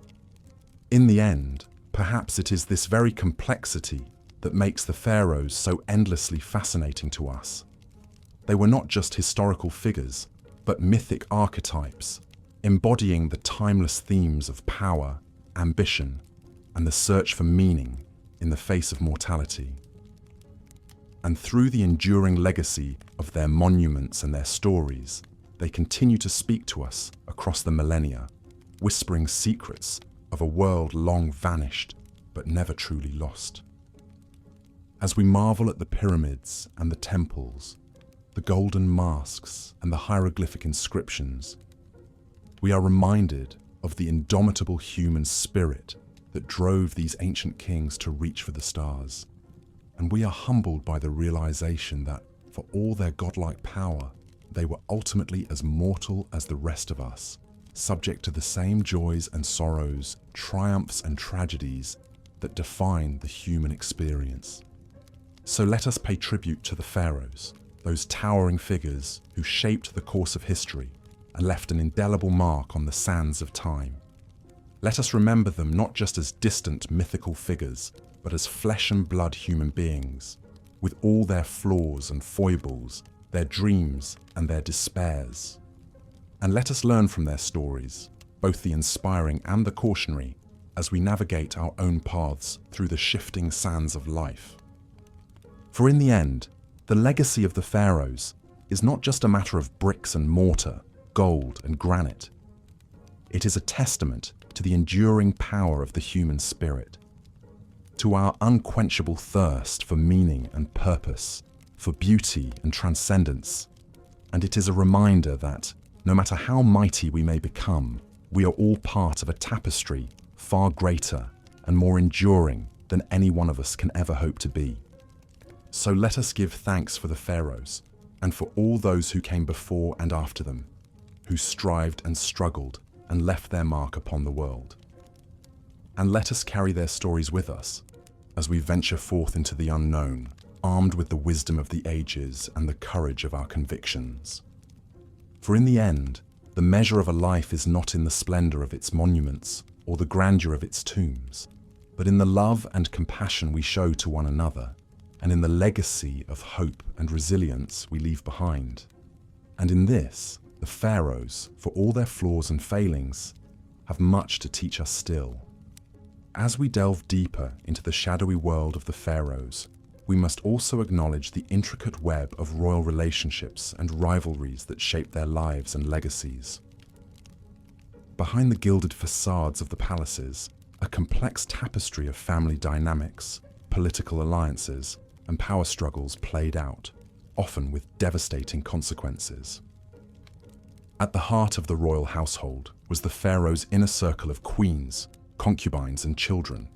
In the end, perhaps it is this very complexity that makes the pharaohs so endlessly fascinating to us. They were not just historical figures, but mythic archetypes, embodying the timeless themes of power, ambition, and the search for meaning in the face of mortality. And through the enduring legacy of their monuments and their stories, they continue to speak to us across the millennia, whispering secrets of a world long vanished but never truly lost. As we marvel at the pyramids and the temples, the golden masks and the hieroglyphic inscriptions, we are reminded of the indomitable human spirit that drove these ancient kings to reach for the stars. And we are humbled by the realization that, for all their godlike power, they were ultimately as mortal as the rest of us, subject to the same joys and sorrows, triumphs and tragedies that define the human experience. So let us pay tribute to the pharaohs, those towering figures who shaped the course of history and left an indelible mark on the sands of time. Let us remember them not just as distant mythical figures, but as flesh and blood human beings, with all their flaws and foibles, their dreams and their despairs. And let us learn from their stories, both the inspiring and the cautionary, as we navigate our own paths through the shifting sands of life. For in the end, the legacy of the pharaohs is not just a matter of bricks and mortar, gold and granite. It is a testament to the enduring power of the human spirit, to our unquenchable thirst for meaning and purpose, for beauty and transcendence. And it is a reminder that, no matter how mighty we may become, we are all part of a tapestry far greater and more enduring than any one of us can ever hope to be. So let us give thanks for the pharaohs and for all those who came before and after them, who strived and struggled and left their mark upon the world. And let us carry their stories with us as we venture forth into the unknown, armed with the wisdom of the ages and the courage of our convictions. For in the end, the measure of a life is not in the splendor of its monuments or the grandeur of its tombs, but in the love and compassion we show to one another, and in the legacy of hope and resilience we leave behind. And in this, the pharaohs, for all their flaws and failings, have much to teach us still. As we delve deeper into the shadowy world of the pharaohs, we must also acknowledge the intricate web of royal relationships and rivalries that shape their lives and legacies. Behind the gilded facades of the palaces, a complex tapestry of family dynamics, political alliances, and power struggles played out, often with devastating consequences. At the heart of the royal household was the pharaoh's inner circle of queens, concubines, and children.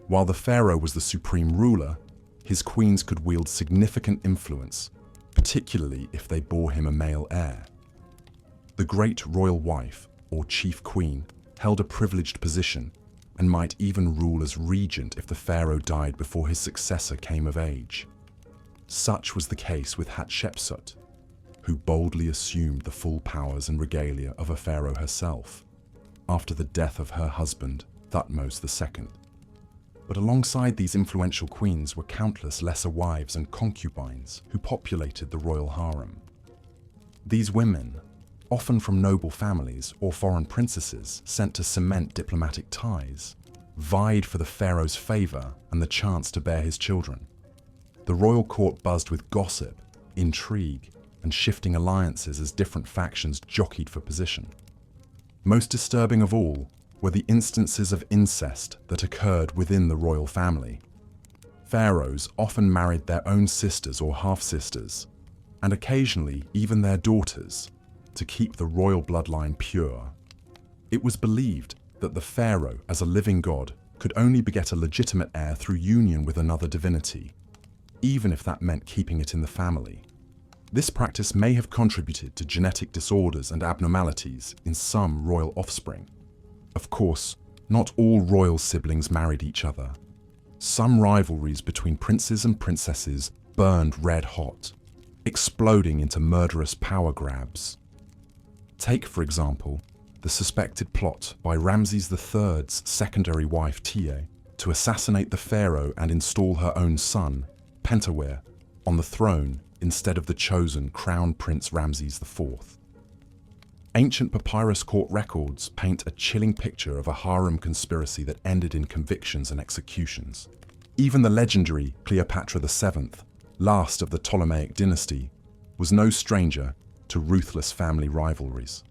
While the pharaoh was the supreme ruler, his queens could wield significant influence, particularly if they bore him a male heir. The great royal wife, or chief queen, held a privileged position and might even rule as regent if the pharaoh died before his successor came of age. Such was the case with Hatshepsut, who boldly assumed the full powers and regalia of a pharaoh herself, after the death of her husband, Thutmose II. But alongside these influential queens were countless lesser wives and concubines who populated the royal harem. These women, often from noble families or foreign princesses sent to cement diplomatic ties, vied for the pharaoh's favor and the chance to bear his children. The royal court buzzed with gossip, intrigue, and shifting alliances as different factions jockeyed for position. Most disturbing of all were the instances of incest that occurred within the royal family. Pharaohs often married their own sisters or half-sisters, and occasionally even their daughters, to keep the royal bloodline pure. It was believed that the pharaoh, as a living god, could only beget a legitimate heir through union with another divinity, even if that meant keeping it in the family. This practice may have contributed to genetic disorders and abnormalities in some royal offspring. Of course, not all royal siblings married each other. Some rivalries between princes and princesses burned red hot, exploding into murderous power grabs. Take, for example, the suspected plot by Ramses III's secondary wife Tiye to assassinate the pharaoh and install her own son, Pentawere, on the throne instead of the chosen Crown Prince Ramses IV. Ancient papyrus court records paint a chilling picture of a harem conspiracy that ended in convictions and executions. Even the legendary Cleopatra VII, last of the Ptolemaic dynasty, was no stranger to ruthless family rivalries.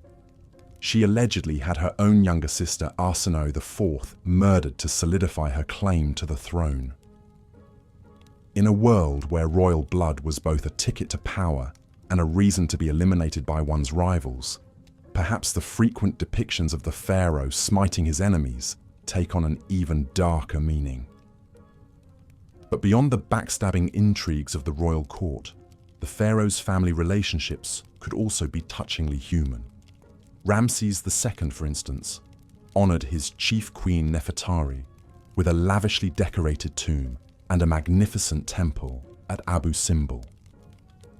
She allegedly had her own younger sister Arsinoe IV murdered to solidify her claim to the throne. In a world where royal blood was both a ticket to power and a reason to be eliminated by one's rivals, perhaps the frequent depictions of the pharaoh smiting his enemies take on an even darker meaning. But beyond the backstabbing intrigues of the royal court, the pharaoh's family relationships could also be touchingly human. Ramses II, for instance, honored his chief queen Nefertari with a lavishly decorated tomb and a magnificent temple at Abu Simbel.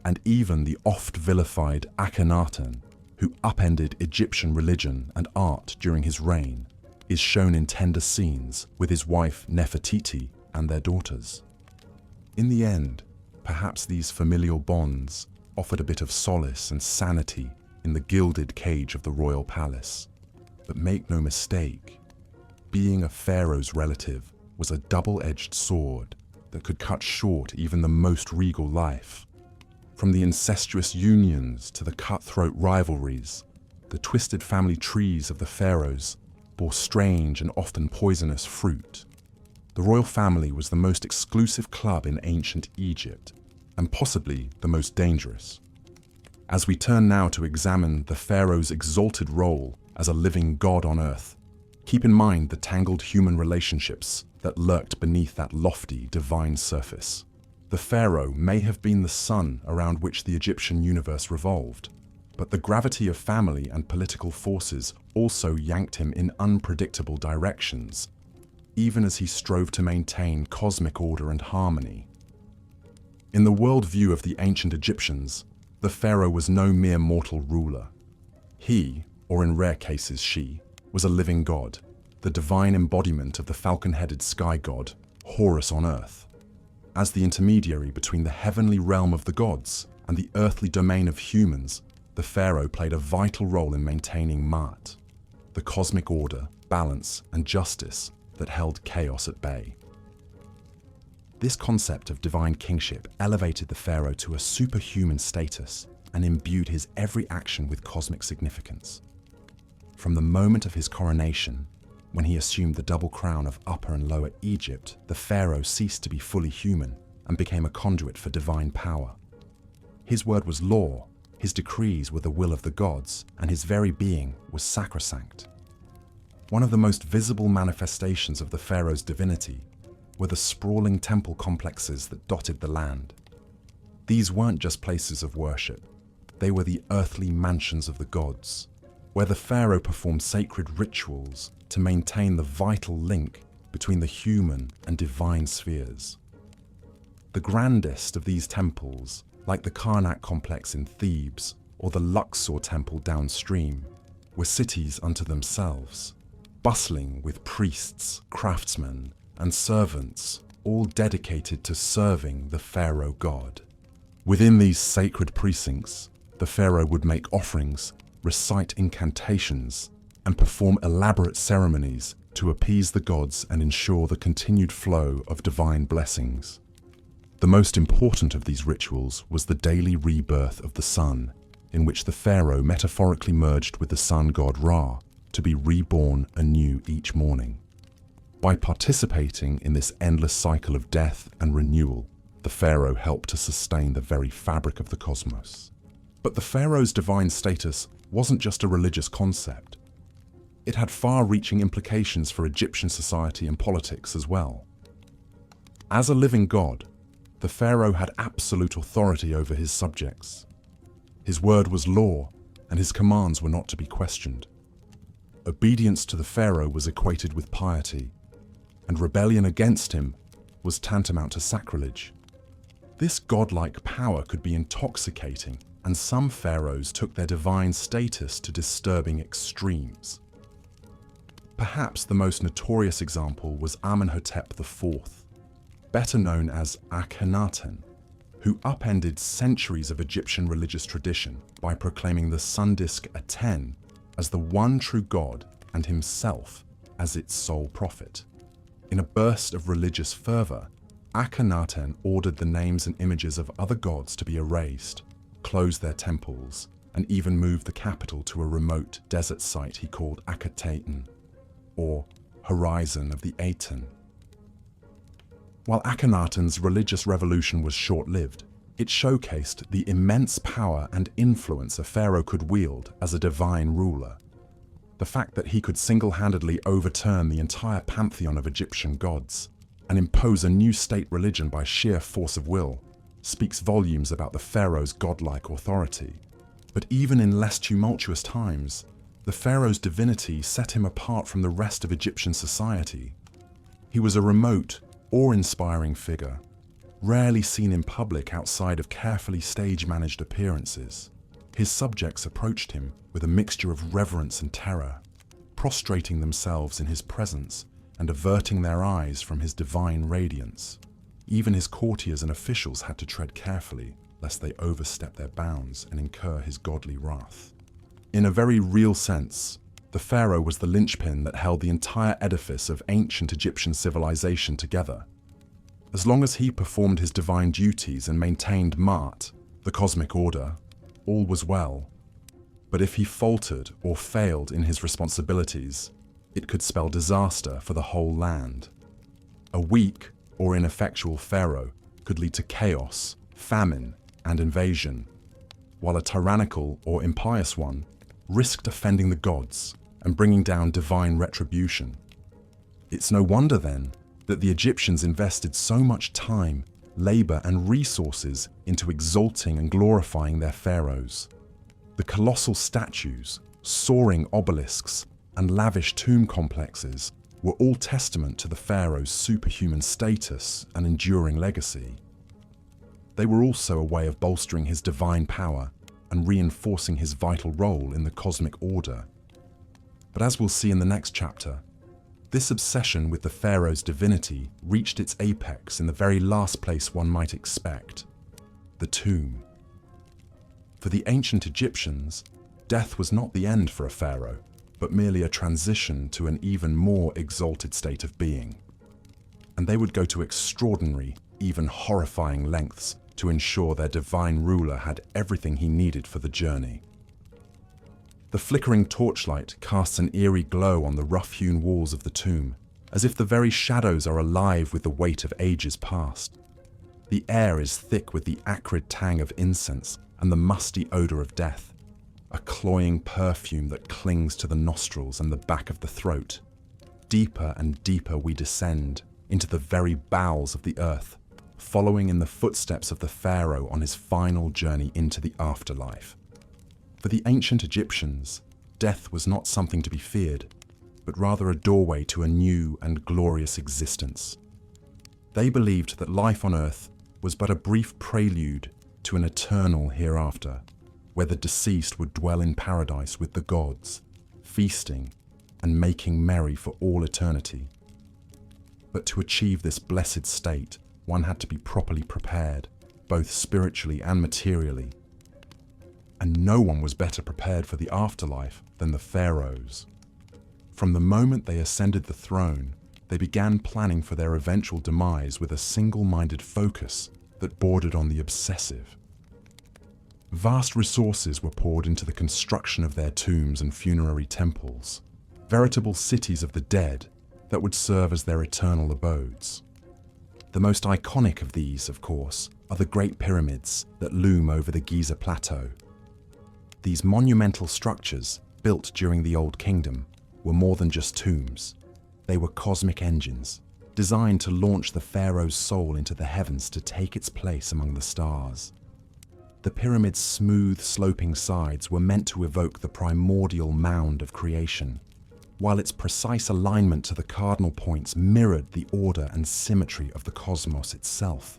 And even the oft-vilified Akhenaten, who upended Egyptian religion and art during his reign, is shown in tender scenes with his wife Nefertiti and their daughters. In the end, perhaps these familial bonds offered a bit of solace and sanity in the gilded cage of the royal palace. But make no mistake, being a pharaoh's relative was a double-edged sword that could cut short even the most regal life. From the incestuous unions to the cutthroat rivalries, the twisted family trees of the pharaohs bore strange and often poisonous fruit. The royal family was the most exclusive club in ancient Egypt, and possibly the most dangerous. As we turn now to examine the pharaoh's exalted role as a living god on earth, keep in mind the tangled human relationships that lurked beneath that lofty divine surface. The pharaoh may have been the sun around which the Egyptian universe revolved, but the gravity of family and political forces also yanked him in unpredictable directions, even as he strove to maintain cosmic order and harmony. In the worldview of the ancient Egyptians, the pharaoh was no mere mortal ruler. He, or in rare cases she, was a living god, the divine embodiment of the falcon-headed sky god, Horus on earth. As the intermediary between the heavenly realm of the gods and the earthly domain of humans, the pharaoh played a vital role in maintaining Ma'at, the cosmic order, balance, and justice that held chaos at bay. This concept of divine kingship elevated the pharaoh to a superhuman status and imbued his every action with cosmic significance. From the moment of his coronation, when he assumed the double crown of Upper and Lower Egypt, the pharaoh ceased to be fully human and became a conduit for divine power. His word was law, his decrees were the will of the gods, and his very being was sacrosanct. One of the most visible manifestations of the pharaoh's divinity were the sprawling temple complexes that dotted the land. These weren't just places of worship, they were the earthly mansions of the gods, where the pharaoh performed sacred rituals to maintain the vital link between the human and divine spheres. The grandest of these temples, like the Karnak complex in Thebes or the Luxor temple downstream, were cities unto themselves, bustling with priests, craftsmen, and servants, all dedicated to serving the pharaoh god. Within these sacred precincts, the pharaoh would make offerings, recite incantations, and perform elaborate ceremonies to appease the gods and ensure the continued flow of divine blessings. The most important of these rituals was the daily rebirth of the sun, in which the pharaoh metaphorically merged with the sun god Ra to be reborn anew each morning. By participating in this endless cycle of death and renewal, the pharaoh helped to sustain the very fabric of the cosmos. But the pharaoh's divine status wasn't just a religious concept. It had far-reaching implications for Egyptian society and politics as well. As a living god, the pharaoh had absolute authority over his subjects. His word was law, and his commands were not to be questioned. Obedience to the pharaoh was equated with piety, and rebellion against him was tantamount to sacrilege. This godlike power could be intoxicating and some pharaohs took their divine status to disturbing extremes. Perhaps the most notorious example was Amenhotep IV, better known as Akhenaten, who upended centuries of Egyptian religious tradition by proclaiming the sun disk Aten as the one true god and himself as its sole prophet. In a burst of religious fervor, Akhenaten ordered the names and images of other gods to be erased, closed their temples, and even moved the capital to a remote desert site he called Akhenaten, or Horizon of the Aten. While Akhenaten's religious revolution was short-lived, it showcased the immense power and influence a pharaoh could wield as a divine ruler. The fact that he could single-handedly overturn the entire pantheon of Egyptian gods and impose a new state religion by sheer force of will speaks volumes about the pharaoh's godlike authority. But even in less tumultuous times, the pharaoh's divinity set him apart from the rest of Egyptian society. He was a remote, awe-inspiring figure, rarely seen in public outside of carefully stage-managed appearances. His subjects approached him with a mixture of reverence and terror, prostrating themselves in his presence and averting their eyes from his divine radiance. Even his courtiers and officials had to tread carefully, lest they overstep their bounds and incur his godly wrath. In a very real sense, the pharaoh was the linchpin that held the entire edifice of ancient Egyptian civilization together. As long as he performed his divine duties and maintained Ma'at, the cosmic order, all was well. But if he faltered or failed in his responsibilities, it could spell disaster for the whole land. A weak or ineffectual pharaoh could lead to chaos, famine, and invasion, while a tyrannical or impious one risked offending the gods and bringing down divine retribution. It's no wonder then that the Egyptians invested so much time, labor, and resources into exalting and glorifying their pharaohs. The colossal statues, soaring obelisks, and lavish tomb complexes were all testament to the pharaoh's superhuman status and enduring legacy. They were also a way of bolstering his divine power and reinforcing his vital role in the cosmic order. But as we'll see in the next chapter, this obsession with the pharaoh's divinity reached its apex in the very last place one might expect, the tomb. For the ancient Egyptians, death was not the end for a pharaoh, but merely a transition to an even more exalted state of being. And they would go to extraordinary, even horrifying lengths to ensure their divine ruler had everything he needed for the journey. The flickering torchlight casts an eerie glow on the rough-hewn walls of the tomb, as if the very shadows are alive with the weight of ages past. The air is thick with the acrid tang of incense and the musty odor of death, a cloying perfume that clings to the nostrils and the back of the throat. Deeper and deeper we descend into the very bowels of the earth, following in the footsteps of the pharaoh on his final journey into the afterlife. For the ancient Egyptians, death was not something to be feared, but rather a doorway to a new and glorious existence. They believed that life on earth was but a brief prelude to an eternal hereafter, where the deceased would dwell in paradise with the gods, feasting and making merry for all eternity. But to achieve this blessed state, one had to be properly prepared, both spiritually and materially. And no one was better prepared for the afterlife than the pharaohs. From the moment they ascended the throne, they began planning for their eventual demise with a single-minded focus that bordered on the obsessive. Vast resources were poured into the construction of their tombs and funerary temples, veritable cities of the dead that would serve as their eternal abodes. The most iconic of these, of course, are the Great Pyramids that loom over the Giza Plateau. These monumental structures, built during the Old Kingdom, were more than just tombs. They were cosmic engines, designed to launch the pharaoh's soul into the heavens to take its place among the stars. The pyramid's smooth, sloping sides were meant to evoke the primordial mound of creation, while its precise alignment to the cardinal points mirrored the order and symmetry of the cosmos itself.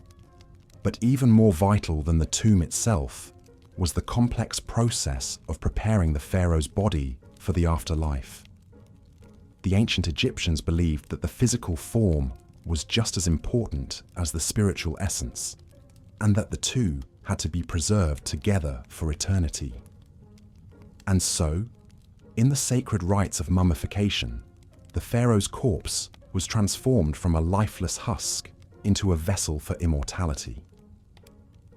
But even more vital than the tomb itself was the complex process of preparing the pharaoh's body for the afterlife. The ancient Egyptians believed that the physical form was just as important as the spiritual essence, and that the two had to be preserved together for eternity. And so, in the sacred rites of mummification, the pharaoh's corpse was transformed from a lifeless husk into a vessel for immortality.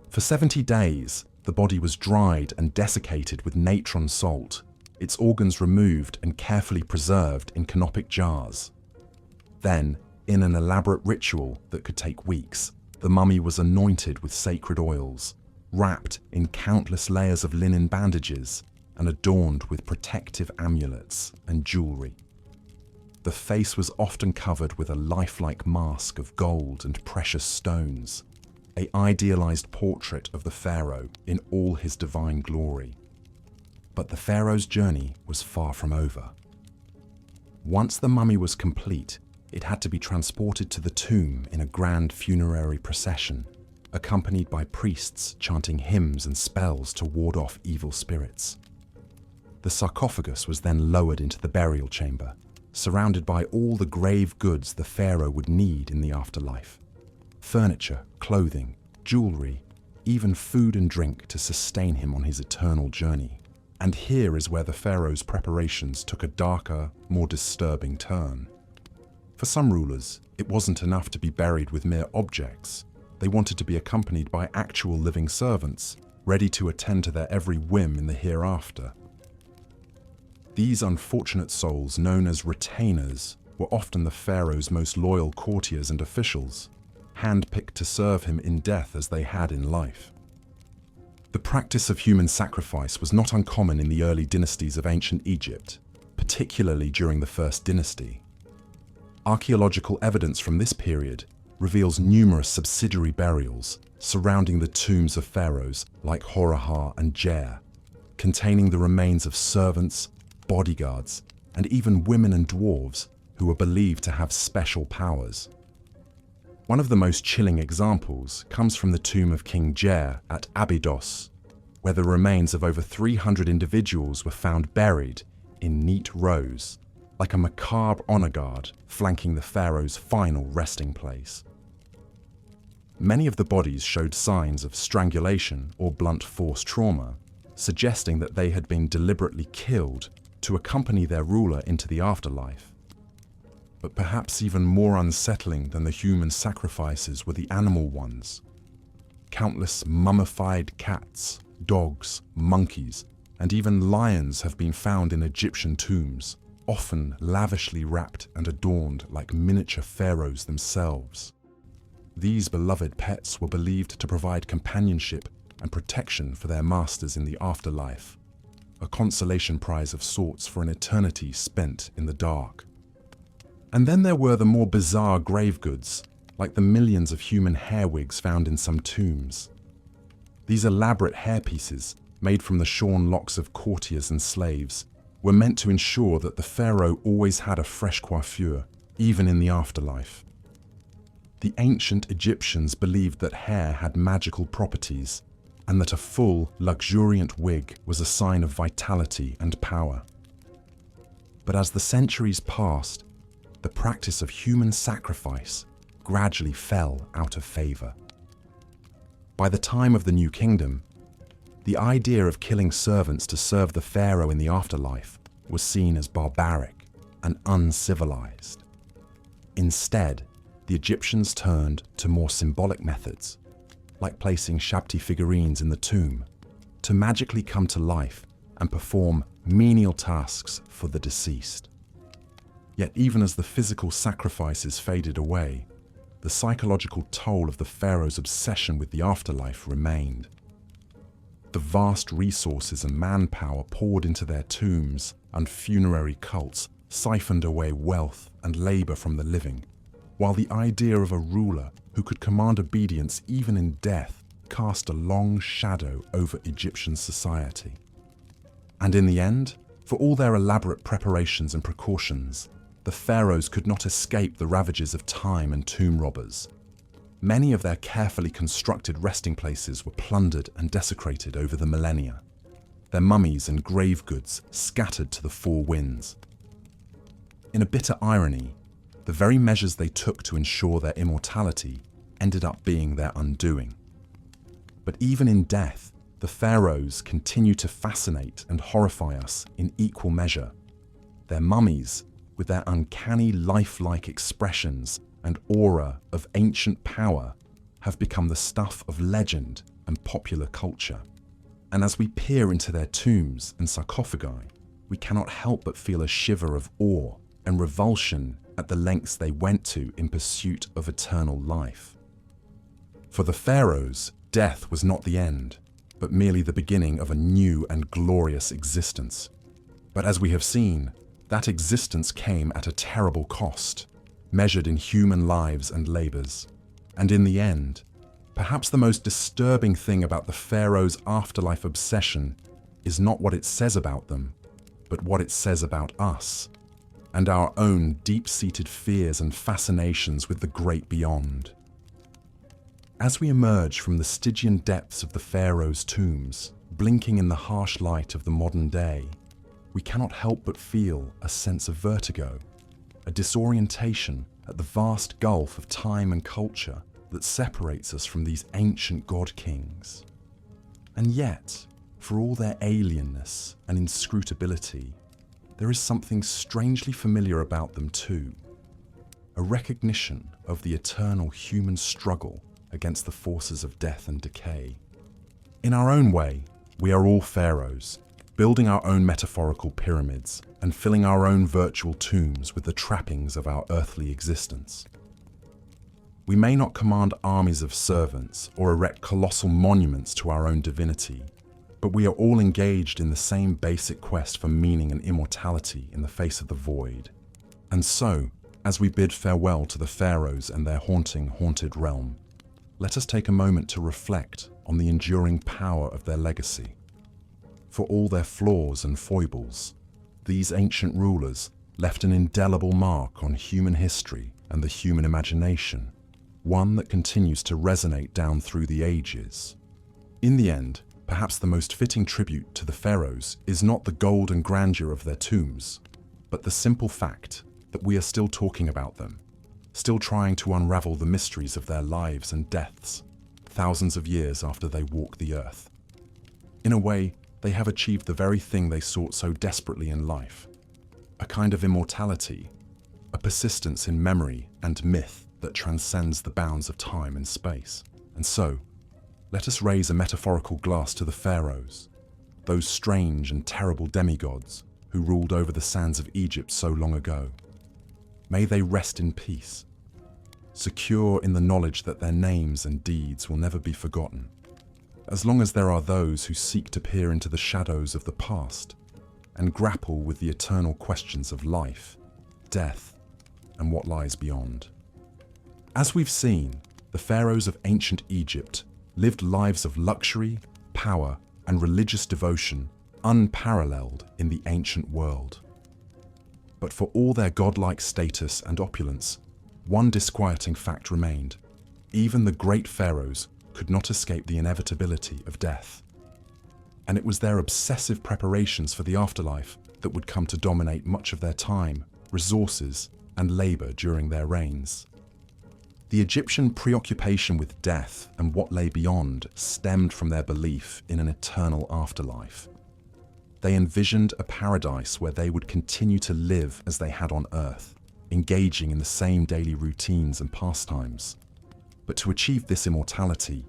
For 70 days, the body was dried and desiccated with natron salt, its organs removed and carefully preserved in canopic jars. Then, in an elaborate ritual that could take weeks, the mummy was anointed with sacred oils, wrapped in countless layers of linen bandages, and adorned with protective amulets and jewelry. The face was often covered with a lifelike mask of gold and precious stones, an idealized portrait of the pharaoh in all his divine glory. But the pharaoh's journey was far from over. Once the mummy was complete, it had to be transported to the tomb in a grand funerary procession, accompanied by priests chanting hymns and spells to ward off evil spirits. The sarcophagus was then lowered into the burial chamber, surrounded by all the grave goods the pharaoh would need in the afterlife: furniture, clothing, jewelry, even food and drink to sustain him on his eternal journey. And here is where the pharaoh's preparations took a darker, more disturbing turn. For some rulers, it wasn't enough to be buried with mere objects. They wanted to be accompanied by actual living servants, ready to attend to their every whim in the hereafter. These unfortunate souls, known as retainers, were often the pharaoh's most loyal courtiers and officials, handpicked to serve him in death as they had in life. The practice of human sacrifice was not uncommon in the early dynasties of ancient Egypt, particularly during the First Dynasty. Archaeological evidence from this period reveals numerous subsidiary burials surrounding the tombs of pharaohs like Horahar and Jer, containing the remains of servants, bodyguards, and even women and dwarves who were believed to have special powers. One of the most chilling examples comes from the tomb of King Jer at Abydos, where the remains of over 300 individuals were found buried in neat rows, like a macabre honor guard flanking the pharaoh's final resting place. Many of the bodies showed signs of strangulation or blunt force trauma, suggesting that they had been deliberately killed to accompany their ruler into the afterlife. But perhaps even more unsettling than the human sacrifices were the animal ones. Countless mummified cats, dogs, monkeys, and even lions have been found in Egyptian tombs, often lavishly wrapped and adorned like miniature pharaohs themselves. These beloved pets were believed to provide companionship and protection for their masters in the afterlife, a consolation prize of sorts for an eternity spent in the dark. And then there were the more bizarre grave goods, like the millions of human hair wigs found in some tombs. These elaborate hairpieces, made from the shorn locks of courtiers and slaves, were meant to ensure that the pharaoh always had a fresh coiffure, even in the afterlife. The ancient Egyptians believed that hair had magical properties, and that a full, luxuriant wig was a sign of vitality and power. But as the centuries passed, the practice of human sacrifice gradually fell out of favor. By the time of the New Kingdom, the idea of killing servants to serve the pharaoh in the afterlife was seen as barbaric and uncivilized. Instead, the Egyptians turned to more symbolic methods, like placing Shabti figurines in the tomb, to magically come to life and perform menial tasks for the deceased. Yet even as the physical sacrifices faded away, the psychological toll of the pharaoh's obsession with the afterlife remained. The vast resources and manpower poured into their tombs and funerary cults siphoned away wealth and labor from the living, while the idea of a ruler who could command obedience even in death cast a long shadow over Egyptian society. And in the end, for all their elaborate preparations and precautions, the pharaohs could not escape the ravages of time and tomb robbers. Many of their carefully constructed resting places were plundered and desecrated over the millennia, their mummies and grave goods scattered to the four winds. In a bitter irony, the very measures they took to ensure their immortality ended up being their undoing. But even in death, the pharaohs continue to fascinate and horrify us in equal measure. Their mummies, with their uncanny lifelike expressions and aura of ancient power, have become the stuff of legend and popular culture. And as we peer into their tombs and sarcophagi, we cannot help but feel a shiver of awe and revulsion at the lengths they went to in pursuit of eternal life. For the pharaohs, death was not the end, but merely the beginning of a new and glorious existence. But as we have seen, that existence came at a terrible cost, measured in human lives and labors. And in the end, perhaps the most disturbing thing about the pharaohs' afterlife obsession is not what it says about them, but what it says about us, and our own deep-seated fears and fascinations with the great beyond. As we emerge from the Stygian depths of the pharaohs' tombs, blinking in the harsh light of the modern day, we cannot help but feel a sense of vertigo, a disorientation at the vast gulf of time and culture that separates us from these ancient god-kings. And yet, for all their alienness and inscrutability, there is something strangely familiar about them too, a recognition of the eternal human struggle against the forces of death and decay. In our own way, we are all pharaohs, building our own metaphorical pyramids and filling our own virtual tombs with the trappings of our earthly existence. We may not command armies of servants or erect colossal monuments to our own divinity, but we are all engaged in the same basic quest for meaning and immortality in the face of the void. And so, as we bid farewell to the pharaohs and their haunted realm, let us take a moment to reflect on the enduring power of their legacy. For all their flaws and foibles, these ancient rulers left an indelible mark on human history and the human imagination, one that continues to resonate down through the ages. In the end, perhaps the most fitting tribute to the pharaohs is not the gold and grandeur of their tombs, but the simple fact that we are still talking about them, still trying to unravel the mysteries of their lives and deaths, thousands of years after they walk the earth. In a way, they have achieved the very thing they sought so desperately in life, a kind of immortality, a persistence in memory and myth that transcends the bounds of time and space. And so, let us raise a metaphorical glass to the pharaohs, those strange and terrible demigods who ruled over the sands of Egypt so long ago. May they rest in peace, secure in the knowledge that their names and deeds will never be forgotten, as long as there are those who seek to peer into the shadows of the past and grapple with the eternal questions of life, death, and what lies beyond. As we've seen, the pharaohs of ancient Egypt lived lives of luxury, power, and religious devotion unparalleled in the ancient world. But for all their godlike status and opulence, one disquieting fact remained. Even the great pharaohs could not escape the inevitability of death. And it was their obsessive preparations for the afterlife that would come to dominate much of their time, resources, and labor during their reigns. The Egyptian preoccupation with death and what lay beyond stemmed from their belief in an eternal afterlife. They envisioned a paradise where they would continue to live as they had on earth, engaging in the same daily routines and pastimes. But to achieve this immortality,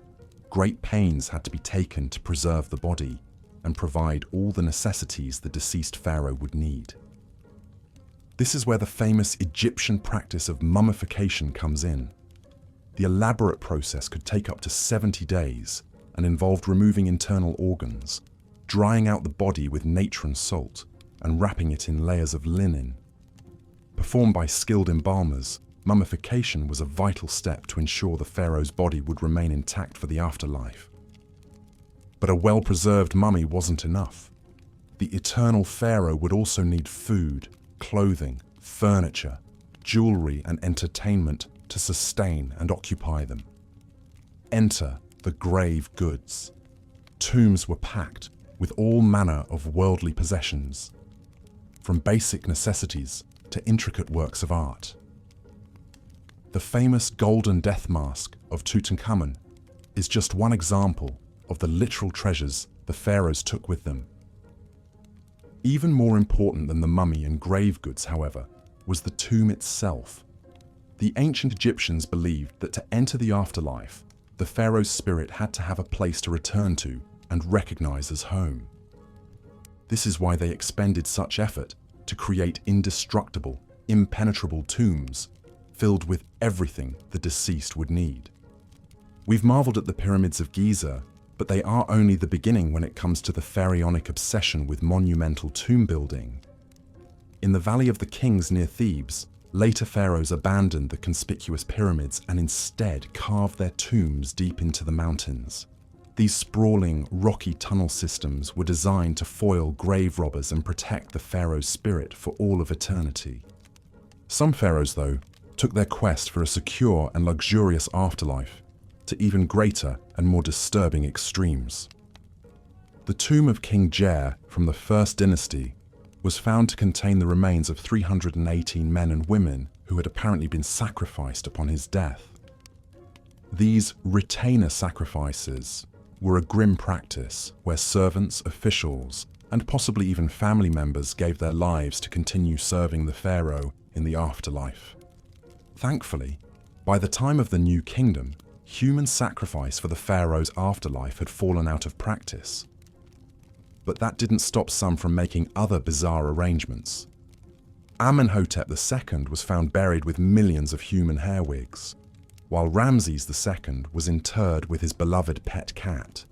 great pains had to be taken to preserve the body and provide all the necessities the deceased pharaoh would need. This is where the famous Egyptian practice of mummification comes in. The elaborate process could take up to 70 days and involved removing internal organs, drying out the body with natron salt, and wrapping it in layers of linen. Performed by skilled embalmers, mummification was a vital step to ensure the pharaoh's body would remain intact for the afterlife. But a well-preserved mummy wasn't enough. The eternal pharaoh would also need food, clothing, furniture, jewelry, and entertainment to sustain and occupy them. enter the grave goods. Tombs were packed with all manner of worldly possessions, from basic necessities to intricate works of art. The famous golden death mask of Tutankhamun is just one example of the literal treasures the pharaohs took with them. Even more important than the mummy and grave goods, however, was the tomb itself. The ancient Egyptians believed that to enter the afterlife, the pharaoh's spirit had to have a place to return to and recognize as home. This is why they expended such effort to create indestructible, impenetrable tombs filled with everything the deceased would need. We've marveled at the pyramids of Giza, but they are only the beginning when it comes to the pharaonic obsession with monumental tomb building. In the Valley of the Kings near Thebes, later pharaohs abandoned the conspicuous pyramids and instead carved their tombs deep into the mountains. These sprawling, rocky tunnel systems were designed to foil grave robbers and protect the pharaoh's spirit for all of eternity. Some pharaohs, though, took their quest for a secure and luxurious afterlife to even greater and more disturbing extremes. The tomb of King Jer from the First Dynasty was found to contain the remains of 318 men and women who had apparently been sacrificed upon his death. These retainer sacrifices were a grim practice where servants, officials, and possibly even family members gave their lives to continue serving the pharaoh in the afterlife. Thankfully, by the time of the New Kingdom, human sacrifice for the pharaoh's afterlife had fallen out of practice. But that didn't stop some from making other bizarre arrangements. Amenhotep II was found buried with millions of human hair wigs, while Ramses II was interred with his beloved pet cat.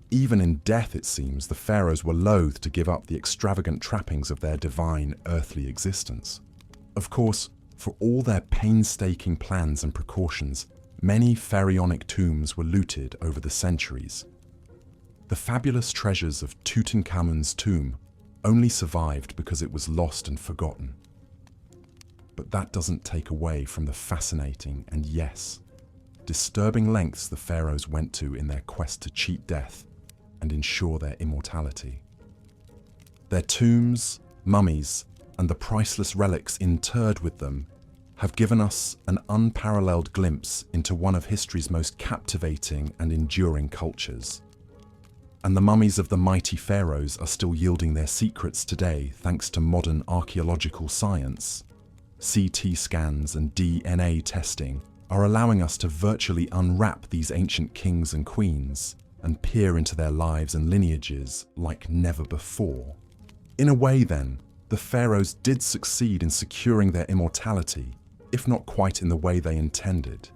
Even in death, it seems, the pharaohs were loath to give up the extravagant trappings of their divine earthly existence. Of course, for all their painstaking plans and precautions, many pharaonic tombs were looted over the centuries. The fabulous treasures of Tutankhamun's tomb only survived because it was lost and forgotten. But that doesn't take away from the fascinating and, yes, disturbing lengths the pharaohs went to in their quest to cheat death and ensure their immortality. Their tombs, mummies, and the priceless relics interred with them have given us an unparalleled glimpse into one of history's most captivating and enduring cultures. And the mummies of the mighty pharaohs are still yielding their secrets today thanks to modern archaeological science. CT scans and DNA testing are allowing us to virtually unwrap these ancient kings and queens and peer into their lives and lineages like never before. In a way, then, the pharaohs did succeed in securing their immortality, if not quite in the way they intended.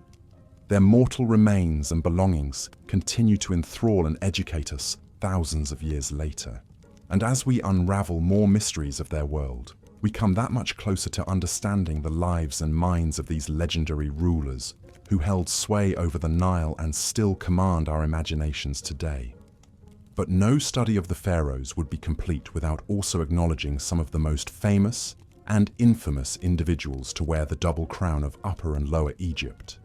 Their mortal remains and belongings continue to enthrall and educate us thousands of years later. And as we unravel more mysteries of their world, we come that much closer to understanding the lives and minds of these legendary rulers who held sway over the Nile and still command our imaginations today. But no study of the pharaohs would be complete without also acknowledging some of the most famous and infamous individuals to wear the double crown of Upper and Lower Egypt.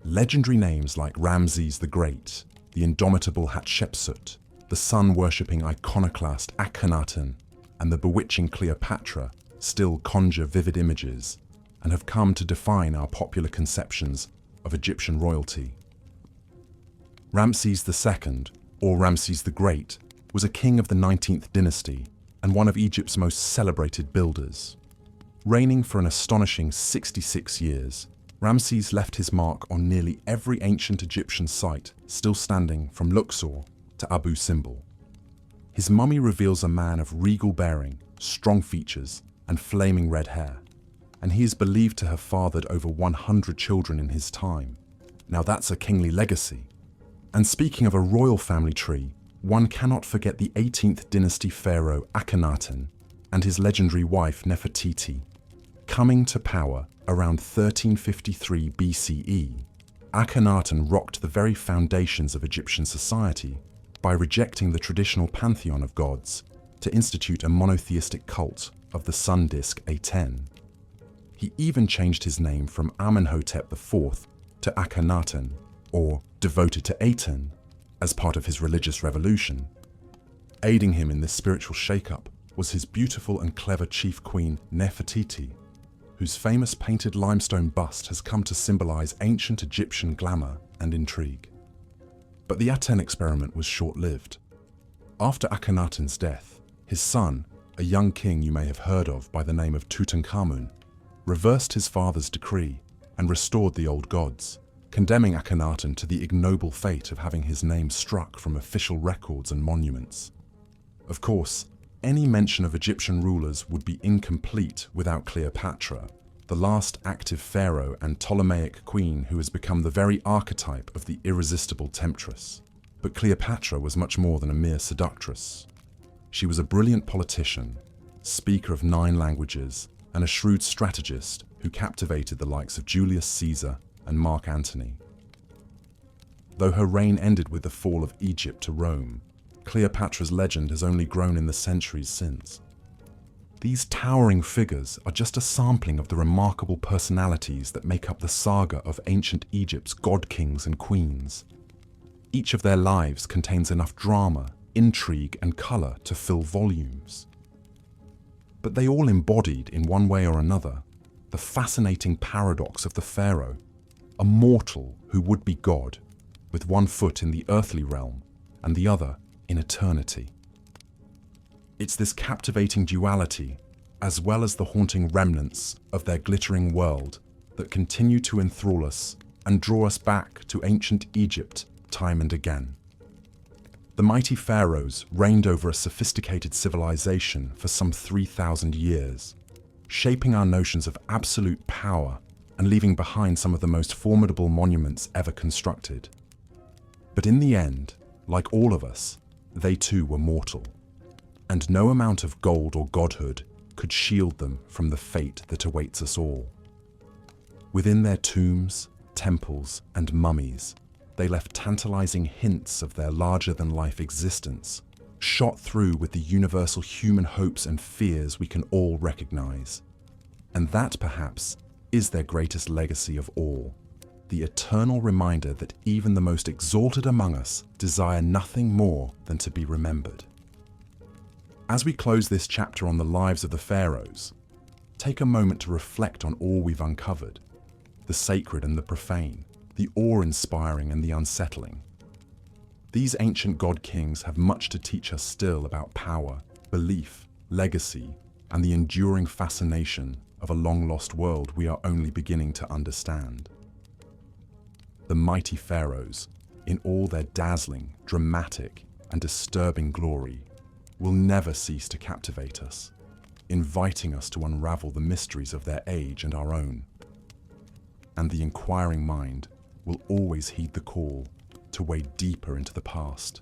Legendary names like Ramses the Great, the indomitable Hatshepsut, the sun-worshipping iconoclast Akhenaten, and the bewitching Cleopatra still conjure vivid images and have come to define our popular conceptions of Egyptian royalty. Ramses II, or Ramses the Great, was a king of the 19th dynasty and one of Egypt's most celebrated builders. Reigning for an astonishing 66 years, Ramses left his mark on nearly every ancient Egyptian site still standing from Luxor to Abu Simbel. His mummy reveals a man of regal bearing, strong features, and flaming red hair, and he is believed to have fathered over 100 children in his time. Now that's a kingly legacy. And speaking of a royal family tree, one cannot forget the 18th dynasty pharaoh Akhenaten and his legendary wife Nefertiti. Coming to power around 1353 BCE, Akhenaten rocked the very foundations of Egyptian society by rejecting the traditional pantheon of gods to institute a monotheistic cult of the sun disk Aten. He even changed his name from Amenhotep IV to Akhenaten, or devoted to Aten, as part of his religious revolution. Aiding him in this spiritual shake-up was his beautiful and clever chief queen Nefertiti, whose famous painted limestone bust has come to symbolize ancient Egyptian glamour and intrigue. But the Aten experiment was short-lived. After Akhenaten's death, his son, a young king you may have heard of by the name of Tutankhamun, reversed his father's decree and restored the old gods, condemning Akhenaten to the ignoble fate of having his name struck from official records and monuments. Of course, any mention of Egyptian rulers would be incomplete without Cleopatra, the last active pharaoh and Ptolemaic queen who has become the very archetype of the irresistible temptress. But Cleopatra was much more than a mere seductress. She was a brilliant politician, speaker of 9 languages, and a shrewd strategist who captivated the likes of Julius Caesar and Mark Antony. Though her reign ended with the fall of Egypt to Rome, Cleopatra's legend has only grown in the centuries since. These towering figures are just a sampling of the remarkable personalities that make up the saga of ancient Egypt's god-kings and queens. Each of their lives contains enough drama, intrigue, and colour to fill volumes. But they all embodied, in one way or another, the fascinating paradox of the pharaoh, a mortal who would be God, with one foot in the earthly realm and the other in eternity. It's this captivating duality, as well as the haunting remnants of their glittering world, that continue to enthrall us and draw us back to ancient Egypt time and again. The mighty pharaohs reigned over a sophisticated civilization for some 3,000 years, shaping our notions of absolute power and leaving behind some of the most formidable monuments ever constructed. But in the end, like all of us, they too were mortal, and no amount of gold or godhood could shield them from the fate that awaits us all. Within their tombs, temples, and mummies, they left tantalizing hints of their larger-than-life existence, shot through with the universal human hopes and fears we can all recognize. And that, perhaps, is their greatest legacy of all, the eternal reminder that even the most exalted among us desire nothing more than to be remembered. As we close this chapter on the lives of the pharaohs, take a moment to reflect on all we've uncovered, the sacred and the profane, the awe-inspiring and the unsettling. These ancient god-kings have much to teach us still about power, belief, legacy, and the enduring fascination of a long-lost world we are only beginning to understand. The mighty pharaohs, in all their dazzling, dramatic, and disturbing glory, will never cease to captivate us, inviting us to unravel the mysteries of their age and our own. And the inquiring mind will always heed the call to wade deeper into the past,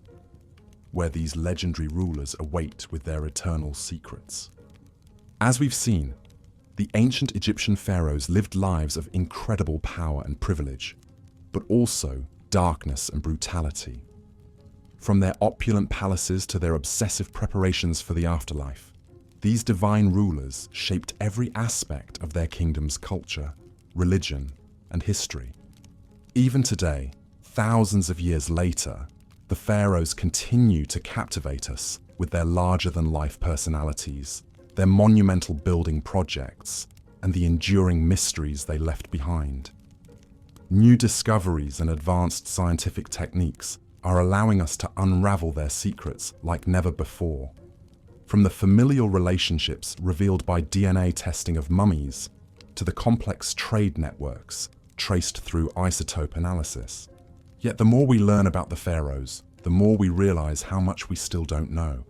where these legendary rulers await with their eternal secrets. As we've seen, the ancient Egyptian pharaohs lived lives of incredible power and privilege, but also darkness and brutality. From their opulent palaces to their obsessive preparations for the afterlife, these divine rulers shaped every aspect of their kingdom's culture, religion, and history. Even today, thousands of years later, the pharaohs continue to captivate us with their larger-than-life personalities, their monumental building projects, and the enduring mysteries they left behind. New discoveries and advanced scientific techniques are allowing us to unravel their secrets like never before. From the familial relationships revealed by DNA testing of mummies to the complex trade networks traced through isotope analysis. Yet the more we learn about the pharaohs, the more we realize how much we still don't know.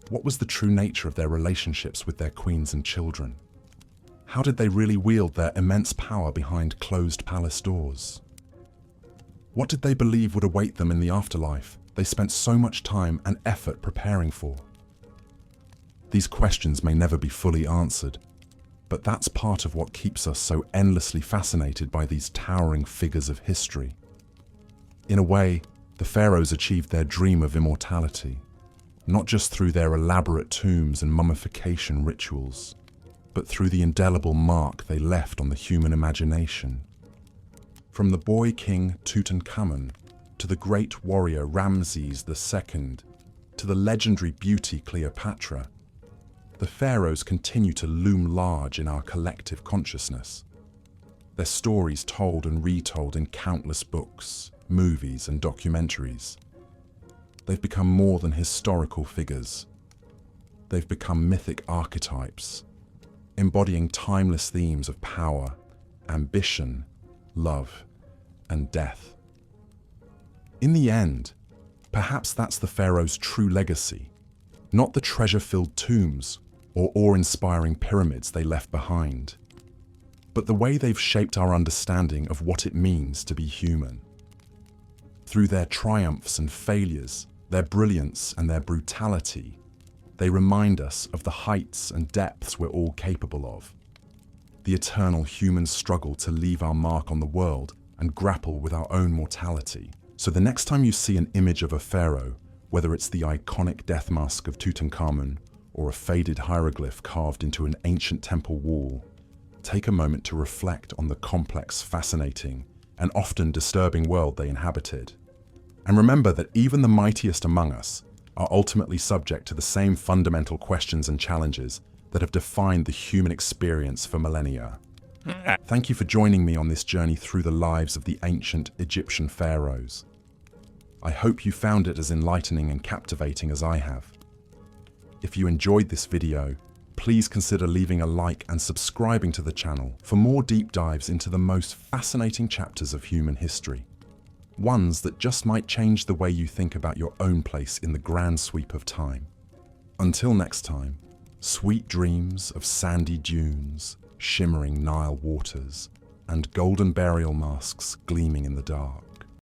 What was the true nature of their relationships with their queens and children? How did they really wield their immense power behind closed palace doors? What did they believe would await them in the afterlife they spent so much time and effort preparing for? These questions may never be fully answered, but that's part of what keeps us so endlessly fascinated by these towering figures of history. In a way, the pharaohs achieved their dream of immortality, not just through their elaborate tombs and mummification rituals, but through the indelible mark they left on the human imagination. From the boy king Tutankhamun to the great warrior Ramses II to the legendary beauty Cleopatra, the pharaohs continue to loom large in our collective consciousness. Their stories told and retold in countless books, movies, and documentaries. They've become more than historical figures. They've become mythic archetypes, embodying timeless themes of power, ambition, love, and death. In the end, perhaps that's the pharaohs' true legacy, not the treasure-filled tombs or awe-inspiring pyramids they left behind, but the way they've shaped our understanding of what it means to be human. Through their triumphs and failures, their brilliance and their brutality, they remind us of the heights and depths we're all capable of. The eternal human struggle to leave our mark on the world and grapple with our own mortality. So the next time you see an image of a pharaoh, whether it's the iconic death mask of Tutankhamun or a faded hieroglyph carved into an ancient temple wall, take a moment to reflect on the complex, fascinating, and often disturbing world they inhabited. And remember that even the mightiest among us are ultimately subject to the same fundamental questions and challenges that have defined the human experience for millennia. Thank you for joining me on this journey through the lives of the ancient Egyptian pharaohs. I hope you found it as enlightening and captivating as I have. If you enjoyed this video, please consider leaving a like and subscribing to the channel for more deep dives into the most fascinating chapters of human history. Ones that just might change the way you think about your own place in the grand sweep of time. Until next time, sweet dreams of sandy dunes, shimmering Nile waters, and golden burial masks gleaming in the dark.